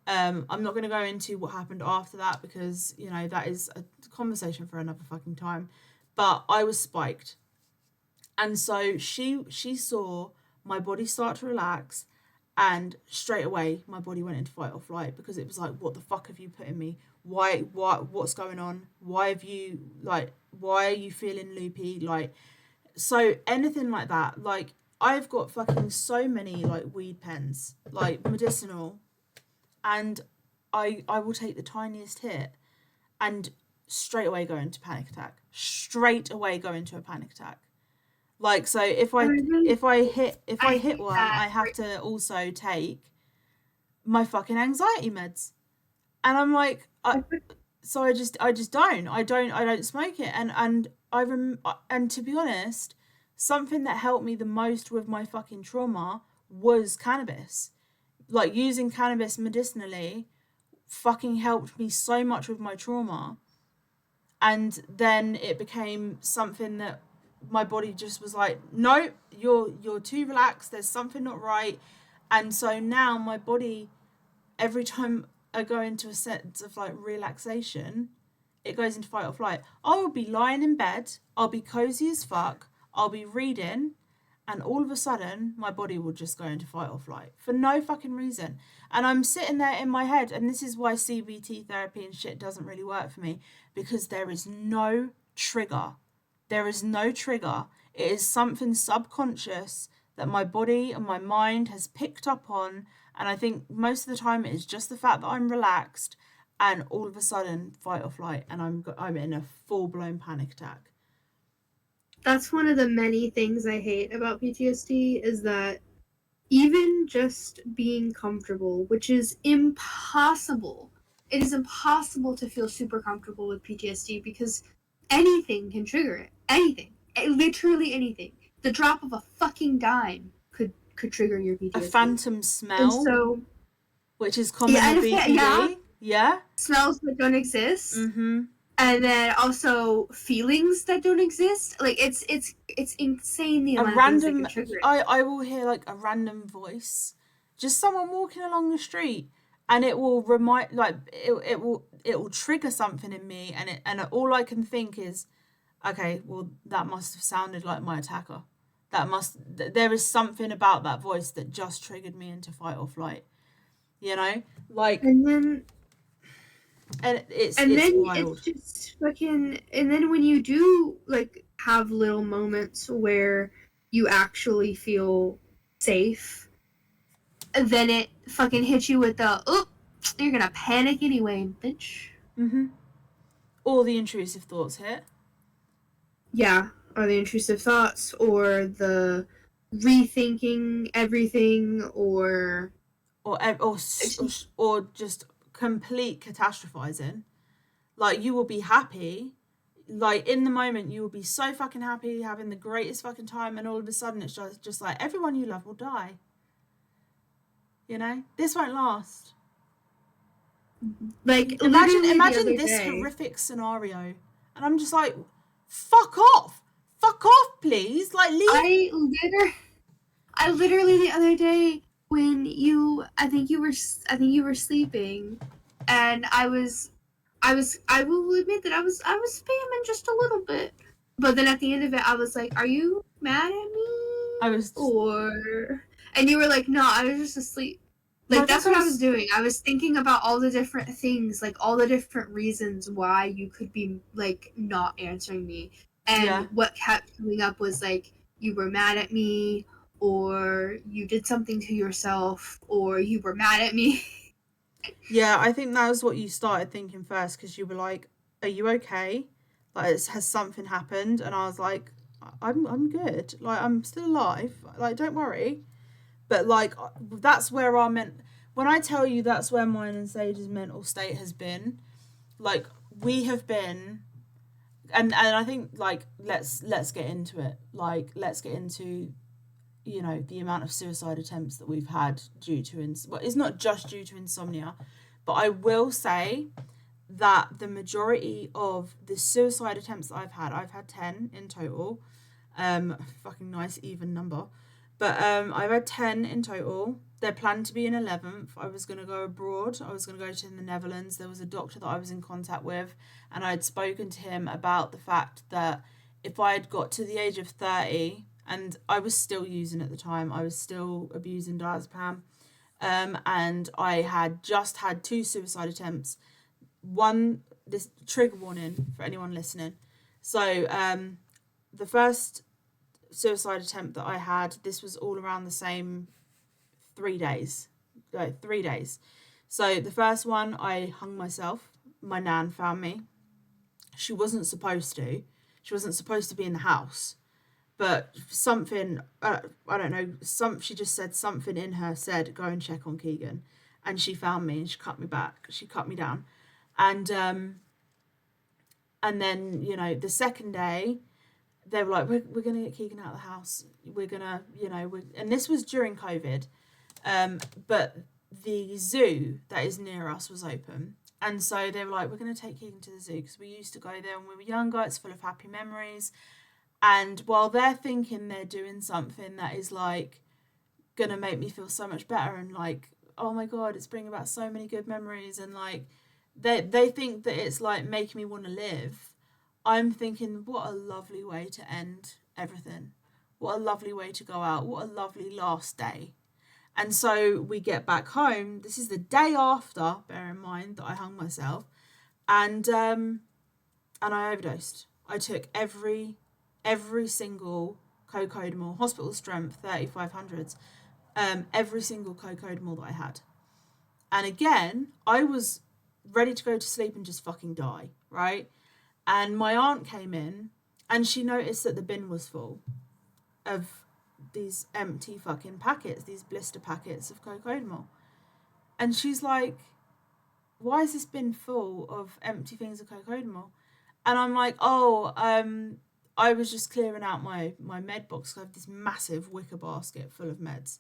I'm not going to go into what happened after that because, you know, that is a conversation for another fucking time. But I was spiked. And so she saw my body start to relax, and straight away my body went into fight or flight because it was like, what the fuck have you put in me? What's going on? Why are you feeling loopy? Like, so anything like that, like I've got fucking so many like weed pens, like medicinal, and I will take the tiniest hit and straight away go into panic attack. Straight away go into a panic attack. Like, so if I hit one, I have to also take my fucking anxiety meds. And I'm like, so I just don't smoke it. And to be honest, something that helped me the most with my fucking trauma was cannabis. Like using cannabis medicinally fucking helped me so much with my trauma. And then it became something that my body just was like, no, you're too relaxed, there's something not right. And so now my body, every time I go into a sense of like relaxation, it goes into fight or flight. I will be lying in bed, I'll be cozy as fuck, I'll be reading, and all of a sudden my body will just go into fight or flight for no fucking reason. And I'm sitting there in my head, and this is why CBT therapy and shit doesn't really work for me, because there is no trigger. There is no trigger. It is something subconscious that my body and my mind has picked up on. And I think most of the time it is just the fact that I'm relaxed, and all of a sudden fight or flight, and I'm in a full-blown panic attack. That's one of the many things I hate about PTSD, is that even just being comfortable, which is impossible. It is impossible to feel super comfortable with PTSD because anything can trigger it. Anything. Literally anything. The drop of a fucking dime could trigger your PTSD. A phantom smell, and so, which is common with BPD. Yeah. Smells that don't exist. Mm-hmm. And then also feelings that don't exist. Like it's insane the amount of things that can trigger it. I will hear like a random voice, just someone walking along the street, and it will remind, like it will trigger something in me, and all I can think is, okay, well that must have sounded like my attacker. There is something about that voice that just triggered me into fight or flight. You know, like, and it's wild. It's just fucking. And then when you do like have little moments where you actually feel safe, then it fucking hits you with the, oh, you're gonna panic anyway, bitch. Mm-hmm. Or the intrusive thoughts hit. Yeah, or the intrusive thoughts, or the rethinking everything, or just complete catastrophizing. Like, you will be happy, like in the moment you will be so fucking happy, having the greatest fucking time, and all of a sudden it's just like everyone you love will die. You know, this won't last. Like, imagine this horrific scenario, and I'm just like, fuck off, please, like leave. I literally the other day, when I think you were sleeping, and I I will admit that I was spamming just a little bit. But then at the end of it I was like, are you mad at me? I was Or and you were like, no, I was just asleep. No, I Like, think that's I what I was was doing. I was thinking about all the different things, like all the different reasons why you could be like not answering me. And yeah. what kept coming up was like, you were mad at me, or you did something to yourself, or you were mad at me. Yeah, I think that was what you started thinking first, because you were like, "Are you okay? Like, has something happened?" And I was like, I'm good. Like, I'm still alive. Like, don't worry." But like, that's where our when I tell you that's where mine and Sage's mental state has been. Like, we have been, and I think, like, let's get into it. Like, let's get into, the amount of suicide attempts that we've had due to well, it's not just due to insomnia, but I will say that the majority of the suicide attempts that I've had 10 in total. Fucking nice even number. But I've had 10 in total. There planned to be an 11th. I was going to go abroad. I was going to go to the Netherlands. There was a doctor that I was in contact with, and I had spoken to him about the fact that if I had got to the age of 30, and I was still using at the time, I was still abusing diazepam, and I had just had 2 suicide attempts. One, this trigger warning for anyone listening. So, the first suicide attempt that I had, this was all around the same 3 days. Like 3 days. So the first one, I hung myself. My nan found me. She wasn't supposed to. She wasn't supposed to be in the house. But something, I don't know, she just said something in her said, go and check on Keegan. And she found me and she cut me back. She cut me down. And then, the second day, they were like, we're going to get Keegan out of the house. We're going to, and this was during COVID. But the zoo that is near us was open. And so they were like, we're going to take Keegan to the zoo, because we used to go there when we were younger. It's full of happy memories. And while they're thinking they're doing something that is like going to make me feel so much better, and like, oh my God, it's bringing back so many good memories, and like they think that it's like making me want to live, I'm thinking, what a lovely way to end everything. What a lovely way to go out. What a lovely last day. And so we get back home. This is the day after, bear in mind, that I hung myself. And I overdosed. I took every single cocodamol, hospital strength 3500s, every single cocodamol that I had. And again, I was ready to go to sleep and just fucking die, right? And my aunt came in and she noticed that the bin was full of these empty fucking packets, these blister packets of cocodamol. And she's like, why is this bin full of empty things of cocodamol? And I'm like, I was just clearing out my med box. I have this massive wicker basket full of meds.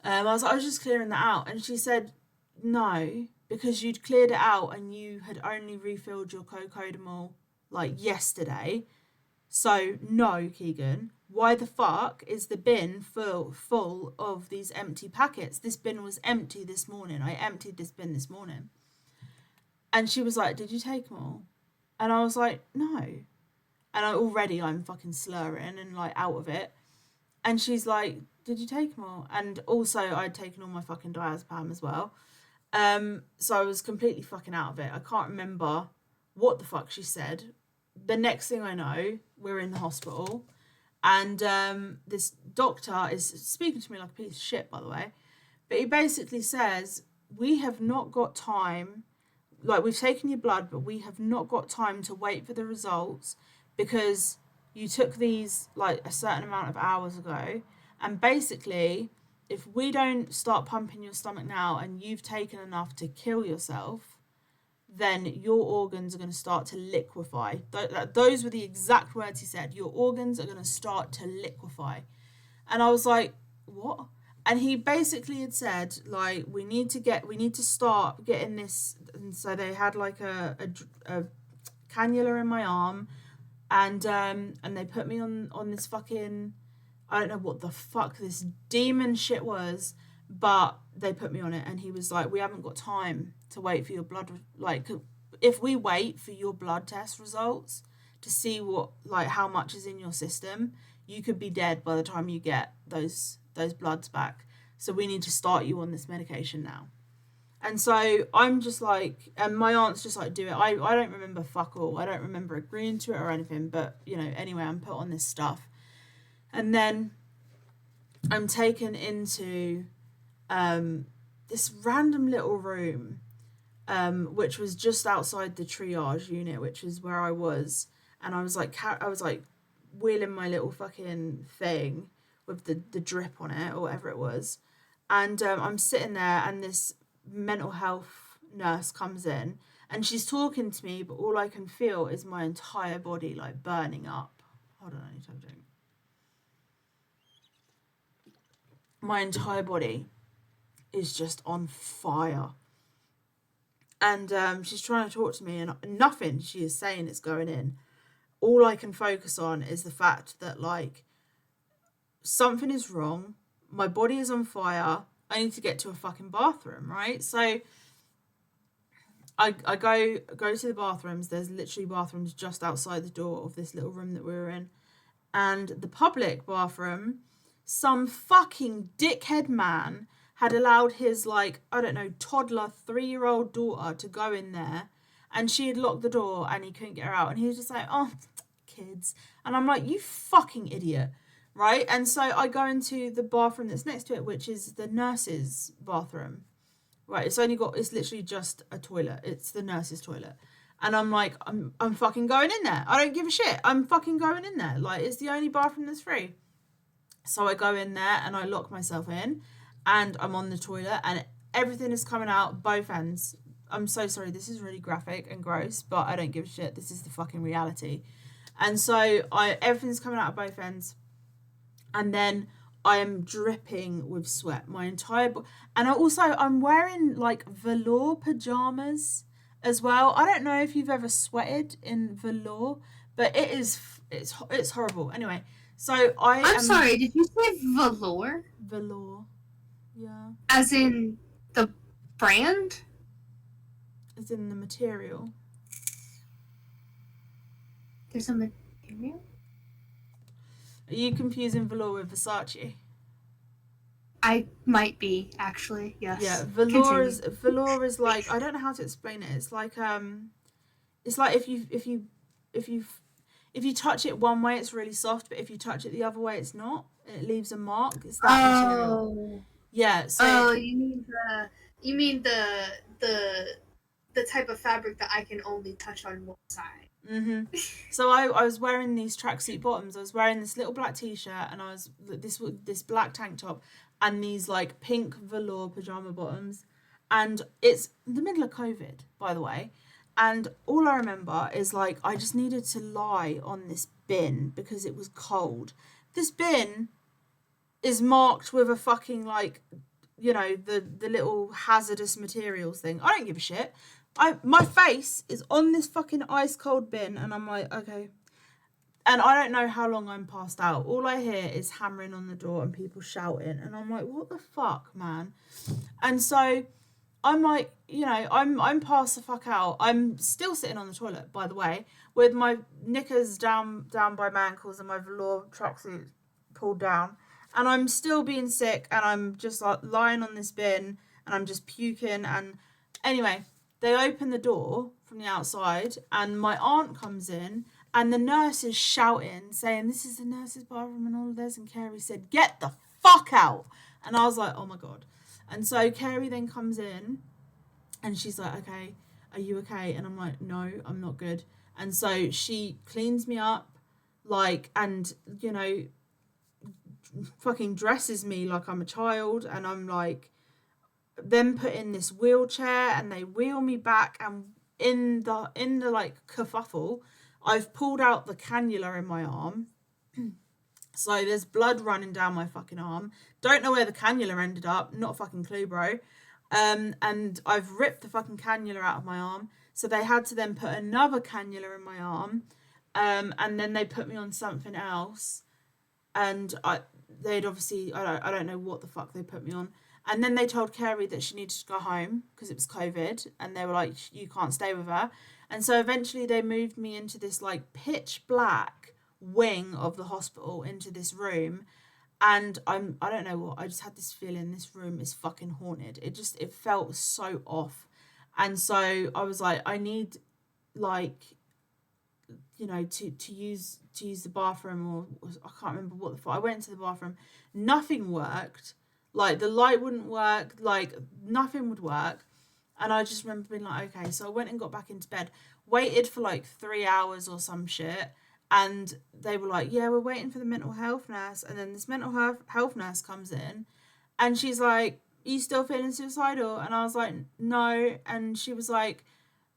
I was just clearing that out. And she said, no, because you'd cleared it out and you had only refilled your cocodamol like yesterday. So no, Keegan, why the fuck is the bin full of these empty packets? This bin was empty this morning. I emptied this bin this morning. And she was like, did you take them all? And I was like, no. And I'm fucking slurring and like out of it. And she's like, did you take them all? And also I'd taken all my fucking diazepam as well. So I was completely fucking out of it. I can't remember what the fuck she said. The next thing I know, we're in the hospital. And this doctor is speaking to me like a piece of shit, by the way. But he basically says, we have not got time. Like, we've taken your blood, but we have not got time to wait for the results, because you took these like a certain amount of hours ago. And basically, if we don't start pumping your stomach now and you've taken enough to kill yourself, then your organs are going to start to liquefy. Those were the exact words he said. Your organs are going to start to liquefy. And I was like, what? And he basically had said, like, we need to start getting this. And so they had like a cannula in my arm, and they put me on this fucking, I don't know what the fuck this demon shit was, but they put me on it. And he was like, we haven't got time to wait for your blood. Like, if we wait for your blood test results to see what, like, how much is in your system, you could be dead by the time you get those bloods back. So we need to start you on this medication now. And so I'm just like, and my aunt's just like, do it. I don't remember fuck all. I don't remember agreeing to it or anything. But, you know, anyway, I'm put on this stuff. And then I'm taken into this random little room, which was just outside the triage unit, which is where I was. And I was like wheeling my little fucking thing with the drip on it or whatever it was. And I'm sitting there, and this mental health nurse comes in, and she's talking to me, but all I can feel is my entire body like burning up. Hold on, I need to have a drink. My entire body is just on fire. And she's trying to talk to me, and nothing she is saying is going in. All I can focus on is the fact that, like, something is wrong. My body is on fire. I need to get to a fucking bathroom, right? So I go to the bathrooms. There's literally bathrooms just outside the door of this little room that we were in. And the public bathroom, some fucking dickhead man had allowed his, like, I don't know, toddler 3-year-old daughter to go in there, and she had locked the door and he couldn't get her out. And he was just like, oh, kids. And I'm like, you fucking idiot. Right? And so I go into the bathroom that's next to it, which is the nurse's bathroom. Right? It's literally just a toilet. It's the nurse's toilet. And I'm like, I'm fucking going in there. I don't give a shit. I'm fucking going in there. Like, it's the only bathroom that's free. So I go in there and I lock myself in, and I'm on the toilet, and everything is coming out both ends. I'm so sorry. This is really graphic and gross, but I don't give a shit. This is the fucking reality. And so everything's coming out of both ends. And then I am dripping with sweat, my entire body. And I'm wearing like velour pajamas as well. I don't know if you've ever sweated in velour, but it's horrible. Anyway, so I'm sorry, did you say velour? Velour, yeah. As in the brand? As in the material. There's a material? Are you confusing velour with Versace? I might be, actually, yes. Yeah, velour is like, I don't know how to explain it. It's like if you touch it one way, it's really soft, but if you touch it the other way, it's not. It leaves a mark. It's that material. Yeah. So. You mean the type of fabric that I can only touch on one side. Mm-hmm. So I was wearing these tracksuit bottoms. I was wearing this little black t-shirt, and I was this black tank top, and these like pink velour pajama bottoms. And it's the middle of COVID, by the way. And all I remember is like I just needed to lie on this bin because it was cold. This bin is marked with a fucking, like, you know, the little hazardous materials thing. I don't give a shit. My face is on this fucking ice cold bin, and I'm like, okay. And I don't know how long I'm passed out. All I hear is hammering on the door and people shouting, and I'm like, what the fuck, man? And so I'm like, you know, I'm passed the fuck out. I'm still sitting on the toilet, by the way, with my knickers down by my ankles and my velour tracksuit pulled down, and I'm still being sick, and I'm just like lying on this bin, and I'm just puking. And anyway, they open the door from the outside, and my aunt comes in, and the nurse is shouting, saying, this is the nurse's bathroom and all of this. And Carrie said, get the fuck out. And I was like, oh my God. And so Carrie then comes in, and she's like, okay, are you okay? And I'm like, no, I'm not good. And so she cleans me up, like, and, you know, fucking dresses me like I'm a child. And I'm like, then put in this wheelchair, and they wheel me back, and in the like kerfuffle, I've pulled out the cannula in my arm. So there's blood running down my fucking arm. Don't know where the cannula ended up. Not a fucking clue, bro. And I've ripped the fucking cannula out of my arm. So they had to then put another cannula in my arm. And then they put me on something else. And they'd obviously, I don't know what the fuck they put me on. And then they told Carrie that she needed to go home because it was COVID, and they were like, you can't stay with her. And so eventually they moved me into this like pitch black wing of the hospital, into this room. And I don't know what, I just had this feeling this room is fucking haunted. It felt so off. And so I was like, I need, like, you know, to use the bathroom, or I can't remember what the fuck. I went into the bathroom, nothing worked. Like, the light wouldn't work, like nothing would work. And I just remember being like, okay. So I went and got back into bed, waited for like 3 hours or some shit. And they were like, yeah, we're waiting for the mental health nurse. And then this mental health nurse comes in, and she's like, are you still feeling suicidal? And I was like, no. And she was like,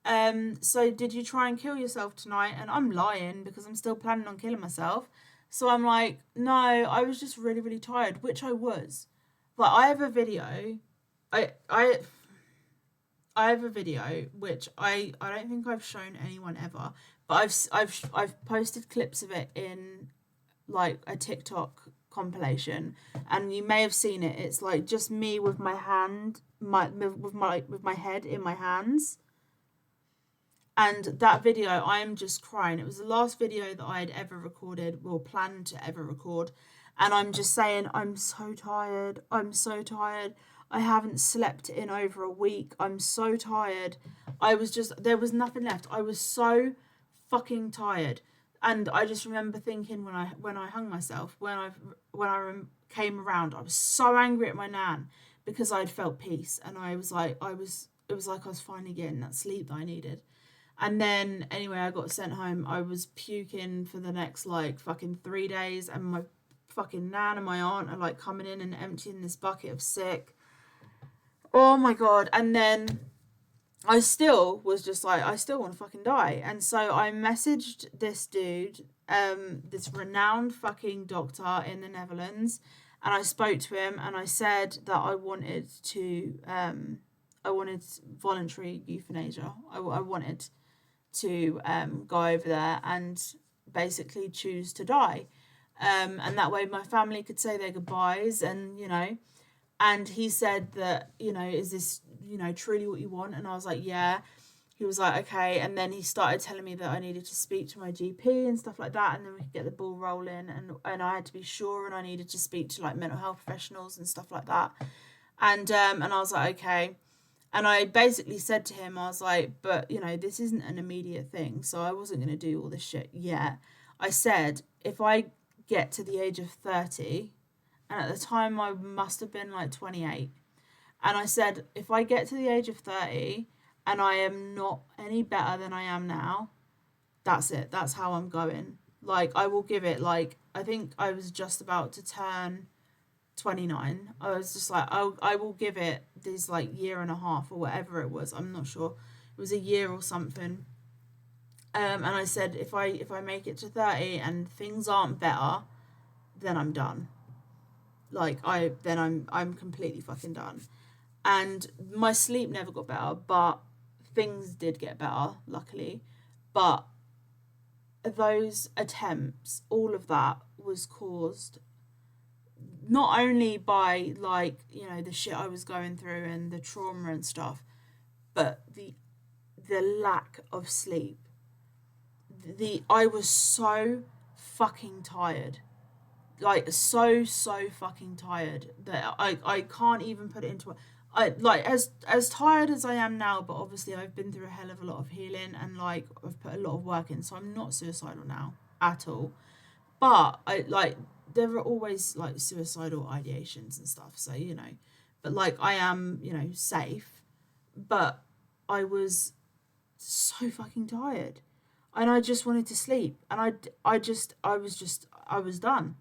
so did you try and kill yourself tonight? And I'm lying because I'm still planning on killing myself. So I'm like, no, I was just really, really tired, which I was. But I have a video. I have a video which I don't think I've shown anyone ever, but I've posted clips of it in like a TikTok compilation, and you may have seen it. It's like just me with my hand, with my head in my hands. And that video, I'm just crying. It was the last video that I had ever recorded, or planned to ever record. And I'm just saying, I'm so tired. I'm so tired. I haven't slept in over a week. I'm so tired. There was nothing left. I was so fucking tired. And I just remember thinking when I hung myself, when I came around, I was so angry at my nan because I'd felt peace. And it was like I was finally getting that sleep that I needed. And then, anyway, I got sent home. I was puking for the next, like, fucking 3 days. And my fucking nan and my aunt are, like, coming in and emptying this bucket of sick. Oh, my God. And then I still was just like, I still want to fucking die. And so I messaged this dude, this renowned fucking doctor in the Netherlands. And I spoke to him, and I said that I wanted voluntary euthanasia. I wanted to go over there and basically choose to die, and that way my family could say their goodbyes. And and he said that, is this truly what you want? And I was like, yeah. He was like, okay. And then he started telling me that I needed to speak to my GP and stuff like that, and then we could get the ball rolling. And I had to be sure, and I needed to speak to like mental health professionals and stuff like that. And I was like, okay. And I basically said to him, I was like, but, this isn't an immediate thing, so I wasn't going to do all this shit yet. I said, if I get to the age of 30, and at the time I must have been like 28, and I said, if I get to the age of 30 and I am not any better than I am now, that's it. That's how I'm going. Like, I will give it, like, I think I was just about to turn 29. I was just like, I will give it this like year and a half or whatever it was. I'm not sure. It was a year or something. And I said, if I make it to 30 and things aren't better, then I'm done. Like, I'm completely fucking done. And my sleep never got better, but things did get better, luckily. But those attempts, all of that was caused not only by like, the shit I was going through and the trauma and stuff, but the lack of sleep. I was so fucking tired. Like, so fucking tired that I can't even put it into as tired as I am now, but obviously I've been through a hell of a lot of healing, and like I've put a lot of work in, so I'm not suicidal now at all. But there are always like suicidal ideations and stuff, so but like I am safe. But I was so fucking tired, and I just wanted to sleep, and I was done.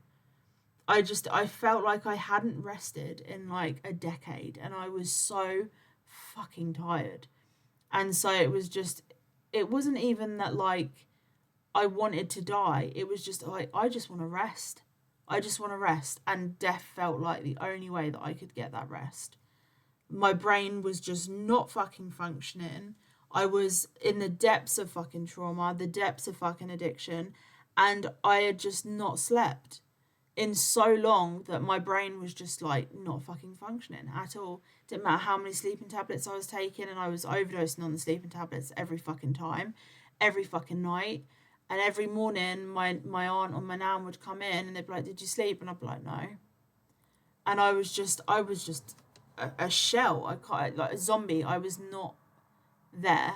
I felt like I hadn't rested in like a decade, and I was so fucking tired. And so it wasn't even that like I wanted to die. It was just like, I just want to rest. I just want to rest. And death felt like the only way that I could get that rest. My brain was just not fucking functioning. I was in the depths of fucking trauma, the depths of fucking addiction, and I had just not slept. in so long that my brain was just like not fucking functioning at all. Didn't matter how many sleeping tablets I was taking, and I was overdosing on the sleeping tablets every fucking time, every fucking night. And every morning, my aunt or my nan would come in and they'd be like, "Did you sleep?" And I'd be like, "No." And I was just a shell. I can't, like a zombie. I was not there,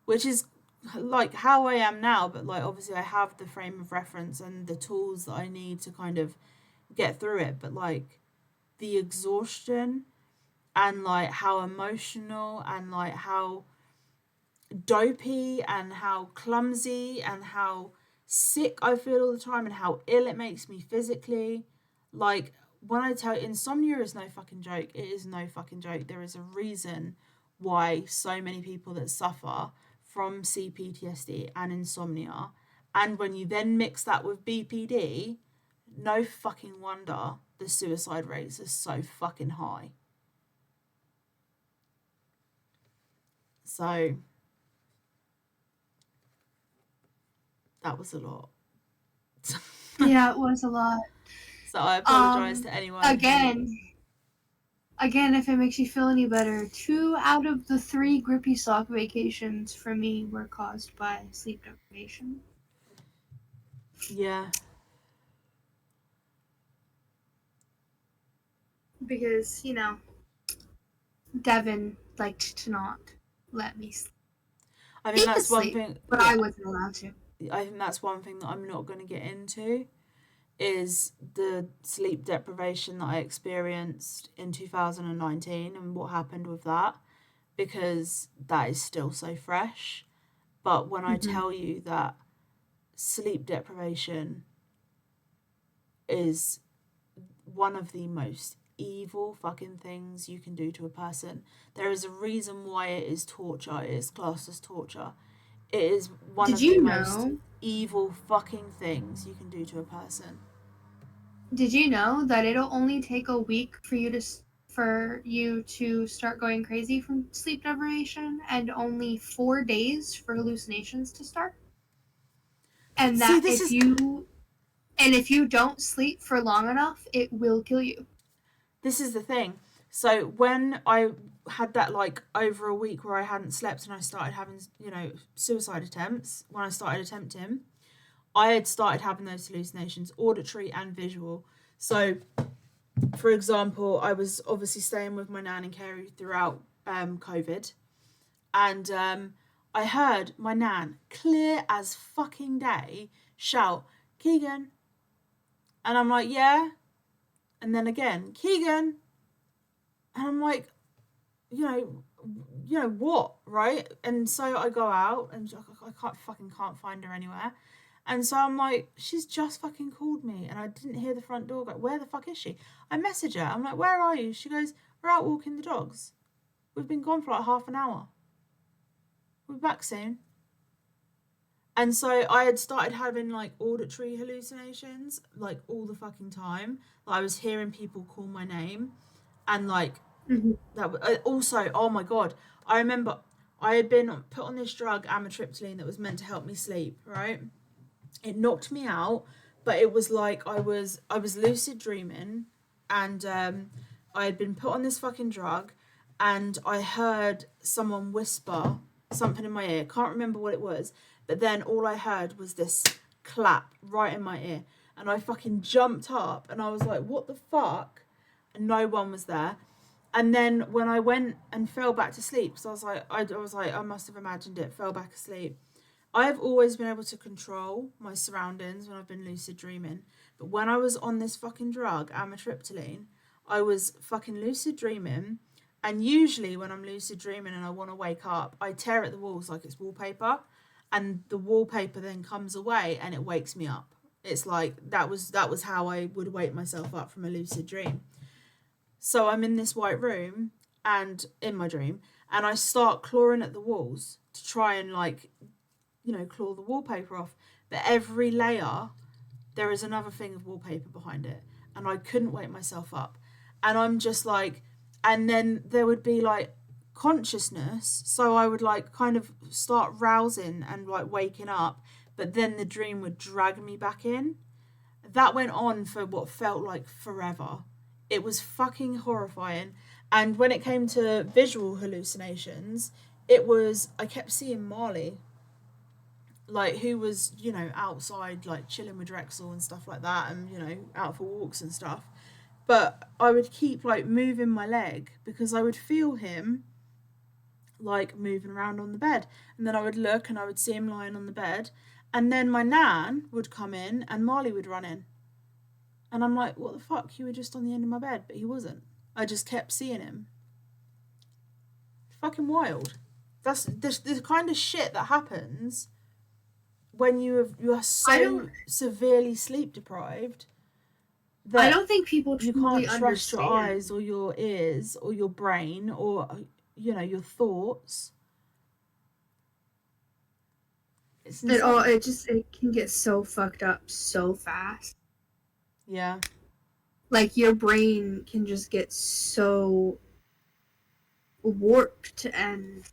which is like how I am now. But like obviously, I have the frame of reference and the tools that I need to kind of get through it. But like the exhaustion and like how emotional and like how dopey and how clumsy and how sick I feel all the time and how ill it makes me physically. Like, when I tell you, insomnia is no fucking joke. It is no fucking joke. There is a reason why so many people that suffer from CPTSD and insomnia, and when you then mix that with BPD, no fucking wonder the suicide rates are so fucking high. So that was a lot. Yeah, it was a lot. So I apologize to anyone. Again, if it makes you feel any better, 2 out of the 3 grippy sock vacations for me were caused by sleep deprivation. Yeah. Because, Devin liked to not let me sleep. I He think could that's one sleep, thing. but Yeah, I wasn't allowed to. I think that's one thing that I'm not going to get into is the sleep deprivation that I experienced in 2019 and what happened with that, because that is still so fresh. But when I tell you that sleep deprivation is one of the most evil fucking things you can do to a person, there is a reason why it is torture. It is classed as torture. It is one Did of you the most know? evil fucking things you can do to a person. Did you know that it'll only take a week for you to start going crazy from sleep deprivation, and only 4 days for hallucinations to start? And See, that this is if you don't sleep for long enough, it will kill you. this is the thing. So when I had that like over a week where I hadn't slept and I started having, suicide attempts, when I started attempting, I had started having those hallucinations, auditory and visual. So, for example, I was obviously staying with my nan and Carrie throughout COVID, and I heard my nan, clear as fucking day, shout, "Keegan," and I'm like, "Yeah," and then again, "Keegan," and I'm like, what, right? And so I go out and I can't find her anywhere. And so I'm like, she's just fucking called me and I didn't hear the front door go, where the fuck is she? I message her. I'm like, where are you? She goes, we're out walking the dogs. We've been gone for like half an hour. We'll be back soon. And so I had started having like auditory hallucinations like all the fucking time. Like I was hearing people call my name, and like that also, oh my god, I remember I had been put on this drug amitriptyline that was meant to help me sleep, right? It knocked me out, but it was like I was lucid dreaming, and I had been put on this fucking drug, and I heard someone whisper something in my ear. Can't remember what it was, but then all I heard was this clap right in my ear, and I fucking jumped up, and I was like, "What the fuck?" And no one was there. And then when I went and fell back to sleep, because I was like, I must have imagined it, fell back asleep. I have always been able to control my surroundings when I've been lucid dreaming. But when I was on this fucking drug, amitriptyline, I was fucking lucid dreaming. And usually when I'm lucid dreaming and I want to wake up, I tear at the walls like it's wallpaper. And the wallpaper then comes away and it wakes me up. It's like that was how I would wake myself up from a lucid dream. So I'm in this white room and in my dream, and I start clawing at the walls to try and like, claw the wallpaper off. But every layer, there is another thing of wallpaper behind it, and I couldn't wake myself up. And I'm just like, and then there would be like consciousness, so I would like kind of start rousing and like waking up, but then the dream would drag me back in. that went on for what felt like forever. It was fucking horrifying. And when it came to visual hallucinations, I kept seeing Marley, like, who was, outside, like, chilling with Drexel and stuff like that, and, out for walks and stuff. But I would keep, like, moving my leg because I would feel him, like, moving around on the bed. And then I would look and I would see him lying on the bed. And then my nan would come in and Marley would run in. And I'm like, what the fuck? You were just on the end of my bed. But he wasn't. I just kept seeing him. Fucking wild. That's the kind of shit that happens when you are so severely sleep deprived that I don't think people you truly can't trust your understand. eyes or your ears or your brain or your thoughts. It's insane. It can get so fucked up so fast. Yeah. Like, your brain can just get so warped, and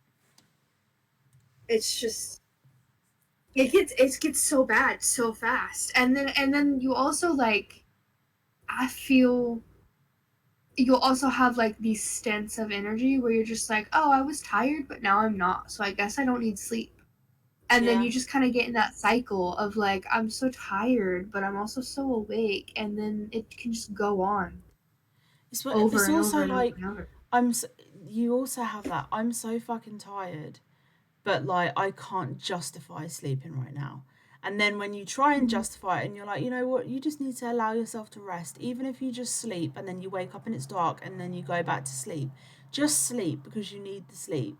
it's just it gets so bad so fast. And then you also, like, I feel you'll also have, like, these stints of energy where you're just like, oh, I was tired, but now I'm not, so I guess I don't need sleep. And then Yeah. you just kind of get in that cycle of, like, I'm so tired, but I'm also so awake, and then it can just go on over It's and over also and over like and over. you also have that I'm so fucking tired, but, like, I can't justify sleeping right now. And then when you try and justify it and you're like, you know what, you just need to allow yourself to rest, even if you just sleep and then you wake up and it's dark and then you go back to sleep. Just sleep because you need the sleep.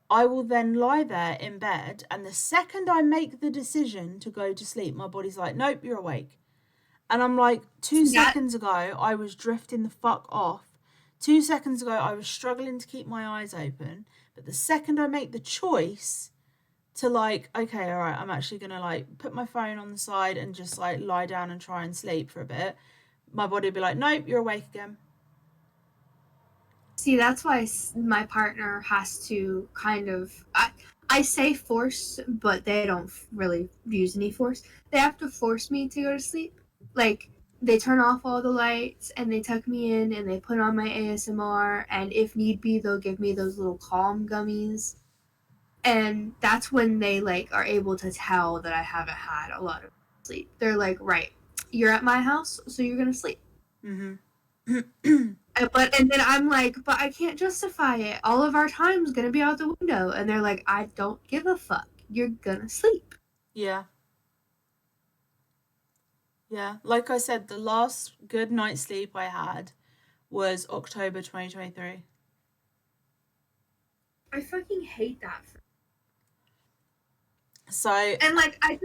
I will then lie there in bed, and the second I make the decision to go to sleep, my body's like, nope, you're awake. And I'm like, 2 seconds ago, I was drifting the fuck off. 2 seconds ago, I was struggling to keep my eyes open. But the second I make the choice to, like, okay, all right, I'm actually going to, like, put my phone on the side and just, like, lie down and try and sleep for a bit, my body will be like, nope, you're awake again. See, that's why my partner has to kind of. I say force, but they don't really use any force. They have to force me to go to sleep. Like, they turn off all the lights and they tuck me in and they put on my ASMR, and if need be, they'll give me those little calm gummies. And that's when they, like, are able to tell that I haven't had a lot of sleep. They're like, right, you're at my house, so you're gonna sleep. And then I'm like, but I can't justify it. All of our time's gonna be out the window. And they're like, I don't give a fuck. You're gonna sleep. Yeah. Yeah. Like I said, the last good night's sleep I had was October 2023. I fucking hate that. So, And like I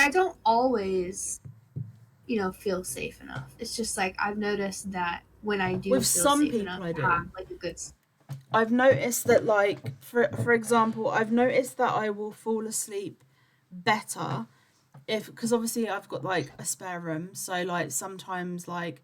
don't always, feel safe enough. It's just like I've noticed that when I do with feel some safe people, enough I to do. have, like, a good I've noticed that, like, for example, I've noticed that I will fall asleep better because obviously I've got, like, a spare room, so, like, sometimes, like,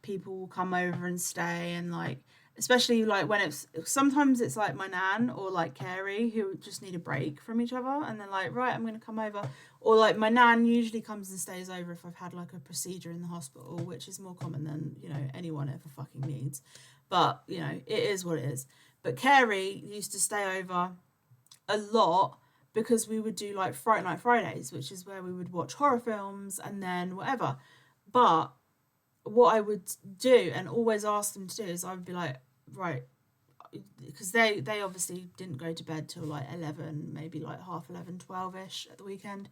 people will come over and stay, and, like, especially, like, when sometimes it's like my nan or, like, Carrie who just need a break from each other, and they're like, right, I'm gonna come over. Or, like, my nan usually comes and stays over if I've had, like, a procedure in the hospital, which is more common than anyone ever fucking needs. But it is what it is. But Carrie used to stay over a lot because we would do, like, Fright Night Fridays, which is where we would watch horror films and then whatever. But what I would do and always ask them to do is I would be like, right, because they obviously didn't go to bed till, like, 11, maybe, like, half 11, 12ish at the weekend.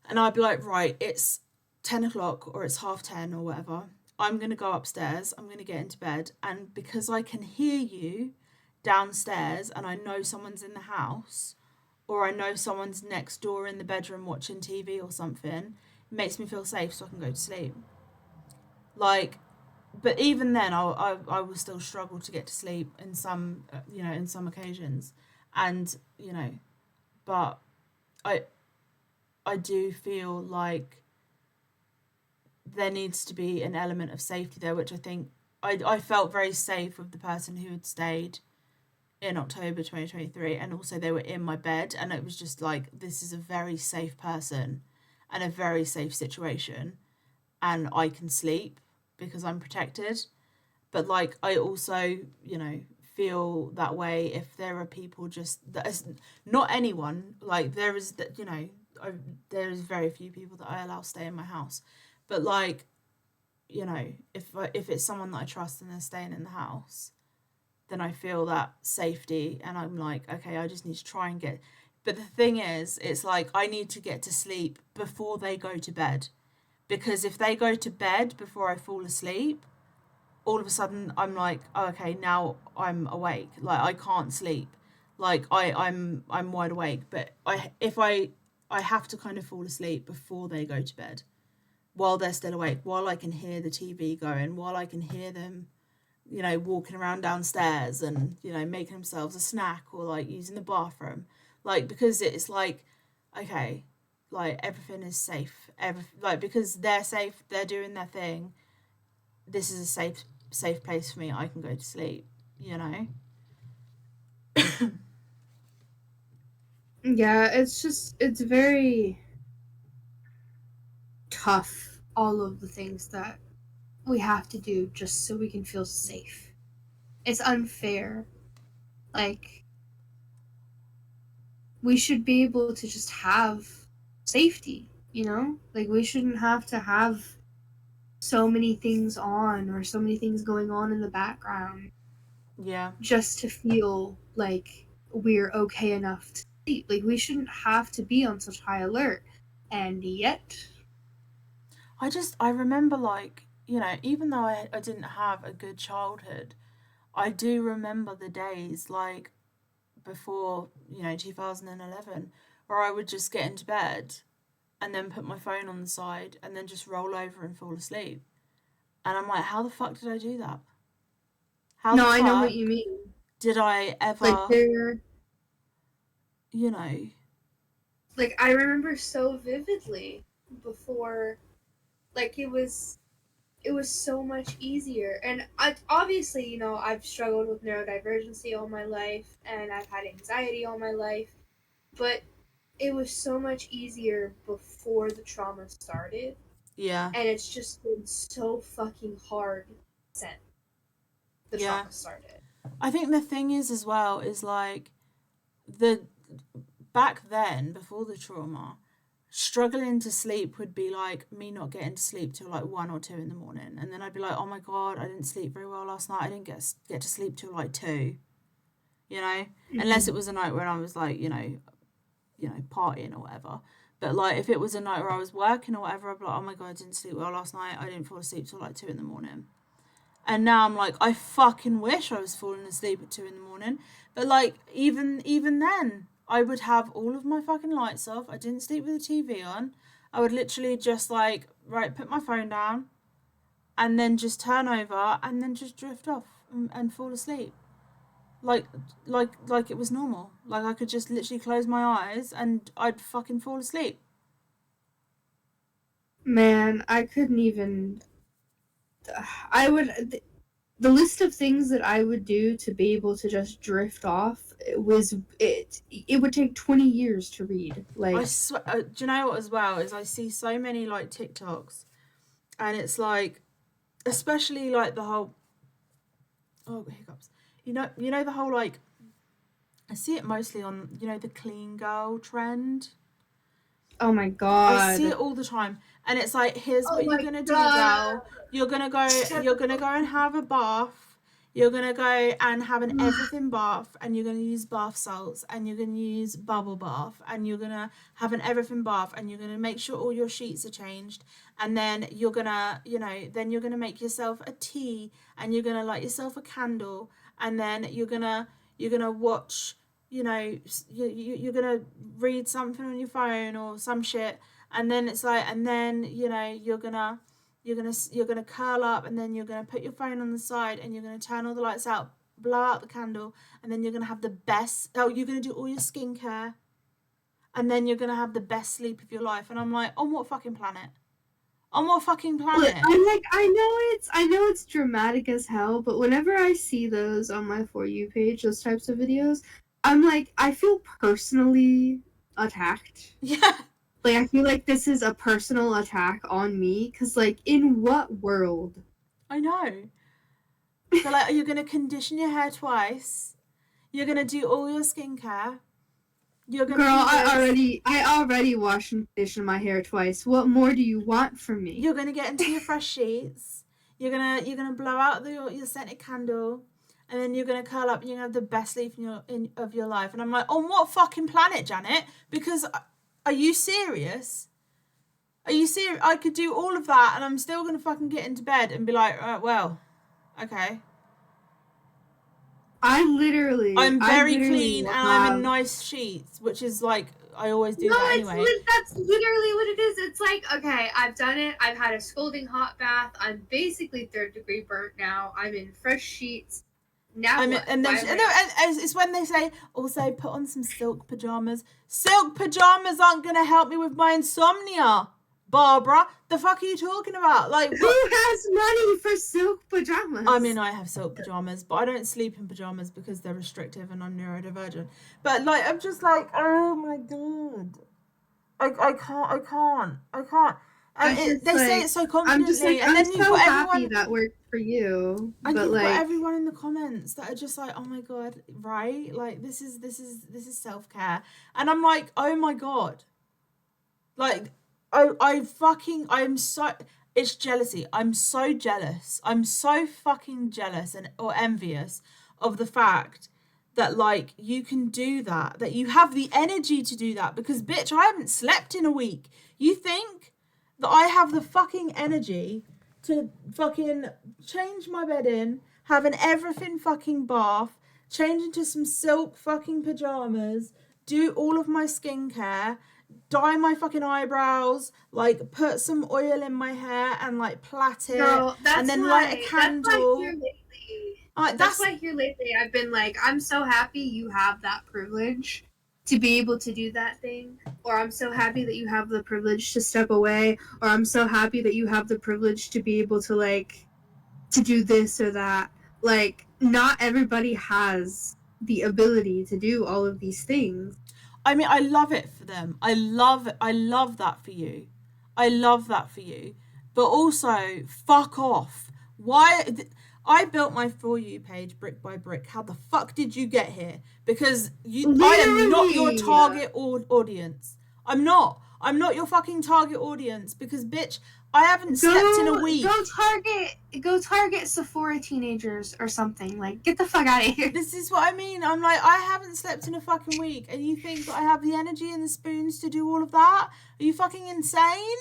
And I'd be like, right, it's 10 o'clock or it's half 10 or whatever. I'm going to go upstairs. I'm going to get into bed. And because I can hear you downstairs and I know someone's in the house, or I know someone's next door in the bedroom watching TV or something, it makes me feel safe so I can go to sleep. Like, but even then, I will still struggle to get to sleep in some, in some occasions. And, but I do feel like there needs to be an element of safety there, which I think I felt very safe with the person who had stayed in October 2023, and also they were in my bed, and it was just like, this is a very safe person, and a very safe situation, and I can sleep because I'm protected. But like I also, feel that way if there are people just that is not anyone, like there is that, there is very few people that I allow stay in my house. But like, if it's someone that I trust and they're staying in the house, then I feel that safety, and I'm like, okay, I just need to try and get. But the thing is, it's like I need to get to sleep before they go to bed, because if they go to bed before I fall asleep, all of a sudden I'm like, oh, okay, now I'm awake. Like I can't sleep. Like I'm wide awake. But I have to kind of fall asleep before they go to bed, while they're still awake, while I can hear the TV going, while I can hear them, walking around downstairs and, making themselves a snack or like using the bathroom. Like because it's like, okay, like everything is safe. Like because they're safe, they're doing their thing. This is a safe place for me. I can go to sleep, Yeah, it's very tough, all of the things that we have to do just so we can feel safe. It's unfair. Like, we should be able to just have safety, you know? Like, we shouldn't have to have so many things on or so many things going on in the background Yeah. just to feel like we're okay enough to sleep. Like, we shouldn't have to be on such high alert. And yet, I remember like, even though I didn't have a good childhood, I do remember the days like before, 2011, where I would just get into bed and then put my phone on the side and then just roll over and fall asleep. And I'm like, how the fuck did I do that? How no, the I know what you fuck mean. did I Like, ever, there, you know, like, I remember so vividly before, like, it was so much easier. And I obviously, I've struggled with neurodivergency all my life and I've had anxiety all my life, but it was so much easier before the trauma started. yeah, And it's just been so fucking hard since the yeah. trauma started. I think the thing is as well is like the back then before the trauma, struggling to sleep would be like me not getting to sleep till like 1 or 2 in the morning, and then I'd be like, oh my god, I didn't sleep very well last night. I didn't get to sleep till like 2. Unless it was a night when I was like, partying or whatever. But like if it was a night where I was working or whatever, I'd be like, oh my god, I didn't sleep well last night. I didn't fall asleep till like 2 in the morning. And now I'm like, I fucking wish I was falling asleep at 2 in the morning. But like even then, I would have all of my fucking lights off. I didn't sleep with the TV on. I would literally just like, right, put my phone down and then just turn over and then just drift off and fall asleep. Like like it was normal. Like I could just literally close my eyes and I'd fucking fall asleep. Man, I couldn't even. I would. The list of things that I would do to be able to just drift off it would take 20 years to read. I Like, swear, do you know what as well is I see so many like TikToks, and it's like, especially like the whole, oh hiccups, the whole like, I see it mostly on the clean girl trend. oh my I see god. it all the time, and it's like, here's Oh what you're my gonna do, god. girl. You're gonna go and have a bath. You're gonna go and have an everything bath, and you're gonna use bath salts, and you're gonna use bubble bath, and you're gonna have an everything bath, and you're gonna make sure all your sheets are changed, and then you're gonna, then you're gonna make yourself a tea, and you're gonna light yourself a candle, and then you're gonna watch, you're gonna read something on your phone or some shit, and then it's like, and then you're gonna curl up, and then you're gonna put your phone on the side, and you're gonna turn all the lights out, blow out the candle, and then you're gonna have the best. Oh, you're gonna do all your skincare, and then you're gonna have the best sleep of your life. And I'm like, on what fucking planet? On what fucking planet? I'm like, I know it's dramatic as hell, but whenever I see those on my For You page, those types of videos, I'm like, I feel personally attacked. Yeah. Like, I feel like this is a personal attack on me, because, like, in what world? I know. So, like, you're going to condition your hair twice. You're going to do all your skincare. You're going to Girl, do this. I already wash and condition my hair twice. What more do you want from me? You're going to get into your fresh sheets. You're gonna blow out your scented candle. And then you're going to curl up and you're going to have the best sleep of your life. And I'm like, on what fucking planet, Janet? Because are you serious? Are you serious? I could do all of that and I'm still going to fucking get into bed and be like, well, okay. I'm very clean and I'm in nice sheets, which is like, I always do that anyway. That's literally what it is. It's like, okay, I've done it. I've had a scalding hot bath. I'm basically 3rd degree burnt now. I'm in fresh sheets. Now it's when they say, also put on some silk pajamas. Silk pajamas aren't going to help me with my insomnia, Barbara. The fuck are you talking about? Like, who has money for silk pajamas? I mean, I have silk pajamas, but I don't sleep in pajamas because they're restrictive and I'm neurodivergent. But like, I'm just like, oh my god, I can't. And they say it so confidently, and then you've got everyone that worked for you. And but you've like, got everyone in the comments that are just like, oh my god, right? Like this is self-care, and I'm like, oh my god, like I'm so. It's jealousy. I'm so jealous. I'm so fucking jealous or envious of the fact that like you can do that you have the energy to do that, because bitch, I haven't slept in a week. You think that I have the fucking energy to fucking change my bed in, have an everything fucking bath, change into some silk fucking pajamas, do all of my skincare, dye my fucking eyebrows, like put some oil in my hair and like plait it, and then light a candle. That's why here lately I've been like, I'm so happy you have that privilege to be able to do that thing, or I'm so happy that you have the privilege to step away, or I'm so happy that you have the privilege to be able to like to do this or that. Like, not everybody has the ability to do all of these things. I mean, I love it for them. I love that for you. I love that for you. But also, fuck off. Why? I built my For You page brick by brick. How the fuck did you get here? Because I am not your target audience. I'm not your fucking target audience, because bitch, I haven't slept in a week. Go target Sephora teenagers or something. Like, get the fuck out of here. This is what I mean. I'm like, I haven't slept in a fucking week, and you think that I have the energy and the spoons to do all of that? Are you fucking insane?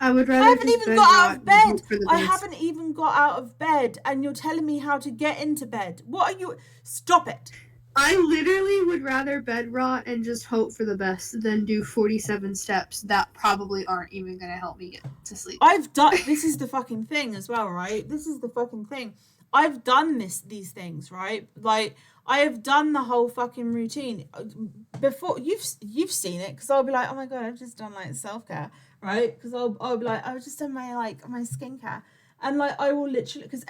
I haven't even got out of bed. I haven't even got out of bed, and you're telling me how to get into bed. What are you? Stop it. I literally would rather bed rot and just hope for the best than do 47 steps that probably aren't even going to help me get to sleep. This is the fucking thing as well, right? This is the fucking thing. I've done these things, right? Like, I have done the whole fucking routine before. You've seen it, because I'll be like, oh my god, I've just done like self-care, right? Because I'll be like, I've just done my skincare. And like, I will literally, because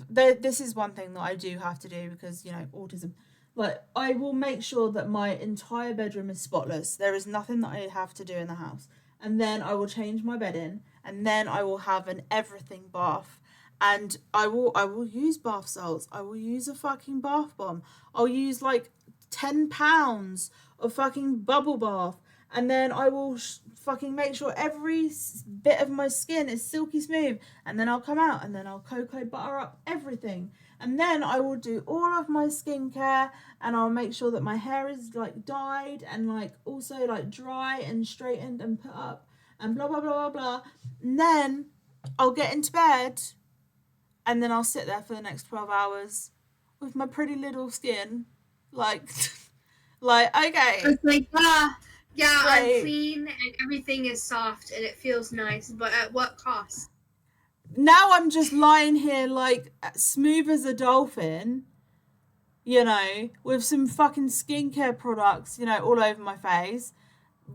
this is one thing that I do have to do, because, you know, autism. Like, I will make sure that my entire bedroom is spotless. There is nothing that I have to do in the house. And then I will change my bedding, and then I will have an everything bath. And I will use bath salts. I will use a fucking bath bomb. I'll use like 10 pounds of fucking bubble bath. And then I will fucking make sure every bit of my skin is silky smooth. And then I'll come out and then I'll cocoa butter up everything. And then I will do all of my skincare, and I'll make sure that my hair is like dyed and like also like dry and straightened and put up and blah, blah, blah, blah, blah. And then I'll get into bed, and then I'll sit there for the next 12 hours with my pretty little skin. Like, okay. It's like, yeah, right. I'm clean and everything is soft and it feels nice, but at what cost? Now I'm just lying here like smooth as a dolphin, you know, with some fucking skincare products, you know, all over my face,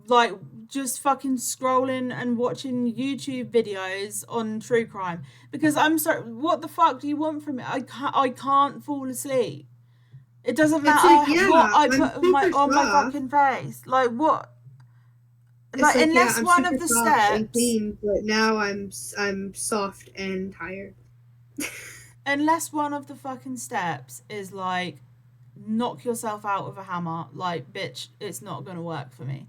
like just fucking scrolling and watching YouTube videos on true crime, because I'm sorry, what the fuck do you want from me? I can't fall asleep. It doesn't matter what I put on my fucking face. Like, what? It's like, like, yeah, unless I'm one super of the soft and steps, clean, but now I'm soft and tired. unless one of the fucking steps is like knock yourself out with a hammer, like, bitch, it's not gonna work for me.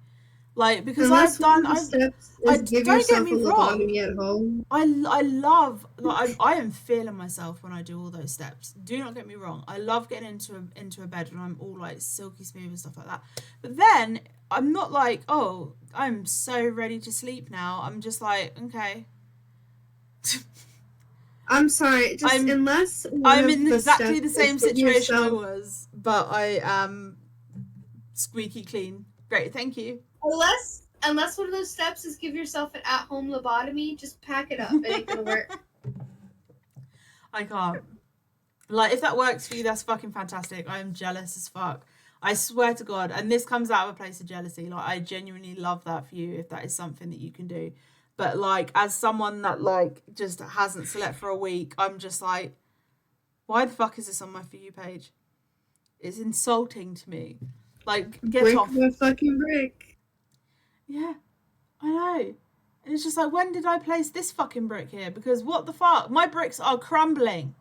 Like, because Unless one of the steps is give don't get yourself a me wrong, lobotomy at home. I love, like, I am feeling myself when I do all those steps. Do not get me wrong. I love getting into a bed when I'm all like silky smooth and stuff like that. But then I'm not like, oh, I'm so ready to sleep now. I'm just like, okay. I'm sorry, just unless one I'm of in the exactly steps the same is give situation I yourself, was, but I am squeaky clean. Great, thank you. unless one of those steps is give yourself an at-home lobotomy, just pack it up. It ain't gonna work. I can't. Like, if that works for you, that's fucking fantastic. I am jealous as fuck. I swear to God, and this comes out of a place of jealousy. Like, I genuinely love that for you if that is something that you can do. But like, as someone that like just hasn't slept for a week, I'm just like, why the fuck is this on my For You page? It's insulting to me. Like, get Break off. the fucking brick. Yeah, I know. And it's just like, when did I place this fucking brick here? Because what the fuck? My bricks are crumbling.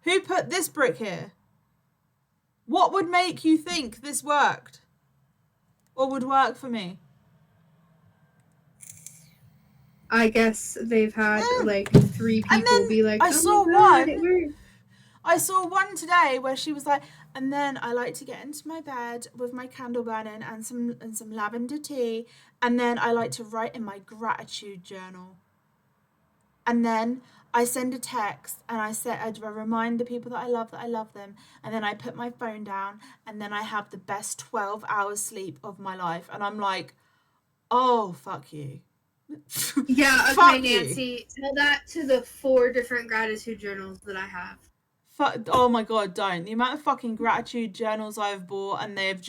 Who put this brick here? What would make you think this worked? Or would work for me? I guess they've had like 3 people be like, I oh saw my god, one. it worked. I saw one today where she was like, and then I like to get into my bed with my candle burning and some lavender tea, and then I like to write in my gratitude journal. And then I send a text and I remind the people that I love them, and then I put my phone down, and then I have the best 12 hours sleep of my life. And I'm like, oh, fuck you. Yeah, okay, Fuck Nancy, tell that to the 4 different gratitude journals that I have. Oh my god, don't. The amount of fucking gratitude journals I've bought and they've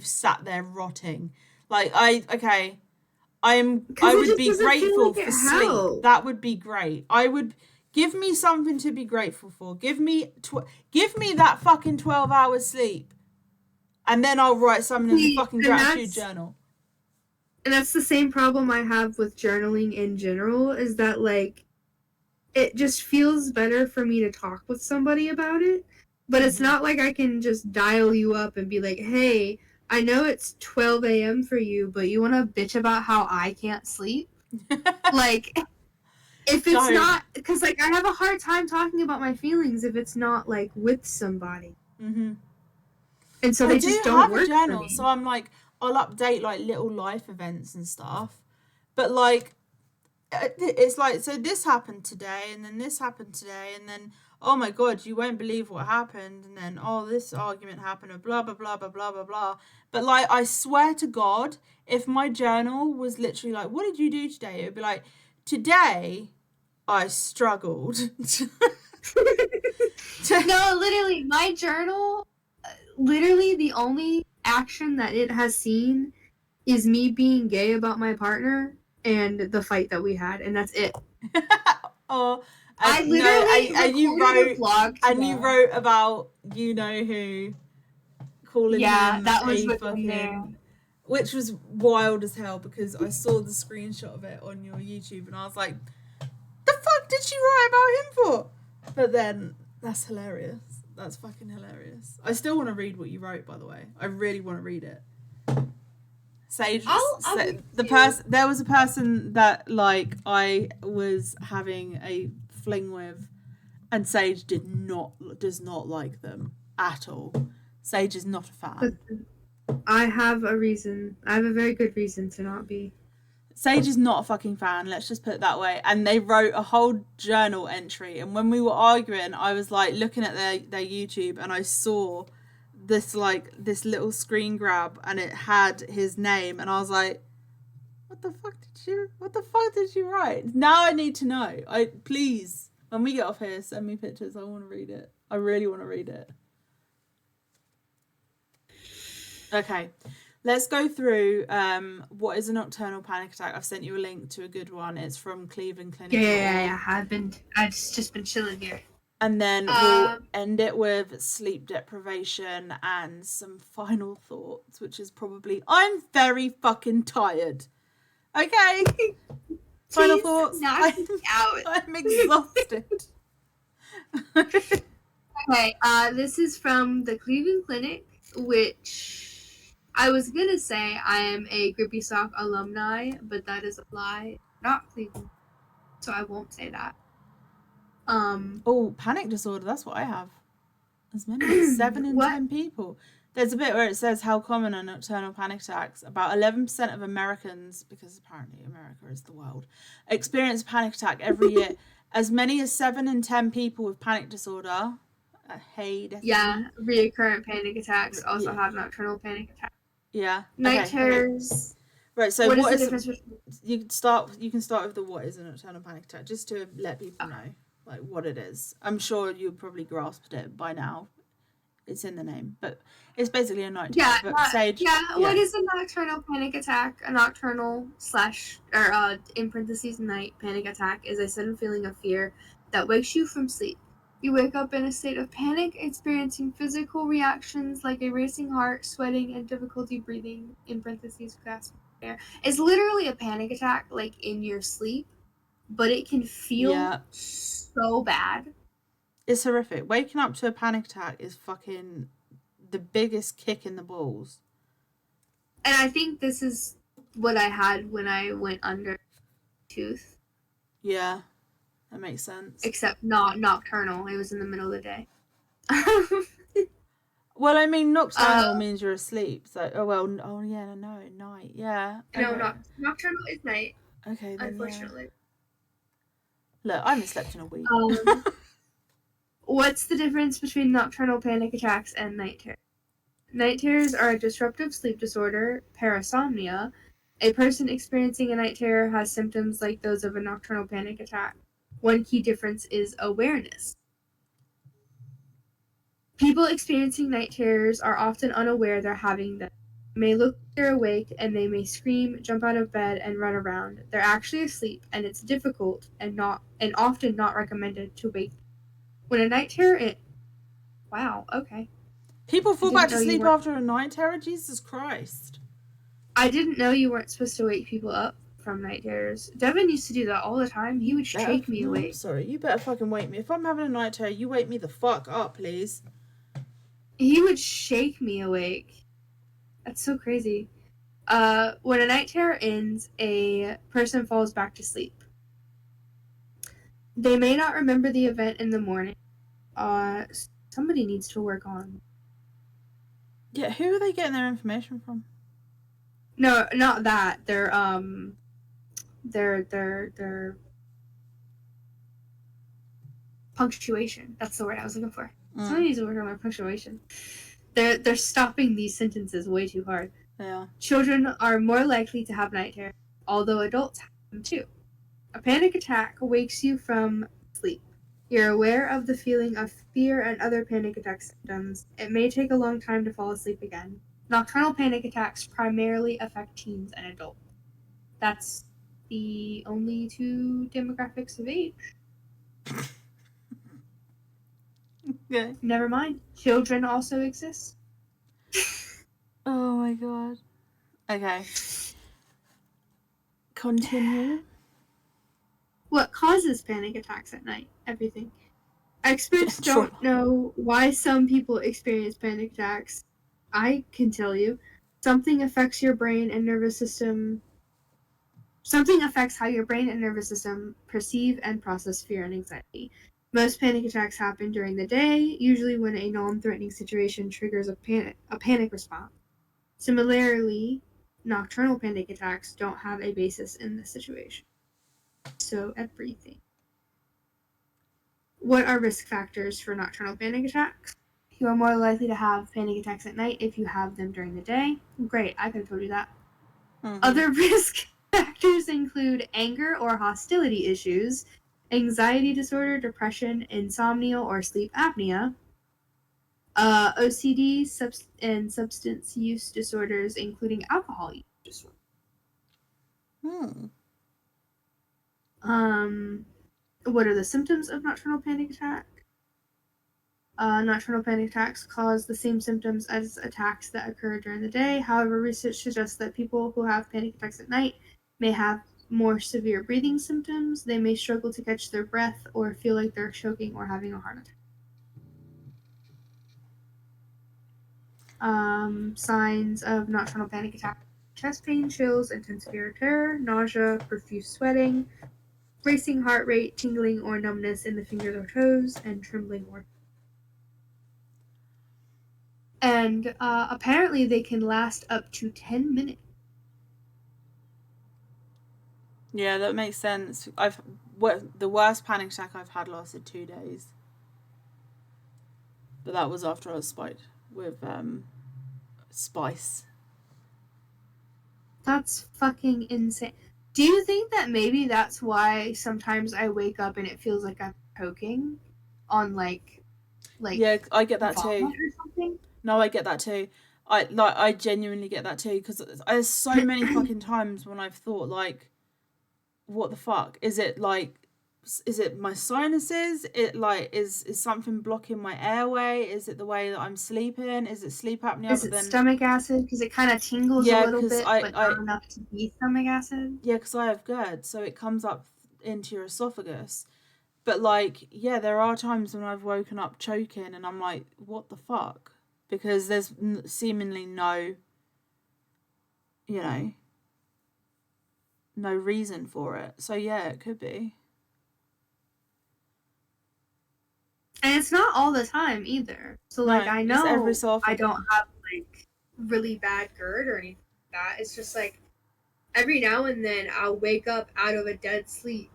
sat there rotting. Like, I would be grateful for sleep. That would be great. I would give me something to be grateful for. Give me that fucking 12 hours sleep. And then I'll write something in the fucking gratitude journal. And that's the same problem I have with journaling in general, is that like it just feels better for me to talk with somebody about it. But it's not like I can just dial you up and be like, hey, I know it's 12 a.m. for you, but you want to bitch about how I can't sleep? Like, if it's not, because like I have a hard time talking about my feelings if it's not like with somebody. Mm-hmm. And so they just don't work for me. I do have a journal, for me. so I'm like, I'll update like little life events and stuff. But like, it's like, so this happened today, and then this happened today, and then, oh my god, you won't believe what happened, and then, oh, this argument happened, and blah blah blah blah blah blah blah. But like, I swear to God, if my journal was literally like, what did you do today? It would be like, today I struggled. No, literally, my journal, literally the only action that it has seen is me being gay about my partner and the fight that we had, and that's it. Oh, I literally recorded a vlog and you wrote about you know who calling him that was a fucking, which was wild as hell because I saw the screenshot of it on your YouTube and I was like, the fuck did she write about him for? But then that's hilarious. That's fucking hilarious. I still want to read what you wrote, by the way. I really want to read it. Sage, there was a person that like I was having a fling with, and Sage does not like them at all. Sage is not a fan. I have a reason. I have a very good reason to not be. Sage is not a fucking fan, let's just put it that way. And they wrote a whole journal entry, and when we were arguing, I was like looking at their YouTube, and I saw this little screen grab, and it had his name, and I was like, what the fuck did you write? Now I need to know. Please, when we get off here, send me pictures. I want to read it. I really want to read it. Okay, let's go through what is a nocturnal panic attack. I've sent you a link to a good one. It's from Cleveland Clinic. Yeah. I've just been chilling here. And then we'll end it with sleep deprivation and some final thoughts, which is probably I'm very fucking tired. Okay. Final thoughts. I'm exhausted. Okay, this is from the Cleveland Clinic, which I was gonna say I am a Grippy Sock alumni, but that is a lie. Not Cleveland, so I won't say that. Oh, panic disorder. That's what I have. As many as 7 in 10 people. There's a bit where it says how common are nocturnal panic attacks. About 11% of Americans, because apparently America is the world, experience a panic attack every year. As many as 7 in 10 people with panic disorder. Reoccurrent panic attacks also have nocturnal panic attacks. Yeah. Night terrors. Right, so what is the difference between... You can start with the what is a nocturnal panic attack, just to let people know like what it is. I'm sure you probably grasped it by now. It's in the name, but it's basically a night terror. What is a nocturnal panic attack? A nocturnal or in parentheses night panic attack is a sudden feeling of fear that wakes you from sleep. You wake up in a state of panic, experiencing physical reactions like a racing heart, sweating, and difficulty breathing, in parentheses gasping air. It's literally a panic attack, like in your sleep, but it can feel so bad. It's horrific. Waking up to a panic attack is fucking the biggest kick in the balls. And I think this is what I had when I went under tooth. Yeah, that makes sense. Except not nocturnal. It was in the middle of the day. Well, I mean, nocturnal means you're asleep. So, night. Yeah. Okay. No, nocturnal is night. Okay, then, unfortunately. Yeah. Look, I haven't slept in a week. What's the difference between nocturnal panic attacks and night terrors? Night terrors are a disruptive sleep disorder, parasomnia. A person experiencing a night terror has symptoms like those of a nocturnal panic attack. One key difference is awareness. People experiencing night terrors are often unaware they're having them. They may look like they're awake and they may scream, jump out of bed, and run around. They're actually asleep, and it's difficult and often not recommended to wake them. When a night terror wow, okay. People fall back to sleep after a night terror? Jesus Christ. I didn't know you weren't supposed to wake people up from night terrors. Devin used to do that all the time. He would shake me awake. I'm sorry, you better fucking wake me. If I'm having a night terror, you wake me the fuck up, please. He would shake me awake. That's so crazy. When a night terror ends, a person falls back to sleep. They may not remember the event in the morning. Somebody needs to work on. Yeah, who are they getting their information from? No, not that. They're punctuation. That's the word I was looking for. Somebody needs to work on their punctuation. They're stopping these sentences way too hard. Yeah. Children are more likely to have night terrors, although adults have them too. A panic attack wakes you from sleep. You're aware of the feeling of fear and other panic attack symptoms. It may take a long time to fall asleep again. Nocturnal panic attacks primarily affect teens and adults. That's the only two demographics of age. Okay. Never mind. Children also exist. Oh my god. Okay. Continue. What causes panic attacks at night? Everything. Experts don't know why some people experience panic attacks. I can tell you. Something affects your brain and nervous system. Something affects how your brain and nervous system perceive and process fear and anxiety. Most panic attacks happen during the day, usually when a non-threatening situation triggers a panic response. Similarly, nocturnal panic attacks don't have a basis in this situation. So, everything. What are risk factors for nocturnal panic attacks? You are more likely to have panic attacks at night if you have them during the day. Great, I could have told you that. Mm-hmm. Other risk factors include anger or hostility issues, anxiety disorder, depression, insomnia, or sleep apnea, OCD, and substance use disorders, including alcohol use disorders. What are the symptoms of nocturnal panic attack? Nocturnal panic attacks cause the same symptoms as attacks that occur during the day. However, research suggests that people who have panic attacks at night may have more severe breathing symptoms. They may struggle to catch their breath or feel like they're choking or having a heart attack. Signs of nocturnal panic attack: chest pain, chills, intense fear or terror, nausea, profuse sweating, racing heart rate, tingling or numbness in the fingers or toes, and trembling or. And apparently they can last up to 10 minutes. Yeah, that makes sense. The worst panic attack I've had lasted 2 days, but that was after I was spiked with spice. That's fucking insane. Do you think that maybe that's why sometimes I wake up and it feels like I'm choking on like Yeah, I get that vomit too. or something? No, I get that too. I genuinely get that too, because there's so many fucking times when I've thought like, what the fuck is it like? Is it my sinuses? It like is something blocking my airway? Is it the way that I'm sleeping? Is it sleep apnea? Is it stomach acid? Because it kind of tingles a little bit, but not enough to be stomach acid. Yeah, because I have GERD, so it comes up into your esophagus. But like, yeah, there are times when I've woken up choking, and I'm like, what the fuck? Because there's seemingly no, no reason for it. So yeah, it could be. And it's not all the time either. So No, like I know every so often. I don't have like really bad GERD or anything like that. It's just like every now and then I'll wake up out of a dead sleep,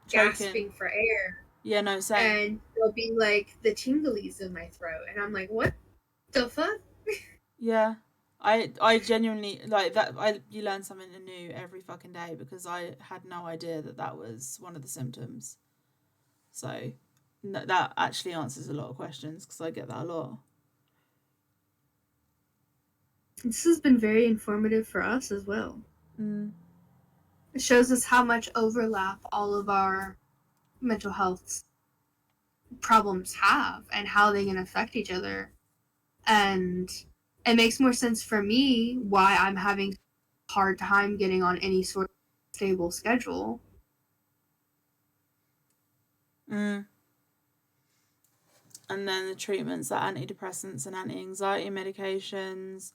gasping for air. Yeah, no, same. And there'll be like the tinglies in my throat, and I'm like, what the fuck? Yeah. I genuinely like that. You learn something new every fucking day, because I had no idea that was one of the symptoms. So that actually answers a lot of questions, because I get that a lot. This has been very informative for us as well. Mm. It shows us how much overlap all of our mental health problems have and how they can affect each other. And it makes more sense for me why I'm having a hard time getting on any sort of stable schedule. Mm. And then the treatments are antidepressants and anti-anxiety medications,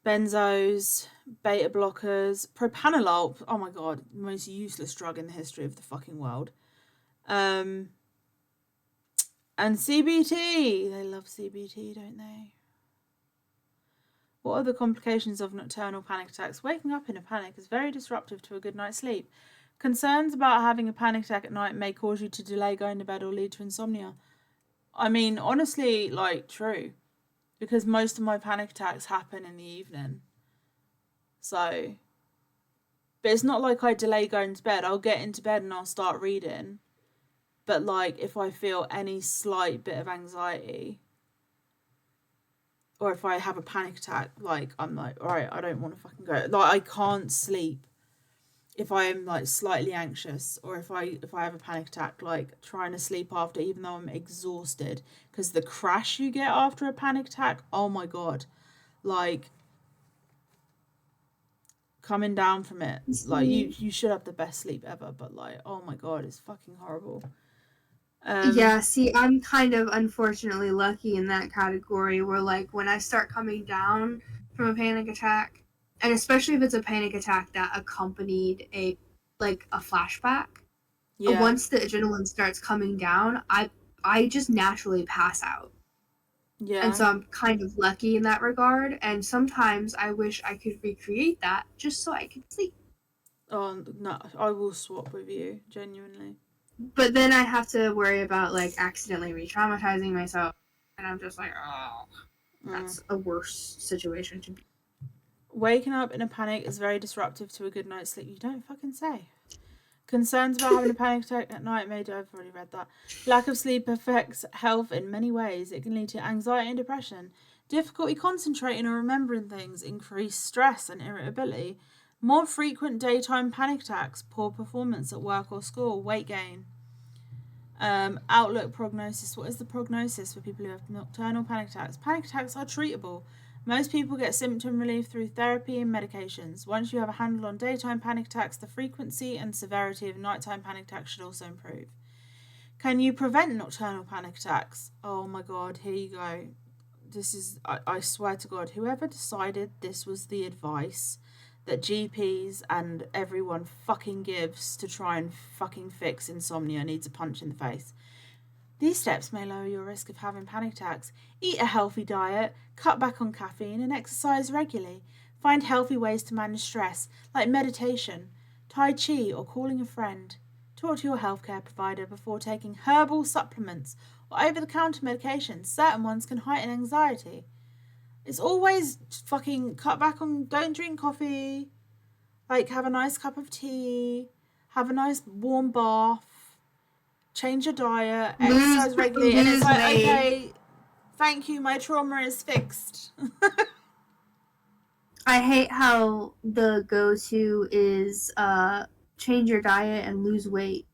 benzos, beta blockers, propranolol. Oh my god, the most useless drug in the history of the fucking world. And CBT. They love CBT, don't they? What are the complications of nocturnal panic attacks? Waking up in a panic is very disruptive to a good night's sleep. Concerns about having a panic attack at night may cause you to delay going to bed or lead to insomnia. I mean, honestly, like, true. Because most of my panic attacks happen in the evening. So, but it's not like I delay going to bed. I'll get into bed and I'll start reading. But like, if I feel any slight bit of anxiety, or if I have a panic attack, like, I'm like, all right, I don't want to fucking go. Like, I can't sleep if I am like slightly anxious, or if I have a panic attack, like trying to sleep after, even though I'm exhausted, because the crash you get after a panic attack, oh my god, like coming down from it, like you should have the best sleep ever, but like, oh my god, it's fucking horrible. Yeah, see, I'm kind of unfortunately lucky in that category where, like, when I start coming down from a panic attack, and especially if it's a panic attack that accompanied a flashback, once the adrenaline starts coming down, I just naturally pass out. Yeah. And so I'm kind of lucky in that regard, and sometimes I wish I could recreate that just so I could sleep. Oh, no, I will swap with you, genuinely. But then I have to worry about, like, accidentally re-traumatizing myself, and I'm just like, oh, that's a worse situation to be. Waking up in a panic is very disruptive to a good night's sleep. You don't fucking say. Concerns about having a panic attack at night I've already read that. Lack of sleep affects health in many ways. It can lead to anxiety and depression, difficulty concentrating or remembering things, increased stress and irritability, more frequent daytime panic attacks, poor performance at work or school, weight gain. Outlook prognosis. What is the prognosis for people who have nocturnal panic attacks? Panic attacks are treatable. Most people get symptom relief through therapy and medications. Once you have a handle on daytime panic attacks, the frequency and severity of nighttime panic attacks should also improve. Can you prevent nocturnal panic attacks? Oh my god, here you go. This is, I swear to God, whoever decided this was the advice that GPs and everyone fucking gives to try and fucking fix insomnia needs a punch in the face. These steps may lower your risk of having panic attacks. Eat a healthy diet, cut back on caffeine, and exercise regularly. Find healthy ways to manage stress, like meditation, Tai Chi, or calling a friend. Talk to your healthcare provider before taking herbal supplements or over-the-counter medications. Certain ones can heighten anxiety. It's always fucking cut back on, don't drink coffee, like have a nice cup of tea, have a nice warm bath, change your diet, exercise regularly, and it's like, okay, thank you, my trauma is fixed. I hate how the go-to is change your diet and lose weight.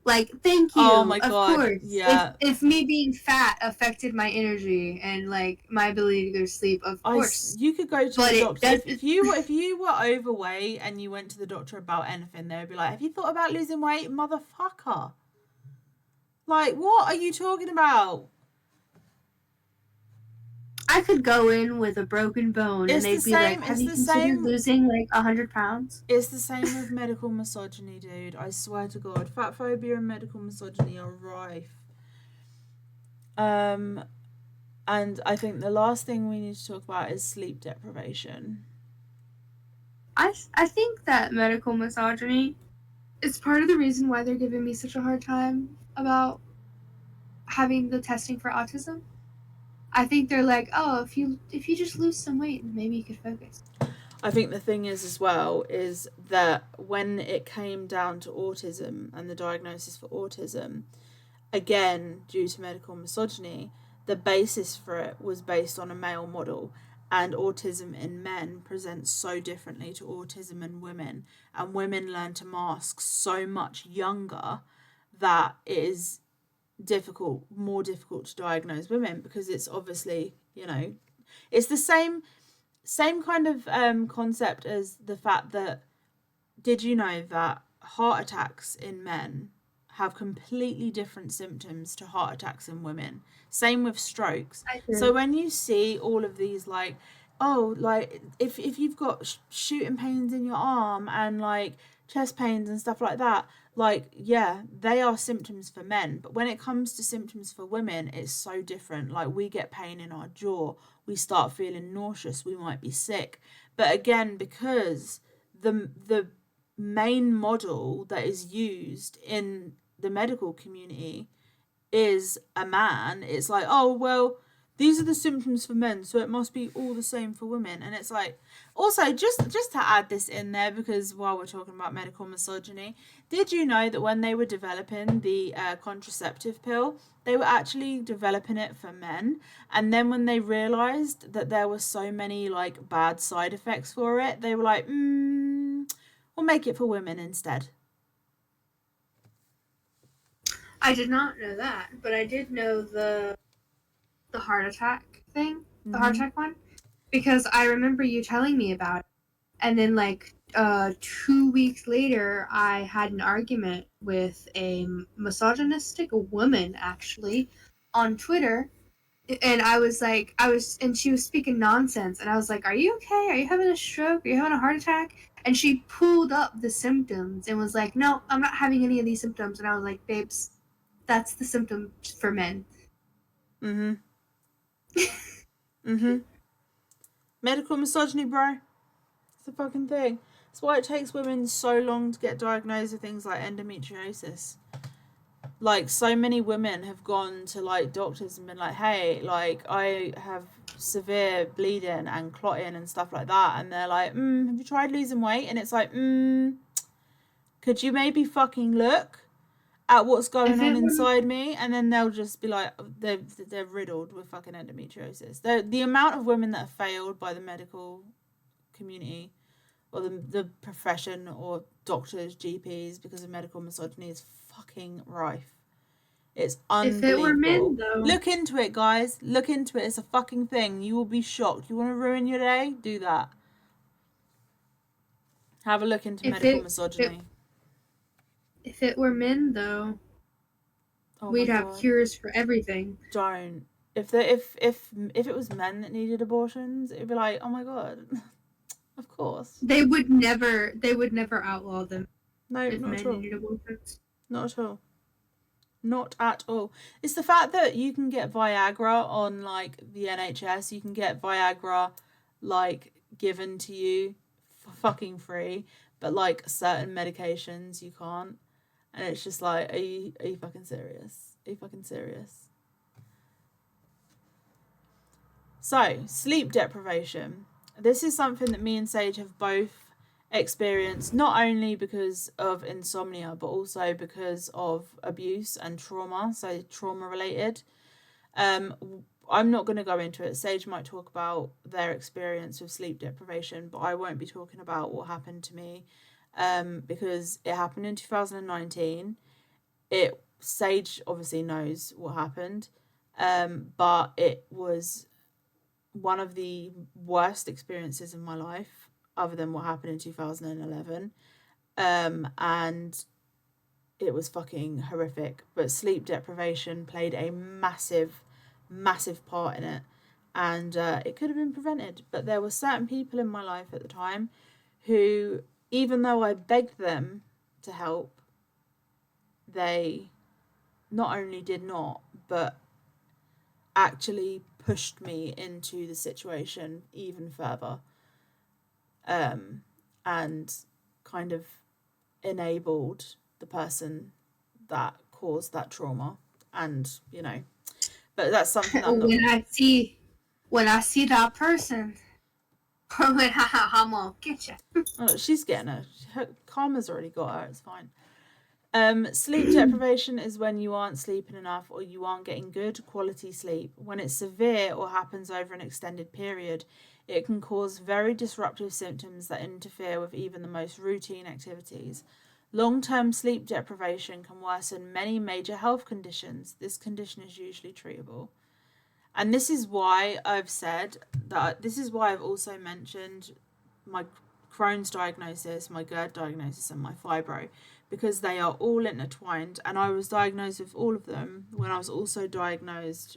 Like, thank you. Oh my of god, course. yeah. If me being fat affected my energy and like my ability to go to sleep, of course. You could go to But the it doctor doesn't- if you were overweight and you went to the doctor about anything. They would be like, "Have you thought about losing weight, motherfucker? Like, what are you talking about?" I could go in with a broken bone It's and they'd the be same- like, "Have it's you the considered same- losing like 100 pounds?" It's the same with medical misogyny, dude. I swear to God, fat phobia and medical misogyny are rife. And I think the last thing we need to talk about is sleep deprivation. I think that medical misogyny is part of the reason why they're giving me such a hard time about having the testing for autism. I think they're like, oh, if you just lose some weight, maybe you could focus. I think the thing is as well is that when it came down to autism and the diagnosis for autism, again, due to medical misogyny, the basis for it was based on a male model, and autism in men presents so differently to autism in women, and women learn to mask so much younger that it is more difficult to diagnose women, because it's obviously, it's the same kind of concept as the fact that, did you know that heart attacks in men have completely different symptoms to heart attacks in women? Same with strokes. So when you see all of these, like, oh, like if you've got shooting pains in your arm and like chest pains and stuff like that, like, yeah, they are symptoms for men. But when it comes to symptoms for women, it's so different. Like, we get pain in our jaw, we start feeling nauseous, we might be sick. But again, because the main model that is used in the medical community is a man, it's like, oh, well, these are the symptoms for men, so it must be all the same for women. And it's like, also, just to add this in there, because while we're talking about medical misogyny, did you know that when they were developing the contraceptive pill, they were actually developing it for men? And then when they realized that there were so many like bad side effects for it, they were like, we'll make it for women instead. I did not know that, but I did know the heart attack thing, the heart attack one, because I remember you telling me about it. And then like 2 weeks later, I had an argument with a misogynistic woman actually on Twitter, and and she was speaking nonsense, and I was like, "Are you okay? Are you having a stroke? Are you having a heart attack?" And she pulled up the symptoms and was like, "No, I'm not having any of these symptoms." And I was like, "Babes, that's the symptom for men." Medical misogyny, bro. It's a fucking thing. It's why it takes women so long to get diagnosed with things like endometriosis. Like, so many women have gone to like doctors and been like, hey, like, I have severe bleeding and clotting and stuff like that, and they're like, have you tried losing weight? And it's like, could you maybe fucking look at what's going on inside me? And then they'll just be like, they're riddled with fucking endometriosis. The amount of women that have failed by the medical community or the profession or doctors, GPs, because of medical misogyny is fucking rife. It's If it were men, unbelievable. though. Look into it, guys. Look into it. It's a fucking thing. You will be shocked. You want to ruin your day? Do that. Have a look into medical misogyny. If it were men, though, Oh we'd my have God. cures for everything. Don't. If it was men that needed abortions, it'd be like, oh my God, of course. They would never outlaw them. No, if not men at all. needed abortions. Not at all. Not at all. It's the fact that you can get Viagra on like the NHS. You can get Viagra like given to you for fucking free, but like certain medications you can't. And it's just like, are you fucking serious? Are you fucking serious? So, sleep deprivation. This is something that me and Sage have both experienced, not only because of insomnia, but also because of abuse and trauma, so trauma related. I'm not going to go into it. Sage might talk about their experience with sleep deprivation, but I won't be talking about what happened to me because it happened in 2019. Sage obviously knows what happened, but it was one of the worst experiences in my life, other than what happened in 2011. And it was fucking horrific. But sleep deprivation played a massive, massive part in it. And it could have been prevented. But there were certain people in my life at the time who, even though I begged them to help, they not only did not, but actually pushed me into the situation even further, and kind of enabled the person that caused that trauma. And but that's something I'm not. When I see that person, I'm gonna get you. Oh, she's getting her karma's already got her. It's fine. Sleep deprivation is when you aren't sleeping enough or you aren't getting good quality sleep. When it's severe or happens over an extended period, it can cause very disruptive symptoms that interfere with even the most routine activities. Long-term sleep deprivation can worsen many major health conditions. This condition is usually treatable. And this is why I've said that, this is why I've also mentioned my Crohn's diagnosis, my GERD diagnosis, and my fibro, because they are all intertwined. And I was diagnosed with all of them when I was also diagnosed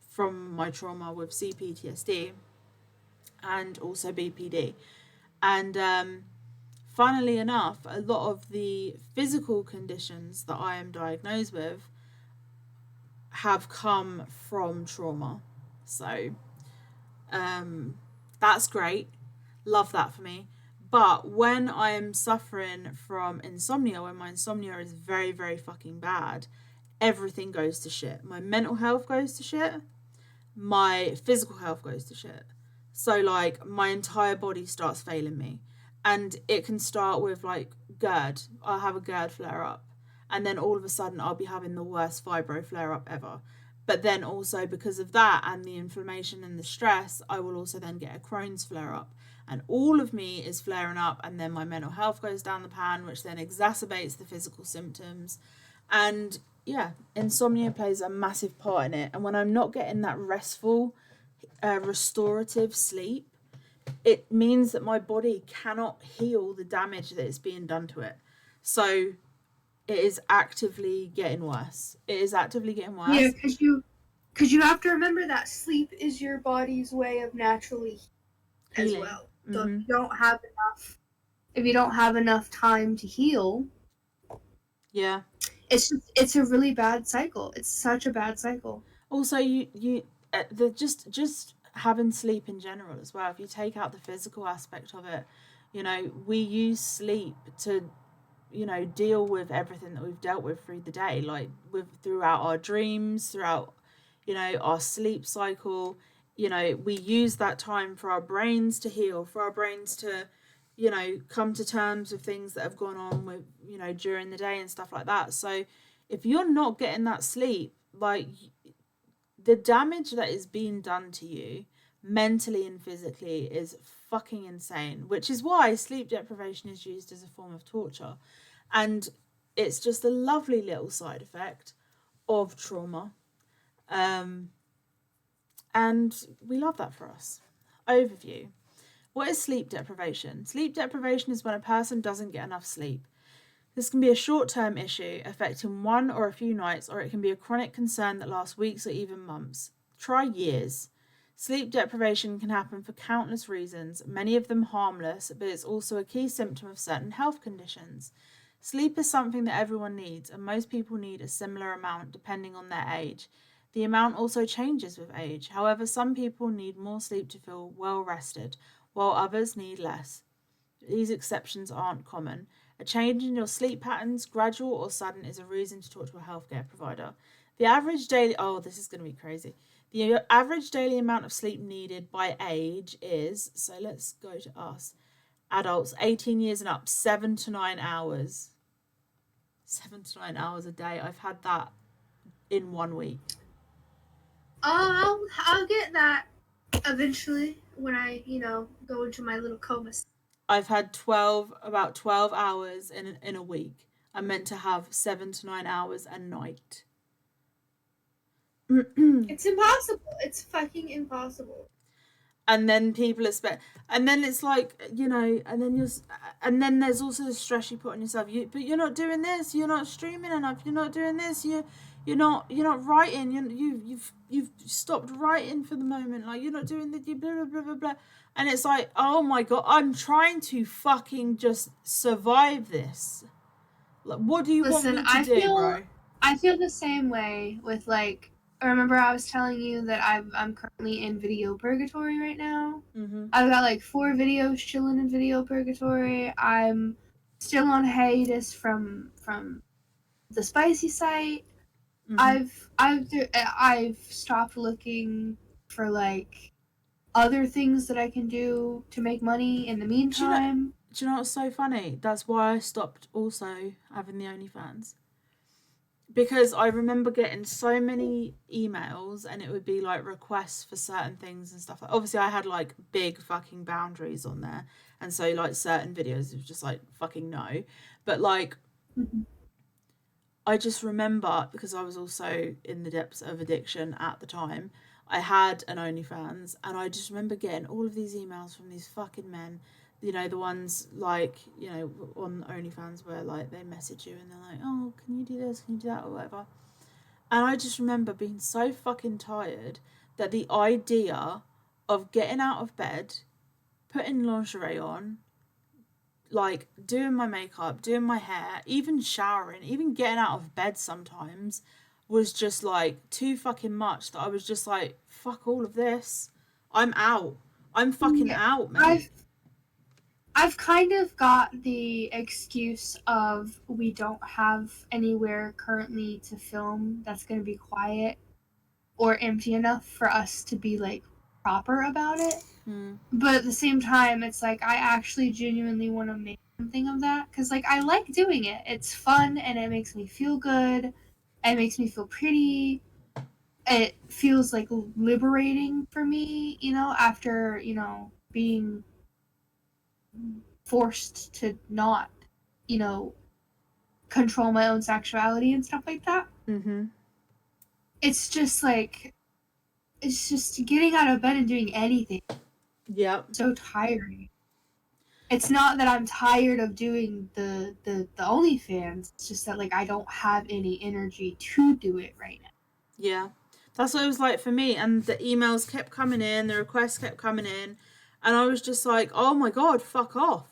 from my trauma with CPTSD and also BPD. And funnily enough, a lot of the physical conditions that I am diagnosed with have come from trauma. So that's great. Love that for me. But when I am suffering from insomnia, when my insomnia is very, very fucking bad, everything goes to shit. My mental health goes to shit. My physical health goes to shit. So, like, my entire body starts failing me. And it can start with, like, GERD. I'll have a GERD flare up. And then all of a sudden, I'll be having the worst fibro flare up ever. But then also because of that and the inflammation and the stress, I will also then get a Crohn's flare up. And all of me is flaring up, and then my mental health goes down the pan, which then exacerbates the physical symptoms. And yeah, insomnia plays a massive part in it. And when I'm not getting that restful, restorative sleep, it means that my body cannot heal the damage that is being done to it. So it is actively getting worse. It is actively getting worse. Yeah, because you have to remember that sleep is your body's way of naturally healing as well. So if you don't have enough time to heal, yeah, it's a really bad cycle. It's such a bad cycle. Also, just having sleep in general as well. If you take out the physical aspect of it, we use sleep to deal with everything that we've dealt with through the day, like throughout our dreams, throughout our sleep cycle. We use that time for our brains to heal, for our brains to come to terms with things that have gone on with during the day and stuff like that. So if you're not getting that sleep, like, the damage that is being done to you mentally and physically is fucking insane, which is why sleep deprivation is used as a form of torture. And it's just a lovely little side effect of trauma. And we love that for us. Overview. What is sleep deprivation? Sleep deprivation is when a person doesn't get enough sleep. This can be a short-term issue affecting one or a few nights, or it can be a chronic concern that lasts weeks or even months. Try years. Sleep deprivation can happen for countless reasons, many of them harmless, but it's also a key symptom of certain health conditions. Sleep is something that everyone needs, and most people need a similar amount depending on their age. The amount also changes with age. However, some people need more sleep to feel well rested, while others need less. These exceptions aren't common. A change in your sleep patterns, gradual or sudden, is a reason to talk to a healthcare provider. The average daily... Oh, this is going to be crazy. The average daily amount of sleep needed by age is... So let's go to us. Adults, 18 years and up, 7 to 9 hours. 7 to 9 hours a day. I've had that in 1 week. Oh, I'll get that eventually when I, go into my little coma. I've had about 12 hours in a week. I'm meant to have 7 to 9 hours a night. It's impossible. It's fucking impossible. And then people expect, and then it's like, and then there's also the stress you put on yourself. But you're not doing this. You're not streaming enough. You're not doing this. You're not writing. You've stopped writing for the moment. Like, you're not doing the blah blah blah blah blah. And it's like, oh my god, I'm trying to fucking just survive this. Like, what do you want me to do, bro? I feel the same way with, like, remember I was telling you that I'm currently in video purgatory right now? Mm-hmm. I've got like 4 videos chilling in video purgatory. I'm still on hiatus from the spicy site. Mm-hmm. I've stopped looking for like other things that I can do to make money in the meantime. Do you know what's so funny? That's why I stopped also having the OnlyFans. Because I remember getting so many emails and it would be like requests for certain things and stuff. Obviously, I had like big fucking boundaries on there. And so like certain videos was just like fucking no. But like, mm-hmm. I just remember, because I was also in the depths of addiction at the time, I had an OnlyFans and I just remember getting all of these emails from these fucking men. You know, the ones like, on OnlyFans where like they message you and they're like, oh, can you do this? Can you do that? Or whatever. And I just remember being so fucking tired that the idea of getting out of bed, putting lingerie on, like doing my makeup, doing my hair, even showering, even getting out of bed sometimes was just like too fucking much, that I was just like, fuck all of this. I'm out. I'm fucking out, man. I've kind of got the excuse of we don't have anywhere currently to film that's going to be quiet or empty enough for us to be like proper about it. But at the same time, it's like I actually genuinely want to make something of that because like I like doing it. It's fun and it makes me feel good. It makes me feel pretty. It feels like liberating for me, after, being forced to not, control my own sexuality and stuff like that. Mm-hmm. It's just like, it's just getting out of bed and doing anything. Yeah. So tiring. It's not that I'm tired of doing the OnlyFans. It's just that like I don't have any energy to do it right now. Yeah. That's what it was like for me. And the emails kept coming in, the requests kept coming in. And I was just like, oh my god, fuck off.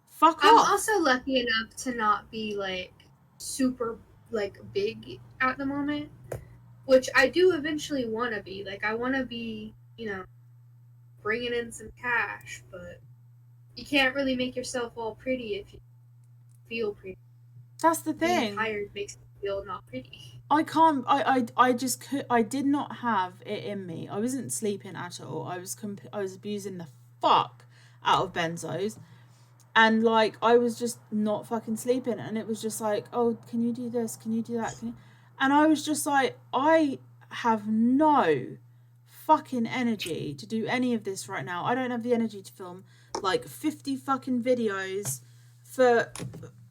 Fuck off. I'm also lucky enough to not be like super like big at the moment, which I do eventually want to be. Like I want to be, bringing in some cash, but you can't really make yourself all pretty if you feel pretty. That's the thing. Being tired makes you feel not pretty. I can't. I just could. I did not have it in me. I wasn't sleeping at all. I was abusing the fuck out of benzos. And, like, I was just not fucking sleeping. And it was just like, oh, can you do this? Can you do that? And I was just like, I have no fucking energy to do any of this right now. I don't have the energy to film, like, 50 fucking videos for,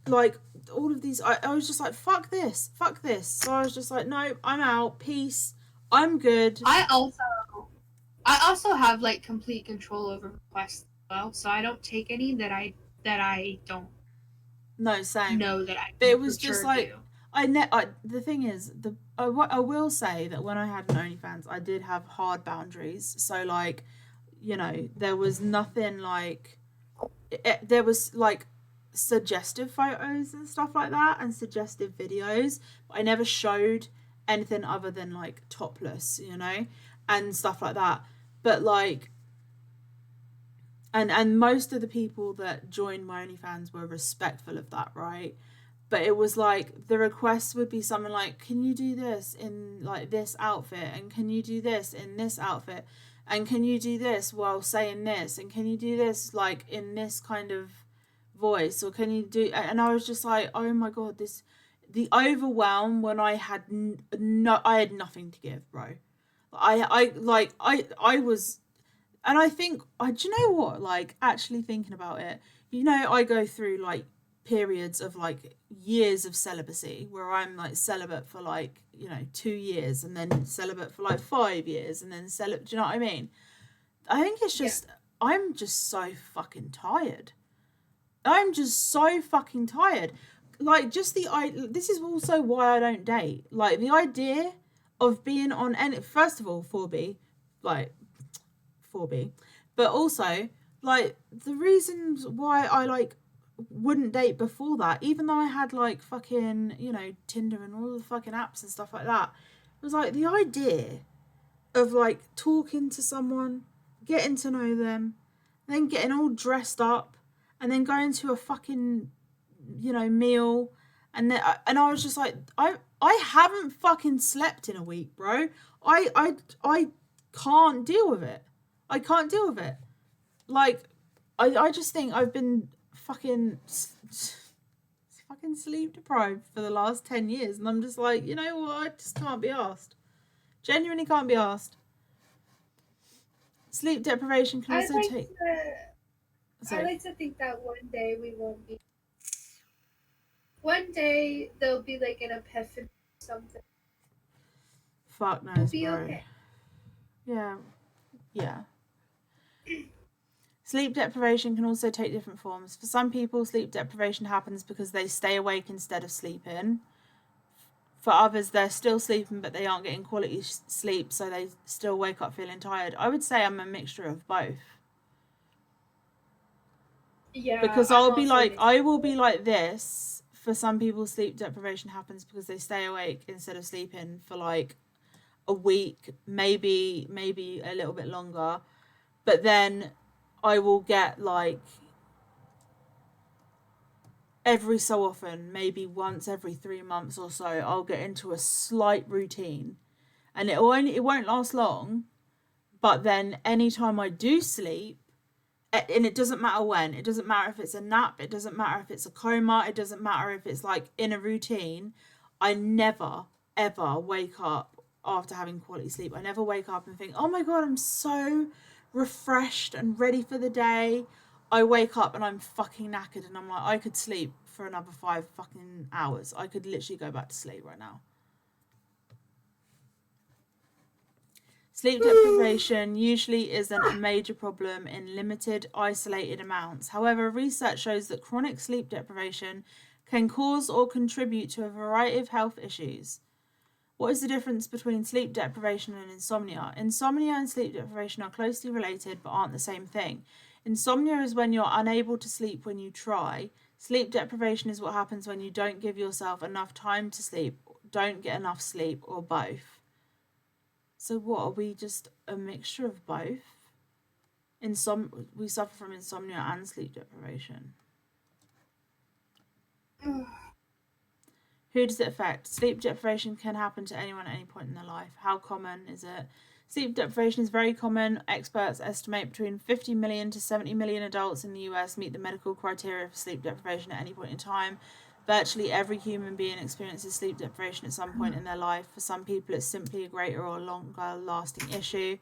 like, all of these, I was just like, fuck this. So I was just like, no, I'm out, peace, I'm good. I also have like complete control over requests as well, so I don't take any that I don't No, same. know that I But can it was for just sure like, do. the thing is, I will say that when I had an OnlyFans, I did have hard boundaries. So like, you know, there was nothing like, there was like suggestive photos and stuff like that, and suggestive videos. But I never showed anything other than like topless, you know, and stuff like that. But like, and most of the people that joined my OnlyFans were respectful of that, right? But it was like the requests would be something like, can you do this in like this outfit, and can you do this in this outfit, and can you do this while saying this, and can you do this like in this kind of voice, or can you do, and I was just like, oh my god, this, the overwhelm when I had I had nothing to give, bro. I was, and I think, do you know what, like actually thinking about it, you know, I go through like periods of like years of celibacy where I'm like celibate for like, you know, 2 years, and then celibate for like 5 years, and then celibate, do you know what I mean? I think it's just, I'm just so fucking tired. I'm just so fucking tired. Like, just this is also why I don't date. Like, the idea of being on any, first of all, 4B, like 4B, but also like the reasons why I like wouldn't date before that, even though I had like fucking, you know, Tinder and all the fucking apps and stuff like that, it was like the idea of like talking to someone, getting to know them, then getting all dressed up, and then going to a fucking, you know, meal, and I was just like, I haven't fucking slept in a week, bro. I can't deal with it. I can't deal with it. Like, I just think I've been fucking fucking sleep deprived for the last 10 years, and I'm just like, you know what, I just can't be asked. Genuinely can't be asked. Sleep deprivation can also take. I like to think that one day we won't be. One day there'll be like an epiphany or something. Fuck knows, We'll be bro. okay. Yeah. Yeah. Sleep deprivation can also take different forms. For some people, sleep deprivation happens because they stay awake instead of sleeping. For others, they're still sleeping, but they aren't getting quality sleep, so they still wake up feeling tired. I would say I'm a mixture of both. Yeah. Because I will be like this. For some people, sleep deprivation happens because they stay awake instead of sleeping for like a week, maybe a little bit longer. But then I will get like every so often, maybe once every 3 months or so, I'll get into a slight routine, and it won't last long. But then anytime I do sleep, and it doesn't matter when, it doesn't matter if it's a nap, it doesn't matter if it's a coma, it doesn't matter if it's like in a routine, I never ever wake up after having quality sleep. I never wake up and think, oh my god, I'm so refreshed and ready for the day. I wake up and I'm fucking knackered, and I'm like, I could sleep for another 5 fucking hours. I could literally go back to sleep right now. Sleep deprivation usually isn't a major problem in limited, isolated amounts. However, research shows that chronic sleep deprivation can cause or contribute to a variety of health issues. What is the difference between sleep deprivation and insomnia? Insomnia and sleep deprivation are closely related but aren't the same thing. Insomnia is when you're unable to sleep when you try. Sleep deprivation is what happens when you don't give yourself enough time to sleep, don't get enough sleep, or both. So what, are we just a mixture of both? We suffer from insomnia and sleep deprivation. Who does it affect? Sleep deprivation can happen to anyone at any point in their life. How common is it? Sleep deprivation is very common. Experts estimate between 50 million to 70 million adults in the US meet the medical criteria for sleep deprivation at any point in time. Virtually every human being experiences sleep deprivation at some point in their life. For some people, it's simply a greater or longer lasting issue,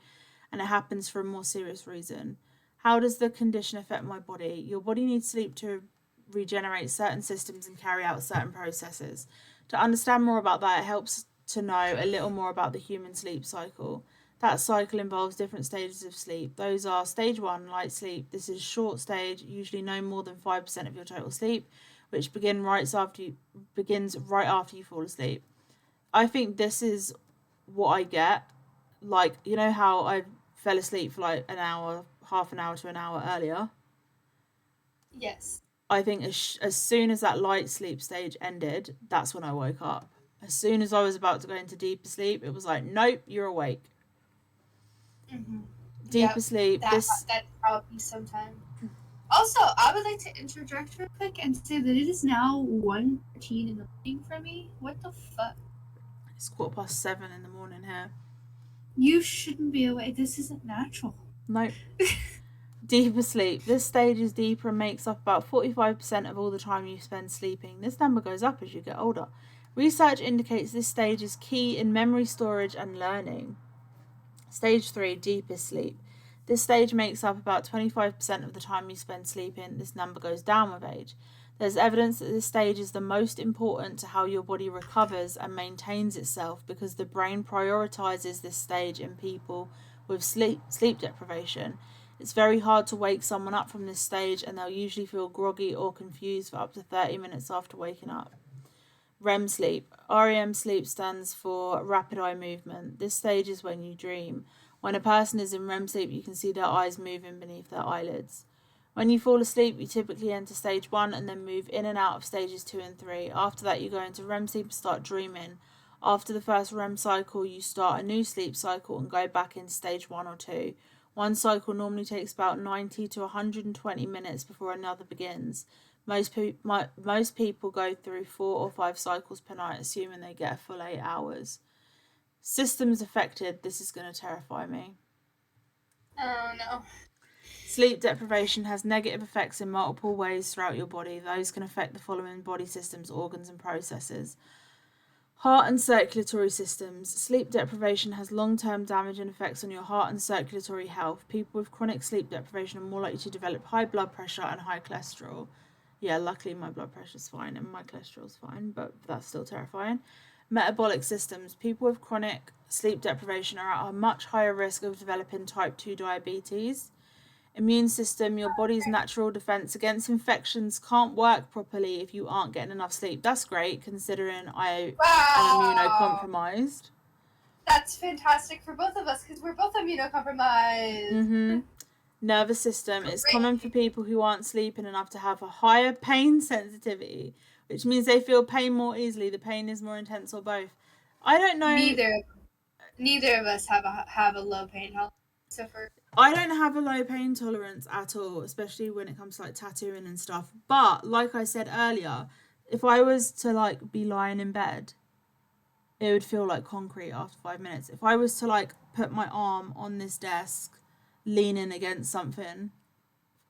and it happens for a more serious reason. How does the condition affect my body? Your body needs sleep to regenerate certain systems and carry out certain processes. To understand more about that, it helps to know a little more about the human sleep cycle. That cycle involves different stages of sleep. Those are stage 1, light sleep. This is a short stage, usually no more than 5% of your total sleep, which begins right after you fall asleep. I think this is what I get. Like, you know how I fell asleep for like an hour, half an hour to an hour earlier? Yes. I think as soon as that light sleep stage ended, that's when I woke up. As soon as I was about to go into deeper sleep, it was like, nope, you're awake. Mm-hmm. Deeper sleep. That probably sometime. Also, I would like to interject real quick and say that it is now 1:13 in the morning for me. What the fuck? It's 7:15 in the morning here. You shouldn't be awake. This isn't natural. Nope. Deeper sleep. This stage is deeper and makes up about 45% of all the time you spend sleeping. This number goes up as you get older. Research indicates this stage is key in memory storage and learning. Stage 3, deepest sleep. This stage makes up about 25% of the time you spend sleeping. This number goes down with age. There's evidence that this stage is the most important to how your body recovers and maintains itself because the brain prioritizes this stage in people with sleep deprivation. It's very hard to wake someone up from this stage, and they'll usually feel groggy or confused for up to 30 minutes after waking up. REM sleep. REM sleep stands for rapid eye movement. This stage is when you dream. When a person is in REM sleep, you can see their eyes moving beneath their eyelids. When you fall asleep, you typically enter stage 1 and then move in and out of stages 2 and 3. After that, you go into REM sleep and start dreaming. After the first REM cycle, you start a new sleep cycle and go back into stage 1 or 2. One cycle normally takes about 90 to 120 minutes before another begins. Most people go through 4 or 5 cycles per night, assuming they get a full 8 hours. Systems affected. This is going to terrify me. Oh no. Sleep deprivation has negative effects in multiple ways throughout your body. Those can affect the following body systems, organs, and processes. Heart and circulatory systems. Sleep deprivation has long-term damaging effects on your heart and circulatory health. People with chronic sleep deprivation are more likely to develop high blood pressure and high cholesterol. Yeah, luckily my blood pressure's fine and my cholesterol's fine, but that's still terrifying. Metabolic systems. People with chronic sleep deprivation are at a much higher risk of developing type 2 diabetes. Immune system. Your body's natural defense against infections can't work properly if you aren't getting enough sleep. That's great considering I am immunocompromised. That's fantastic for both of us because we're both immunocompromised. Nervous system. It's common for people who aren't sleeping enough to have a higher pain sensitivity, which means they feel pain more easily. The pain is more intense or both. I don't know. Neither of us have a low pain tolerance. So I don't have a low pain tolerance at all, especially when it comes to like tattooing and stuff. But like I said earlier, if I was to like be lying in bed, it would feel like concrete after 5 minutes. If I was to like put my arm on this desk, leaning against something,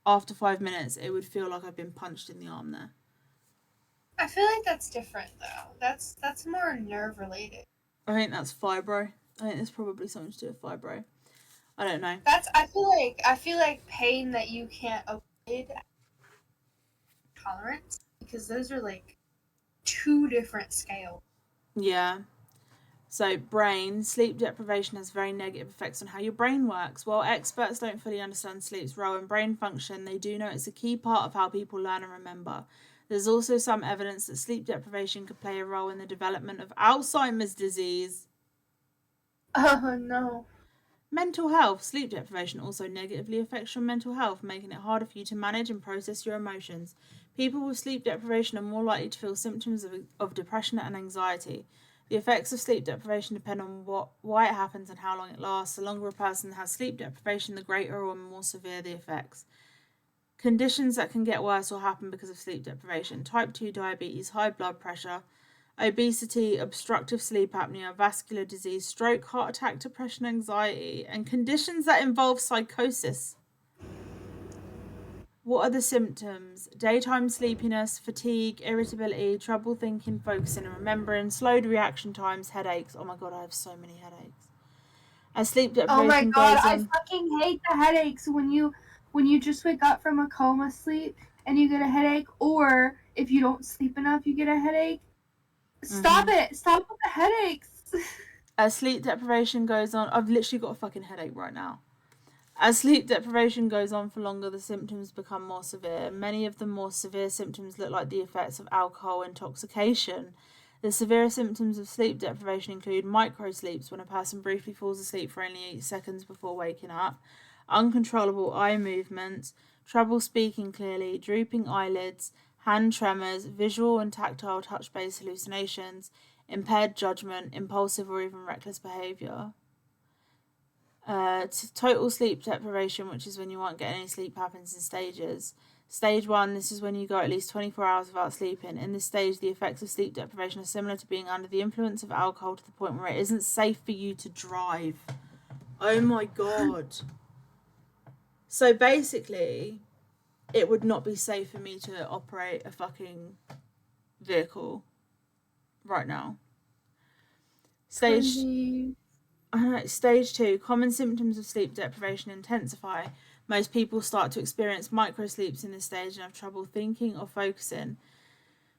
after 5 minutes, it would feel like I've been punched in the arm there. I feel like that's different though. That's more nerve related. I think that's fibro. I think there's probably something to do with fibro. I don't know. I feel like pain that you can't avoid tolerance, because those are like 2 different scales. Yeah. So brain, sleep deprivation has very negative effects on how your brain works. While experts don't fully understand sleep's role in brain function, they do know it's a key part of how people learn and remember. There's also some evidence that sleep deprivation could play a role in the development of Alzheimer's disease. Oh no. Mental health. Sleep deprivation also negatively affects your mental health, making it harder for you to manage and process your emotions. People with sleep deprivation are more likely to feel symptoms of depression and anxiety. The effects of sleep deprivation depend on why it happens and how long it lasts. The longer a person has sleep deprivation, the greater or more severe the effects. Conditions that can get worse or happen because of sleep deprivation. Type 2 diabetes, high blood pressure, obesity, obstructive sleep apnea, vascular disease, stroke, heart attack, depression, anxiety, and conditions that involve psychosis. What are the symptoms? Daytime sleepiness, fatigue, irritability, trouble thinking, focusing and remembering, slowed reaction times, headaches. Oh my god, I have so many headaches. As sleep deprivation goes on... I fucking hate the headaches when you just wake up from a coma sleep and you get a headache, or if you don't sleep enough, you get a headache. Stop it! Stop with the headaches! As sleep deprivation goes on, I've literally got a fucking headache right now. As sleep deprivation goes on for longer, the symptoms become more severe. Many of the more severe symptoms look like the effects of alcohol intoxication. The severe symptoms of sleep deprivation include microsleeps, when a person briefly falls asleep for only 8 seconds before waking up, uncontrollable eye movements, trouble speaking clearly, drooping eyelids, hand tremors, visual and tactile touch-based hallucinations, impaired judgment, impulsive or even reckless behaviour. Total sleep deprivation, which is when you won't get any sleep, happens in stages. Stage 1, this is when you go at least 24 hours without sleeping. In this stage, the effects of sleep deprivation are similar to being under the influence of alcohol to the point where it isn't safe for you to drive. Oh my god. So basically, it would not be safe for me to operate a fucking vehicle right now. Stage 2, common symptoms of sleep deprivation intensify. Most people start to experience microsleeps in this stage and have trouble thinking or focusing.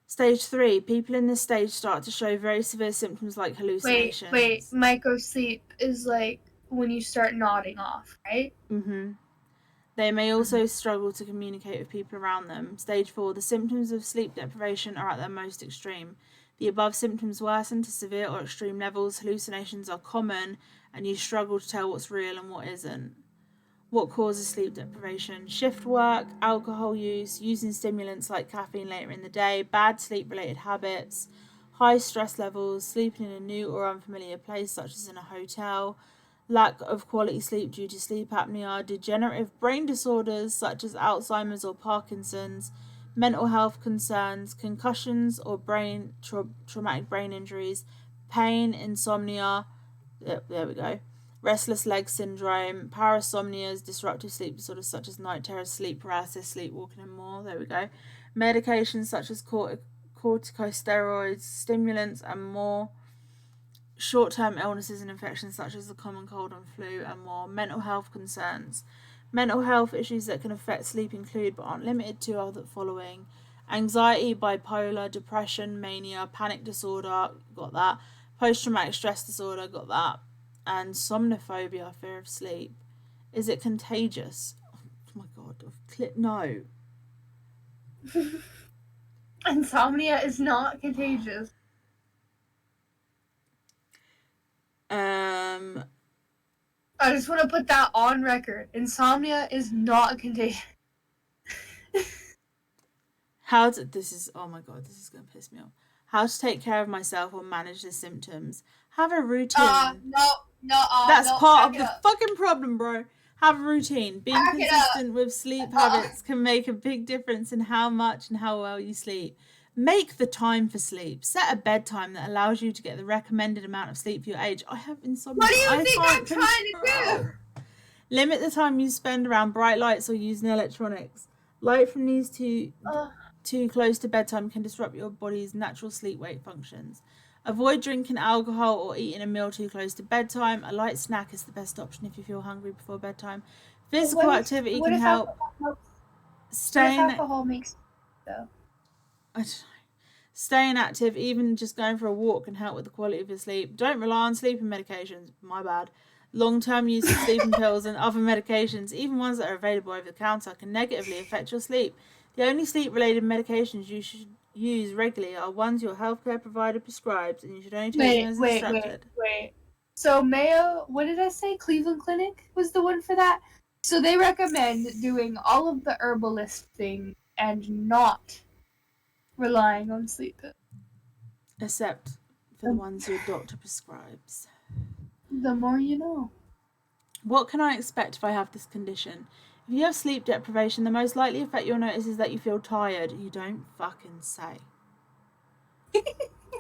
Stage 3, people in this stage start to show very severe symptoms like hallucinations. Wait, microsleep is like when you start nodding off, right? They may also struggle to communicate with people around them. Stage 4, the symptoms of sleep deprivation are at their most extreme. The above symptoms worsen to severe or extreme levels, hallucinations are common, and you struggle to tell what's real and what isn't. What causes sleep deprivation? Shift work, alcohol use, using stimulants like caffeine later in the day, bad sleep-related habits, high stress levels, sleeping in a new or unfamiliar place such as in a hotel, lack of quality sleep due to sleep apnea, degenerative brain disorders such as Alzheimer's or Parkinson's, mental health concerns, concussions or traumatic brain injuries, pain, insomnia, there we go, restless leg syndrome, parasomnias, disruptive sleep disorders such as night terrors, sleep paralysis, sleepwalking, and more. There we go. Medications such as corticosteroids, stimulants, and more. Short-term illnesses and infections such as the common cold and flu, and more. Mental health concerns. Mental health issues that can affect sleep include, but aren't limited to, are the following: anxiety, bipolar, depression, mania, panic disorder, got that, post-traumatic stress disorder, got that, and somnophobia, fear of sleep. Is it contagious? Oh my god, no. Insomnia is not contagious. I just want to put that on record. Insomnia is not contagious. This is, oh my god, this is going to piss me off. How to take care of myself or manage the symptoms. Have a routine. That's part of the fucking problem, bro. Have a routine. Being consistent with sleep habits can make a big difference in how much and how well you sleep. Make the time for sleep. Set a bedtime that allows you to get the recommended amount of sleep for your age. I have insomnia. What do you think I'm trying to do? Limit the time you spend around bright lights or using electronics. Light from these too close to bedtime can disrupt your body's natural sleep-wake functions. Avoid drinking alcohol or eating a meal too close to bedtime. A light snack is the best option if you feel hungry before bedtime. Physical activity can help. What if alcohol makes though? I don't know. Staying active, even just going for a walk, can help with the quality of your sleep. Don't rely on sleeping medications. My bad. Long-term use of sleeping pills and other medications, even ones that are available over the counter, can negatively affect your sleep. The only sleep-related medications you should use regularly are ones your healthcare provider prescribes, and you should only take them as instructed. Wait. So Mayo, what did I say? Cleveland Clinic was the one for that? So they recommend doing all of the herbalist thing and not relying on sleep pills. Except for the ones your doctor prescribes. The more you know. What can I expect if I have this condition? If you have sleep deprivation, the most likely effect you'll notice is that you feel tired. You don't fucking say.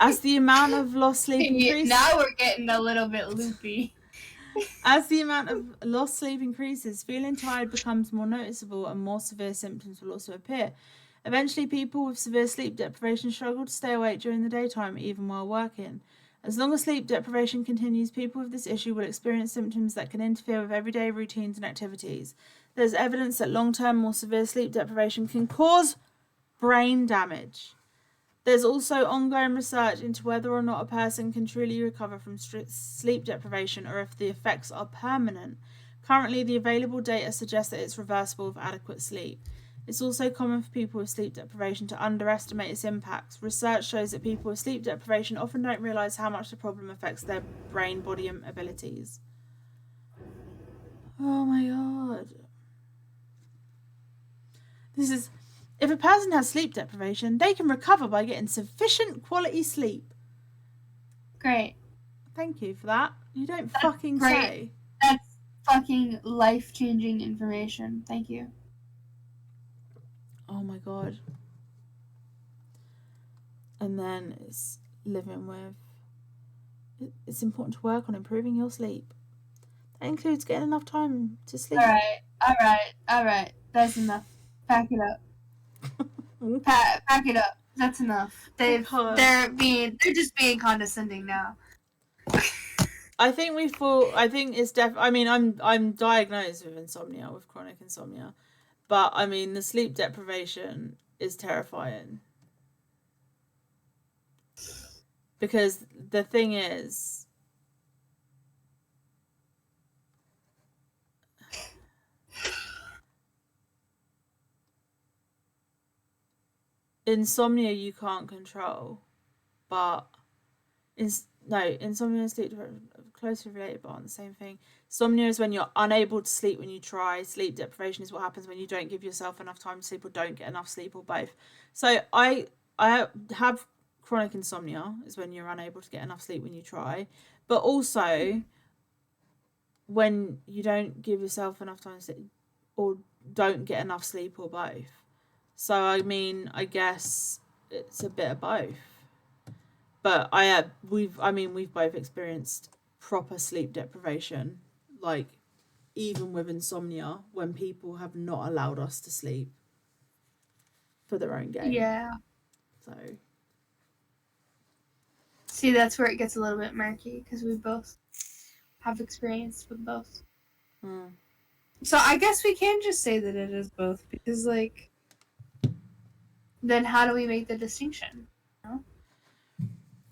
As the amount of lost sleep increases... Now we're getting a little bit loopy. As the amount of lost sleep increases, feeling tired becomes more noticeable and more severe symptoms will also appear. Eventually, people with severe sleep deprivation struggle to stay awake during the daytime, even while working. As long as sleep deprivation continues, people with this issue will experience symptoms that can interfere with everyday routines and activities. There's evidence that long-term, more severe sleep deprivation can cause brain damage. There's also ongoing research into whether or not a person can truly recover from sleep deprivation or if the effects are permanent. Currently, the available data suggests that it's reversible with adequate sleep. It's also common for people with sleep deprivation to underestimate its impacts. Research shows that people with sleep deprivation often don't realise how much the problem affects their brain-body abilities. Oh my god. If a person has sleep deprivation, they can recover by getting sufficient quality sleep. Great. Thank you for that. You don't That's fucking great. say. That's fucking life-changing information. Thank you. Oh my god. And then it's living with... It's important to work on improving your sleep. That includes getting enough time to sleep. Alright. That's enough. Pack it up. Pack it up. That's enough. They're just being condescending now. I think it's I mean, I'm diagnosed with insomnia, with chronic insomnia, but I mean the sleep deprivation is terrifying because the thing is, insomnia you can't control, but insomnia and sleep deprivation are closely related but aren't the same thing. Insomnia is when you're unable to sleep when you try. Sleep deprivation is what happens when you don't give yourself enough time to sleep or don't get enough sleep or both. So I have chronic insomnia, is when you're unable to get enough sleep when you try, but also when you don't give yourself enough time to sleep or don't get enough sleep or both. So I mean, I guess it's a bit of both. But we've both experienced proper sleep deprivation, like even with insomnia, when people have not allowed us to sleep for their own gain. Yeah. So. See, that's where it gets a little bit murky because we both have experience with both. So I guess we can just say that it is both because, like, then how do we make the distinction? You know?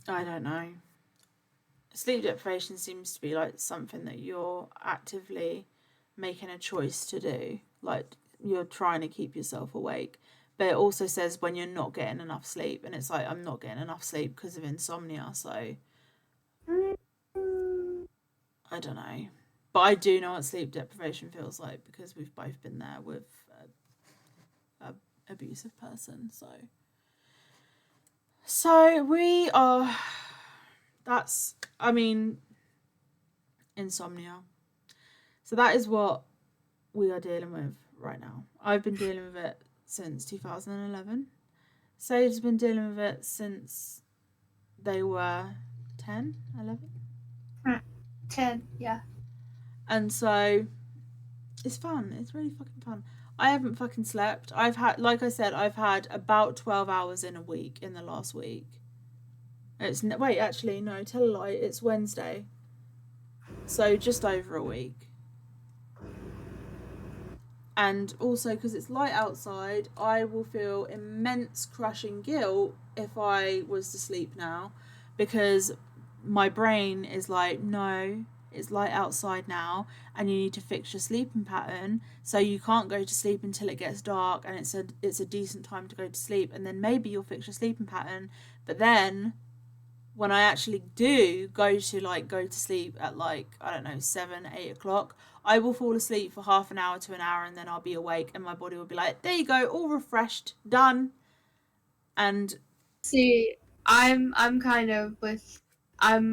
I don't know. Sleep deprivation seems to be like something that you're actively making a choice to do. Like you're trying to keep yourself awake. But it also says when you're not getting enough sleep, and it's like I'm not getting enough sleep because of insomnia, so I don't know. But I do know what sleep deprivation feels like because we've both been there with a abusive person, so we are... That's, I mean, insomnia. So that is what we are dealing with right now. I've been dealing with it since 2011. Sage's been dealing with it since they were 10, 11? 10, yeah. And so it's fun. It's really fucking fun. I haven't fucking slept. I've had about 12 hours in a week in the last week. Tell a lie. It's Wednesday. So just over a week. And also because it's light outside, I will feel immense crushing guilt if I was to sleep now, because my brain is like, no, it's light outside now and you need to fix your sleeping pattern, so you can't go to sleep until it gets dark and it's a decent time to go to sleep, and then maybe you'll fix your sleeping pattern. But then when I actually do go to sleep at 7, 8 o'clock, I will fall asleep for half an hour to an hour and then I'll be awake and my body will be like, there you go, all refreshed, done. And see, I'm kind of with, I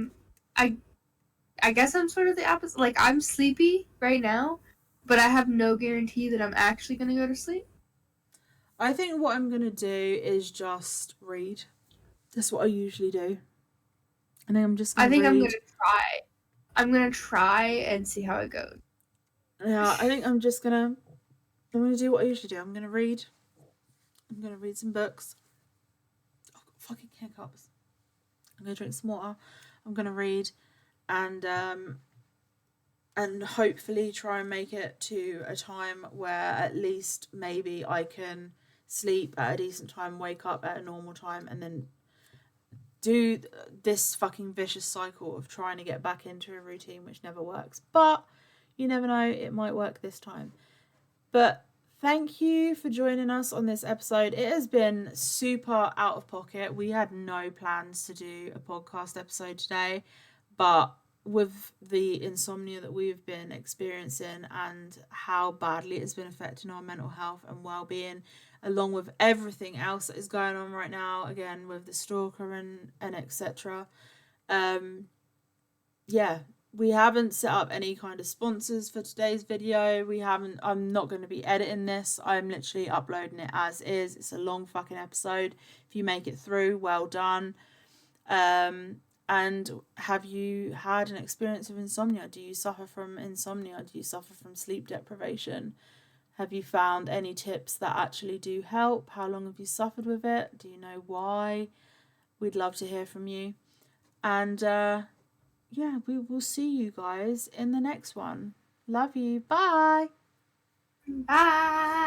guess I'm sort of the opposite. Like, I'm sleepy right now, but I have no guarantee that I'm actually going to go to sleep. I think what I'm going to do is just read. That's what I usually do. I think I'm just going to read. I'm going to try. I'm going to try and see how it goes. Yeah, I think I'm going to do what I usually do. I'm going to read. I'm going to read some books. I've got fucking hiccups. I'm going to drink some water. I'm I'm going to read and hopefully try and make it to a time where at least maybe I can sleep at a decent time, wake up at a normal time, and then do this fucking vicious cycle of trying to get back into a routine which never works. But you never know, it might work this time. But thank you for joining us on this episode. It has been super out of pocket. We had no plans to do a podcast episode today, but with the insomnia that we've been experiencing and how badly it's been affecting our mental health and well-being, along with everything else that is going on right now, again with the stalker and etc. We haven't set up any kind of sponsors for today's video. I'm not going to be editing this. I'm literally uploading it as is. It's a long fucking episode. If you make it through, well done. And have you had an experience of insomnia? Do you suffer from insomnia? Do you suffer from sleep deprivation? Have you found any tips that actually do help? How long have you suffered with it? Do you know why? We'd love to hear from you. And we will see you guys in the next one. Love you. Bye. Bye.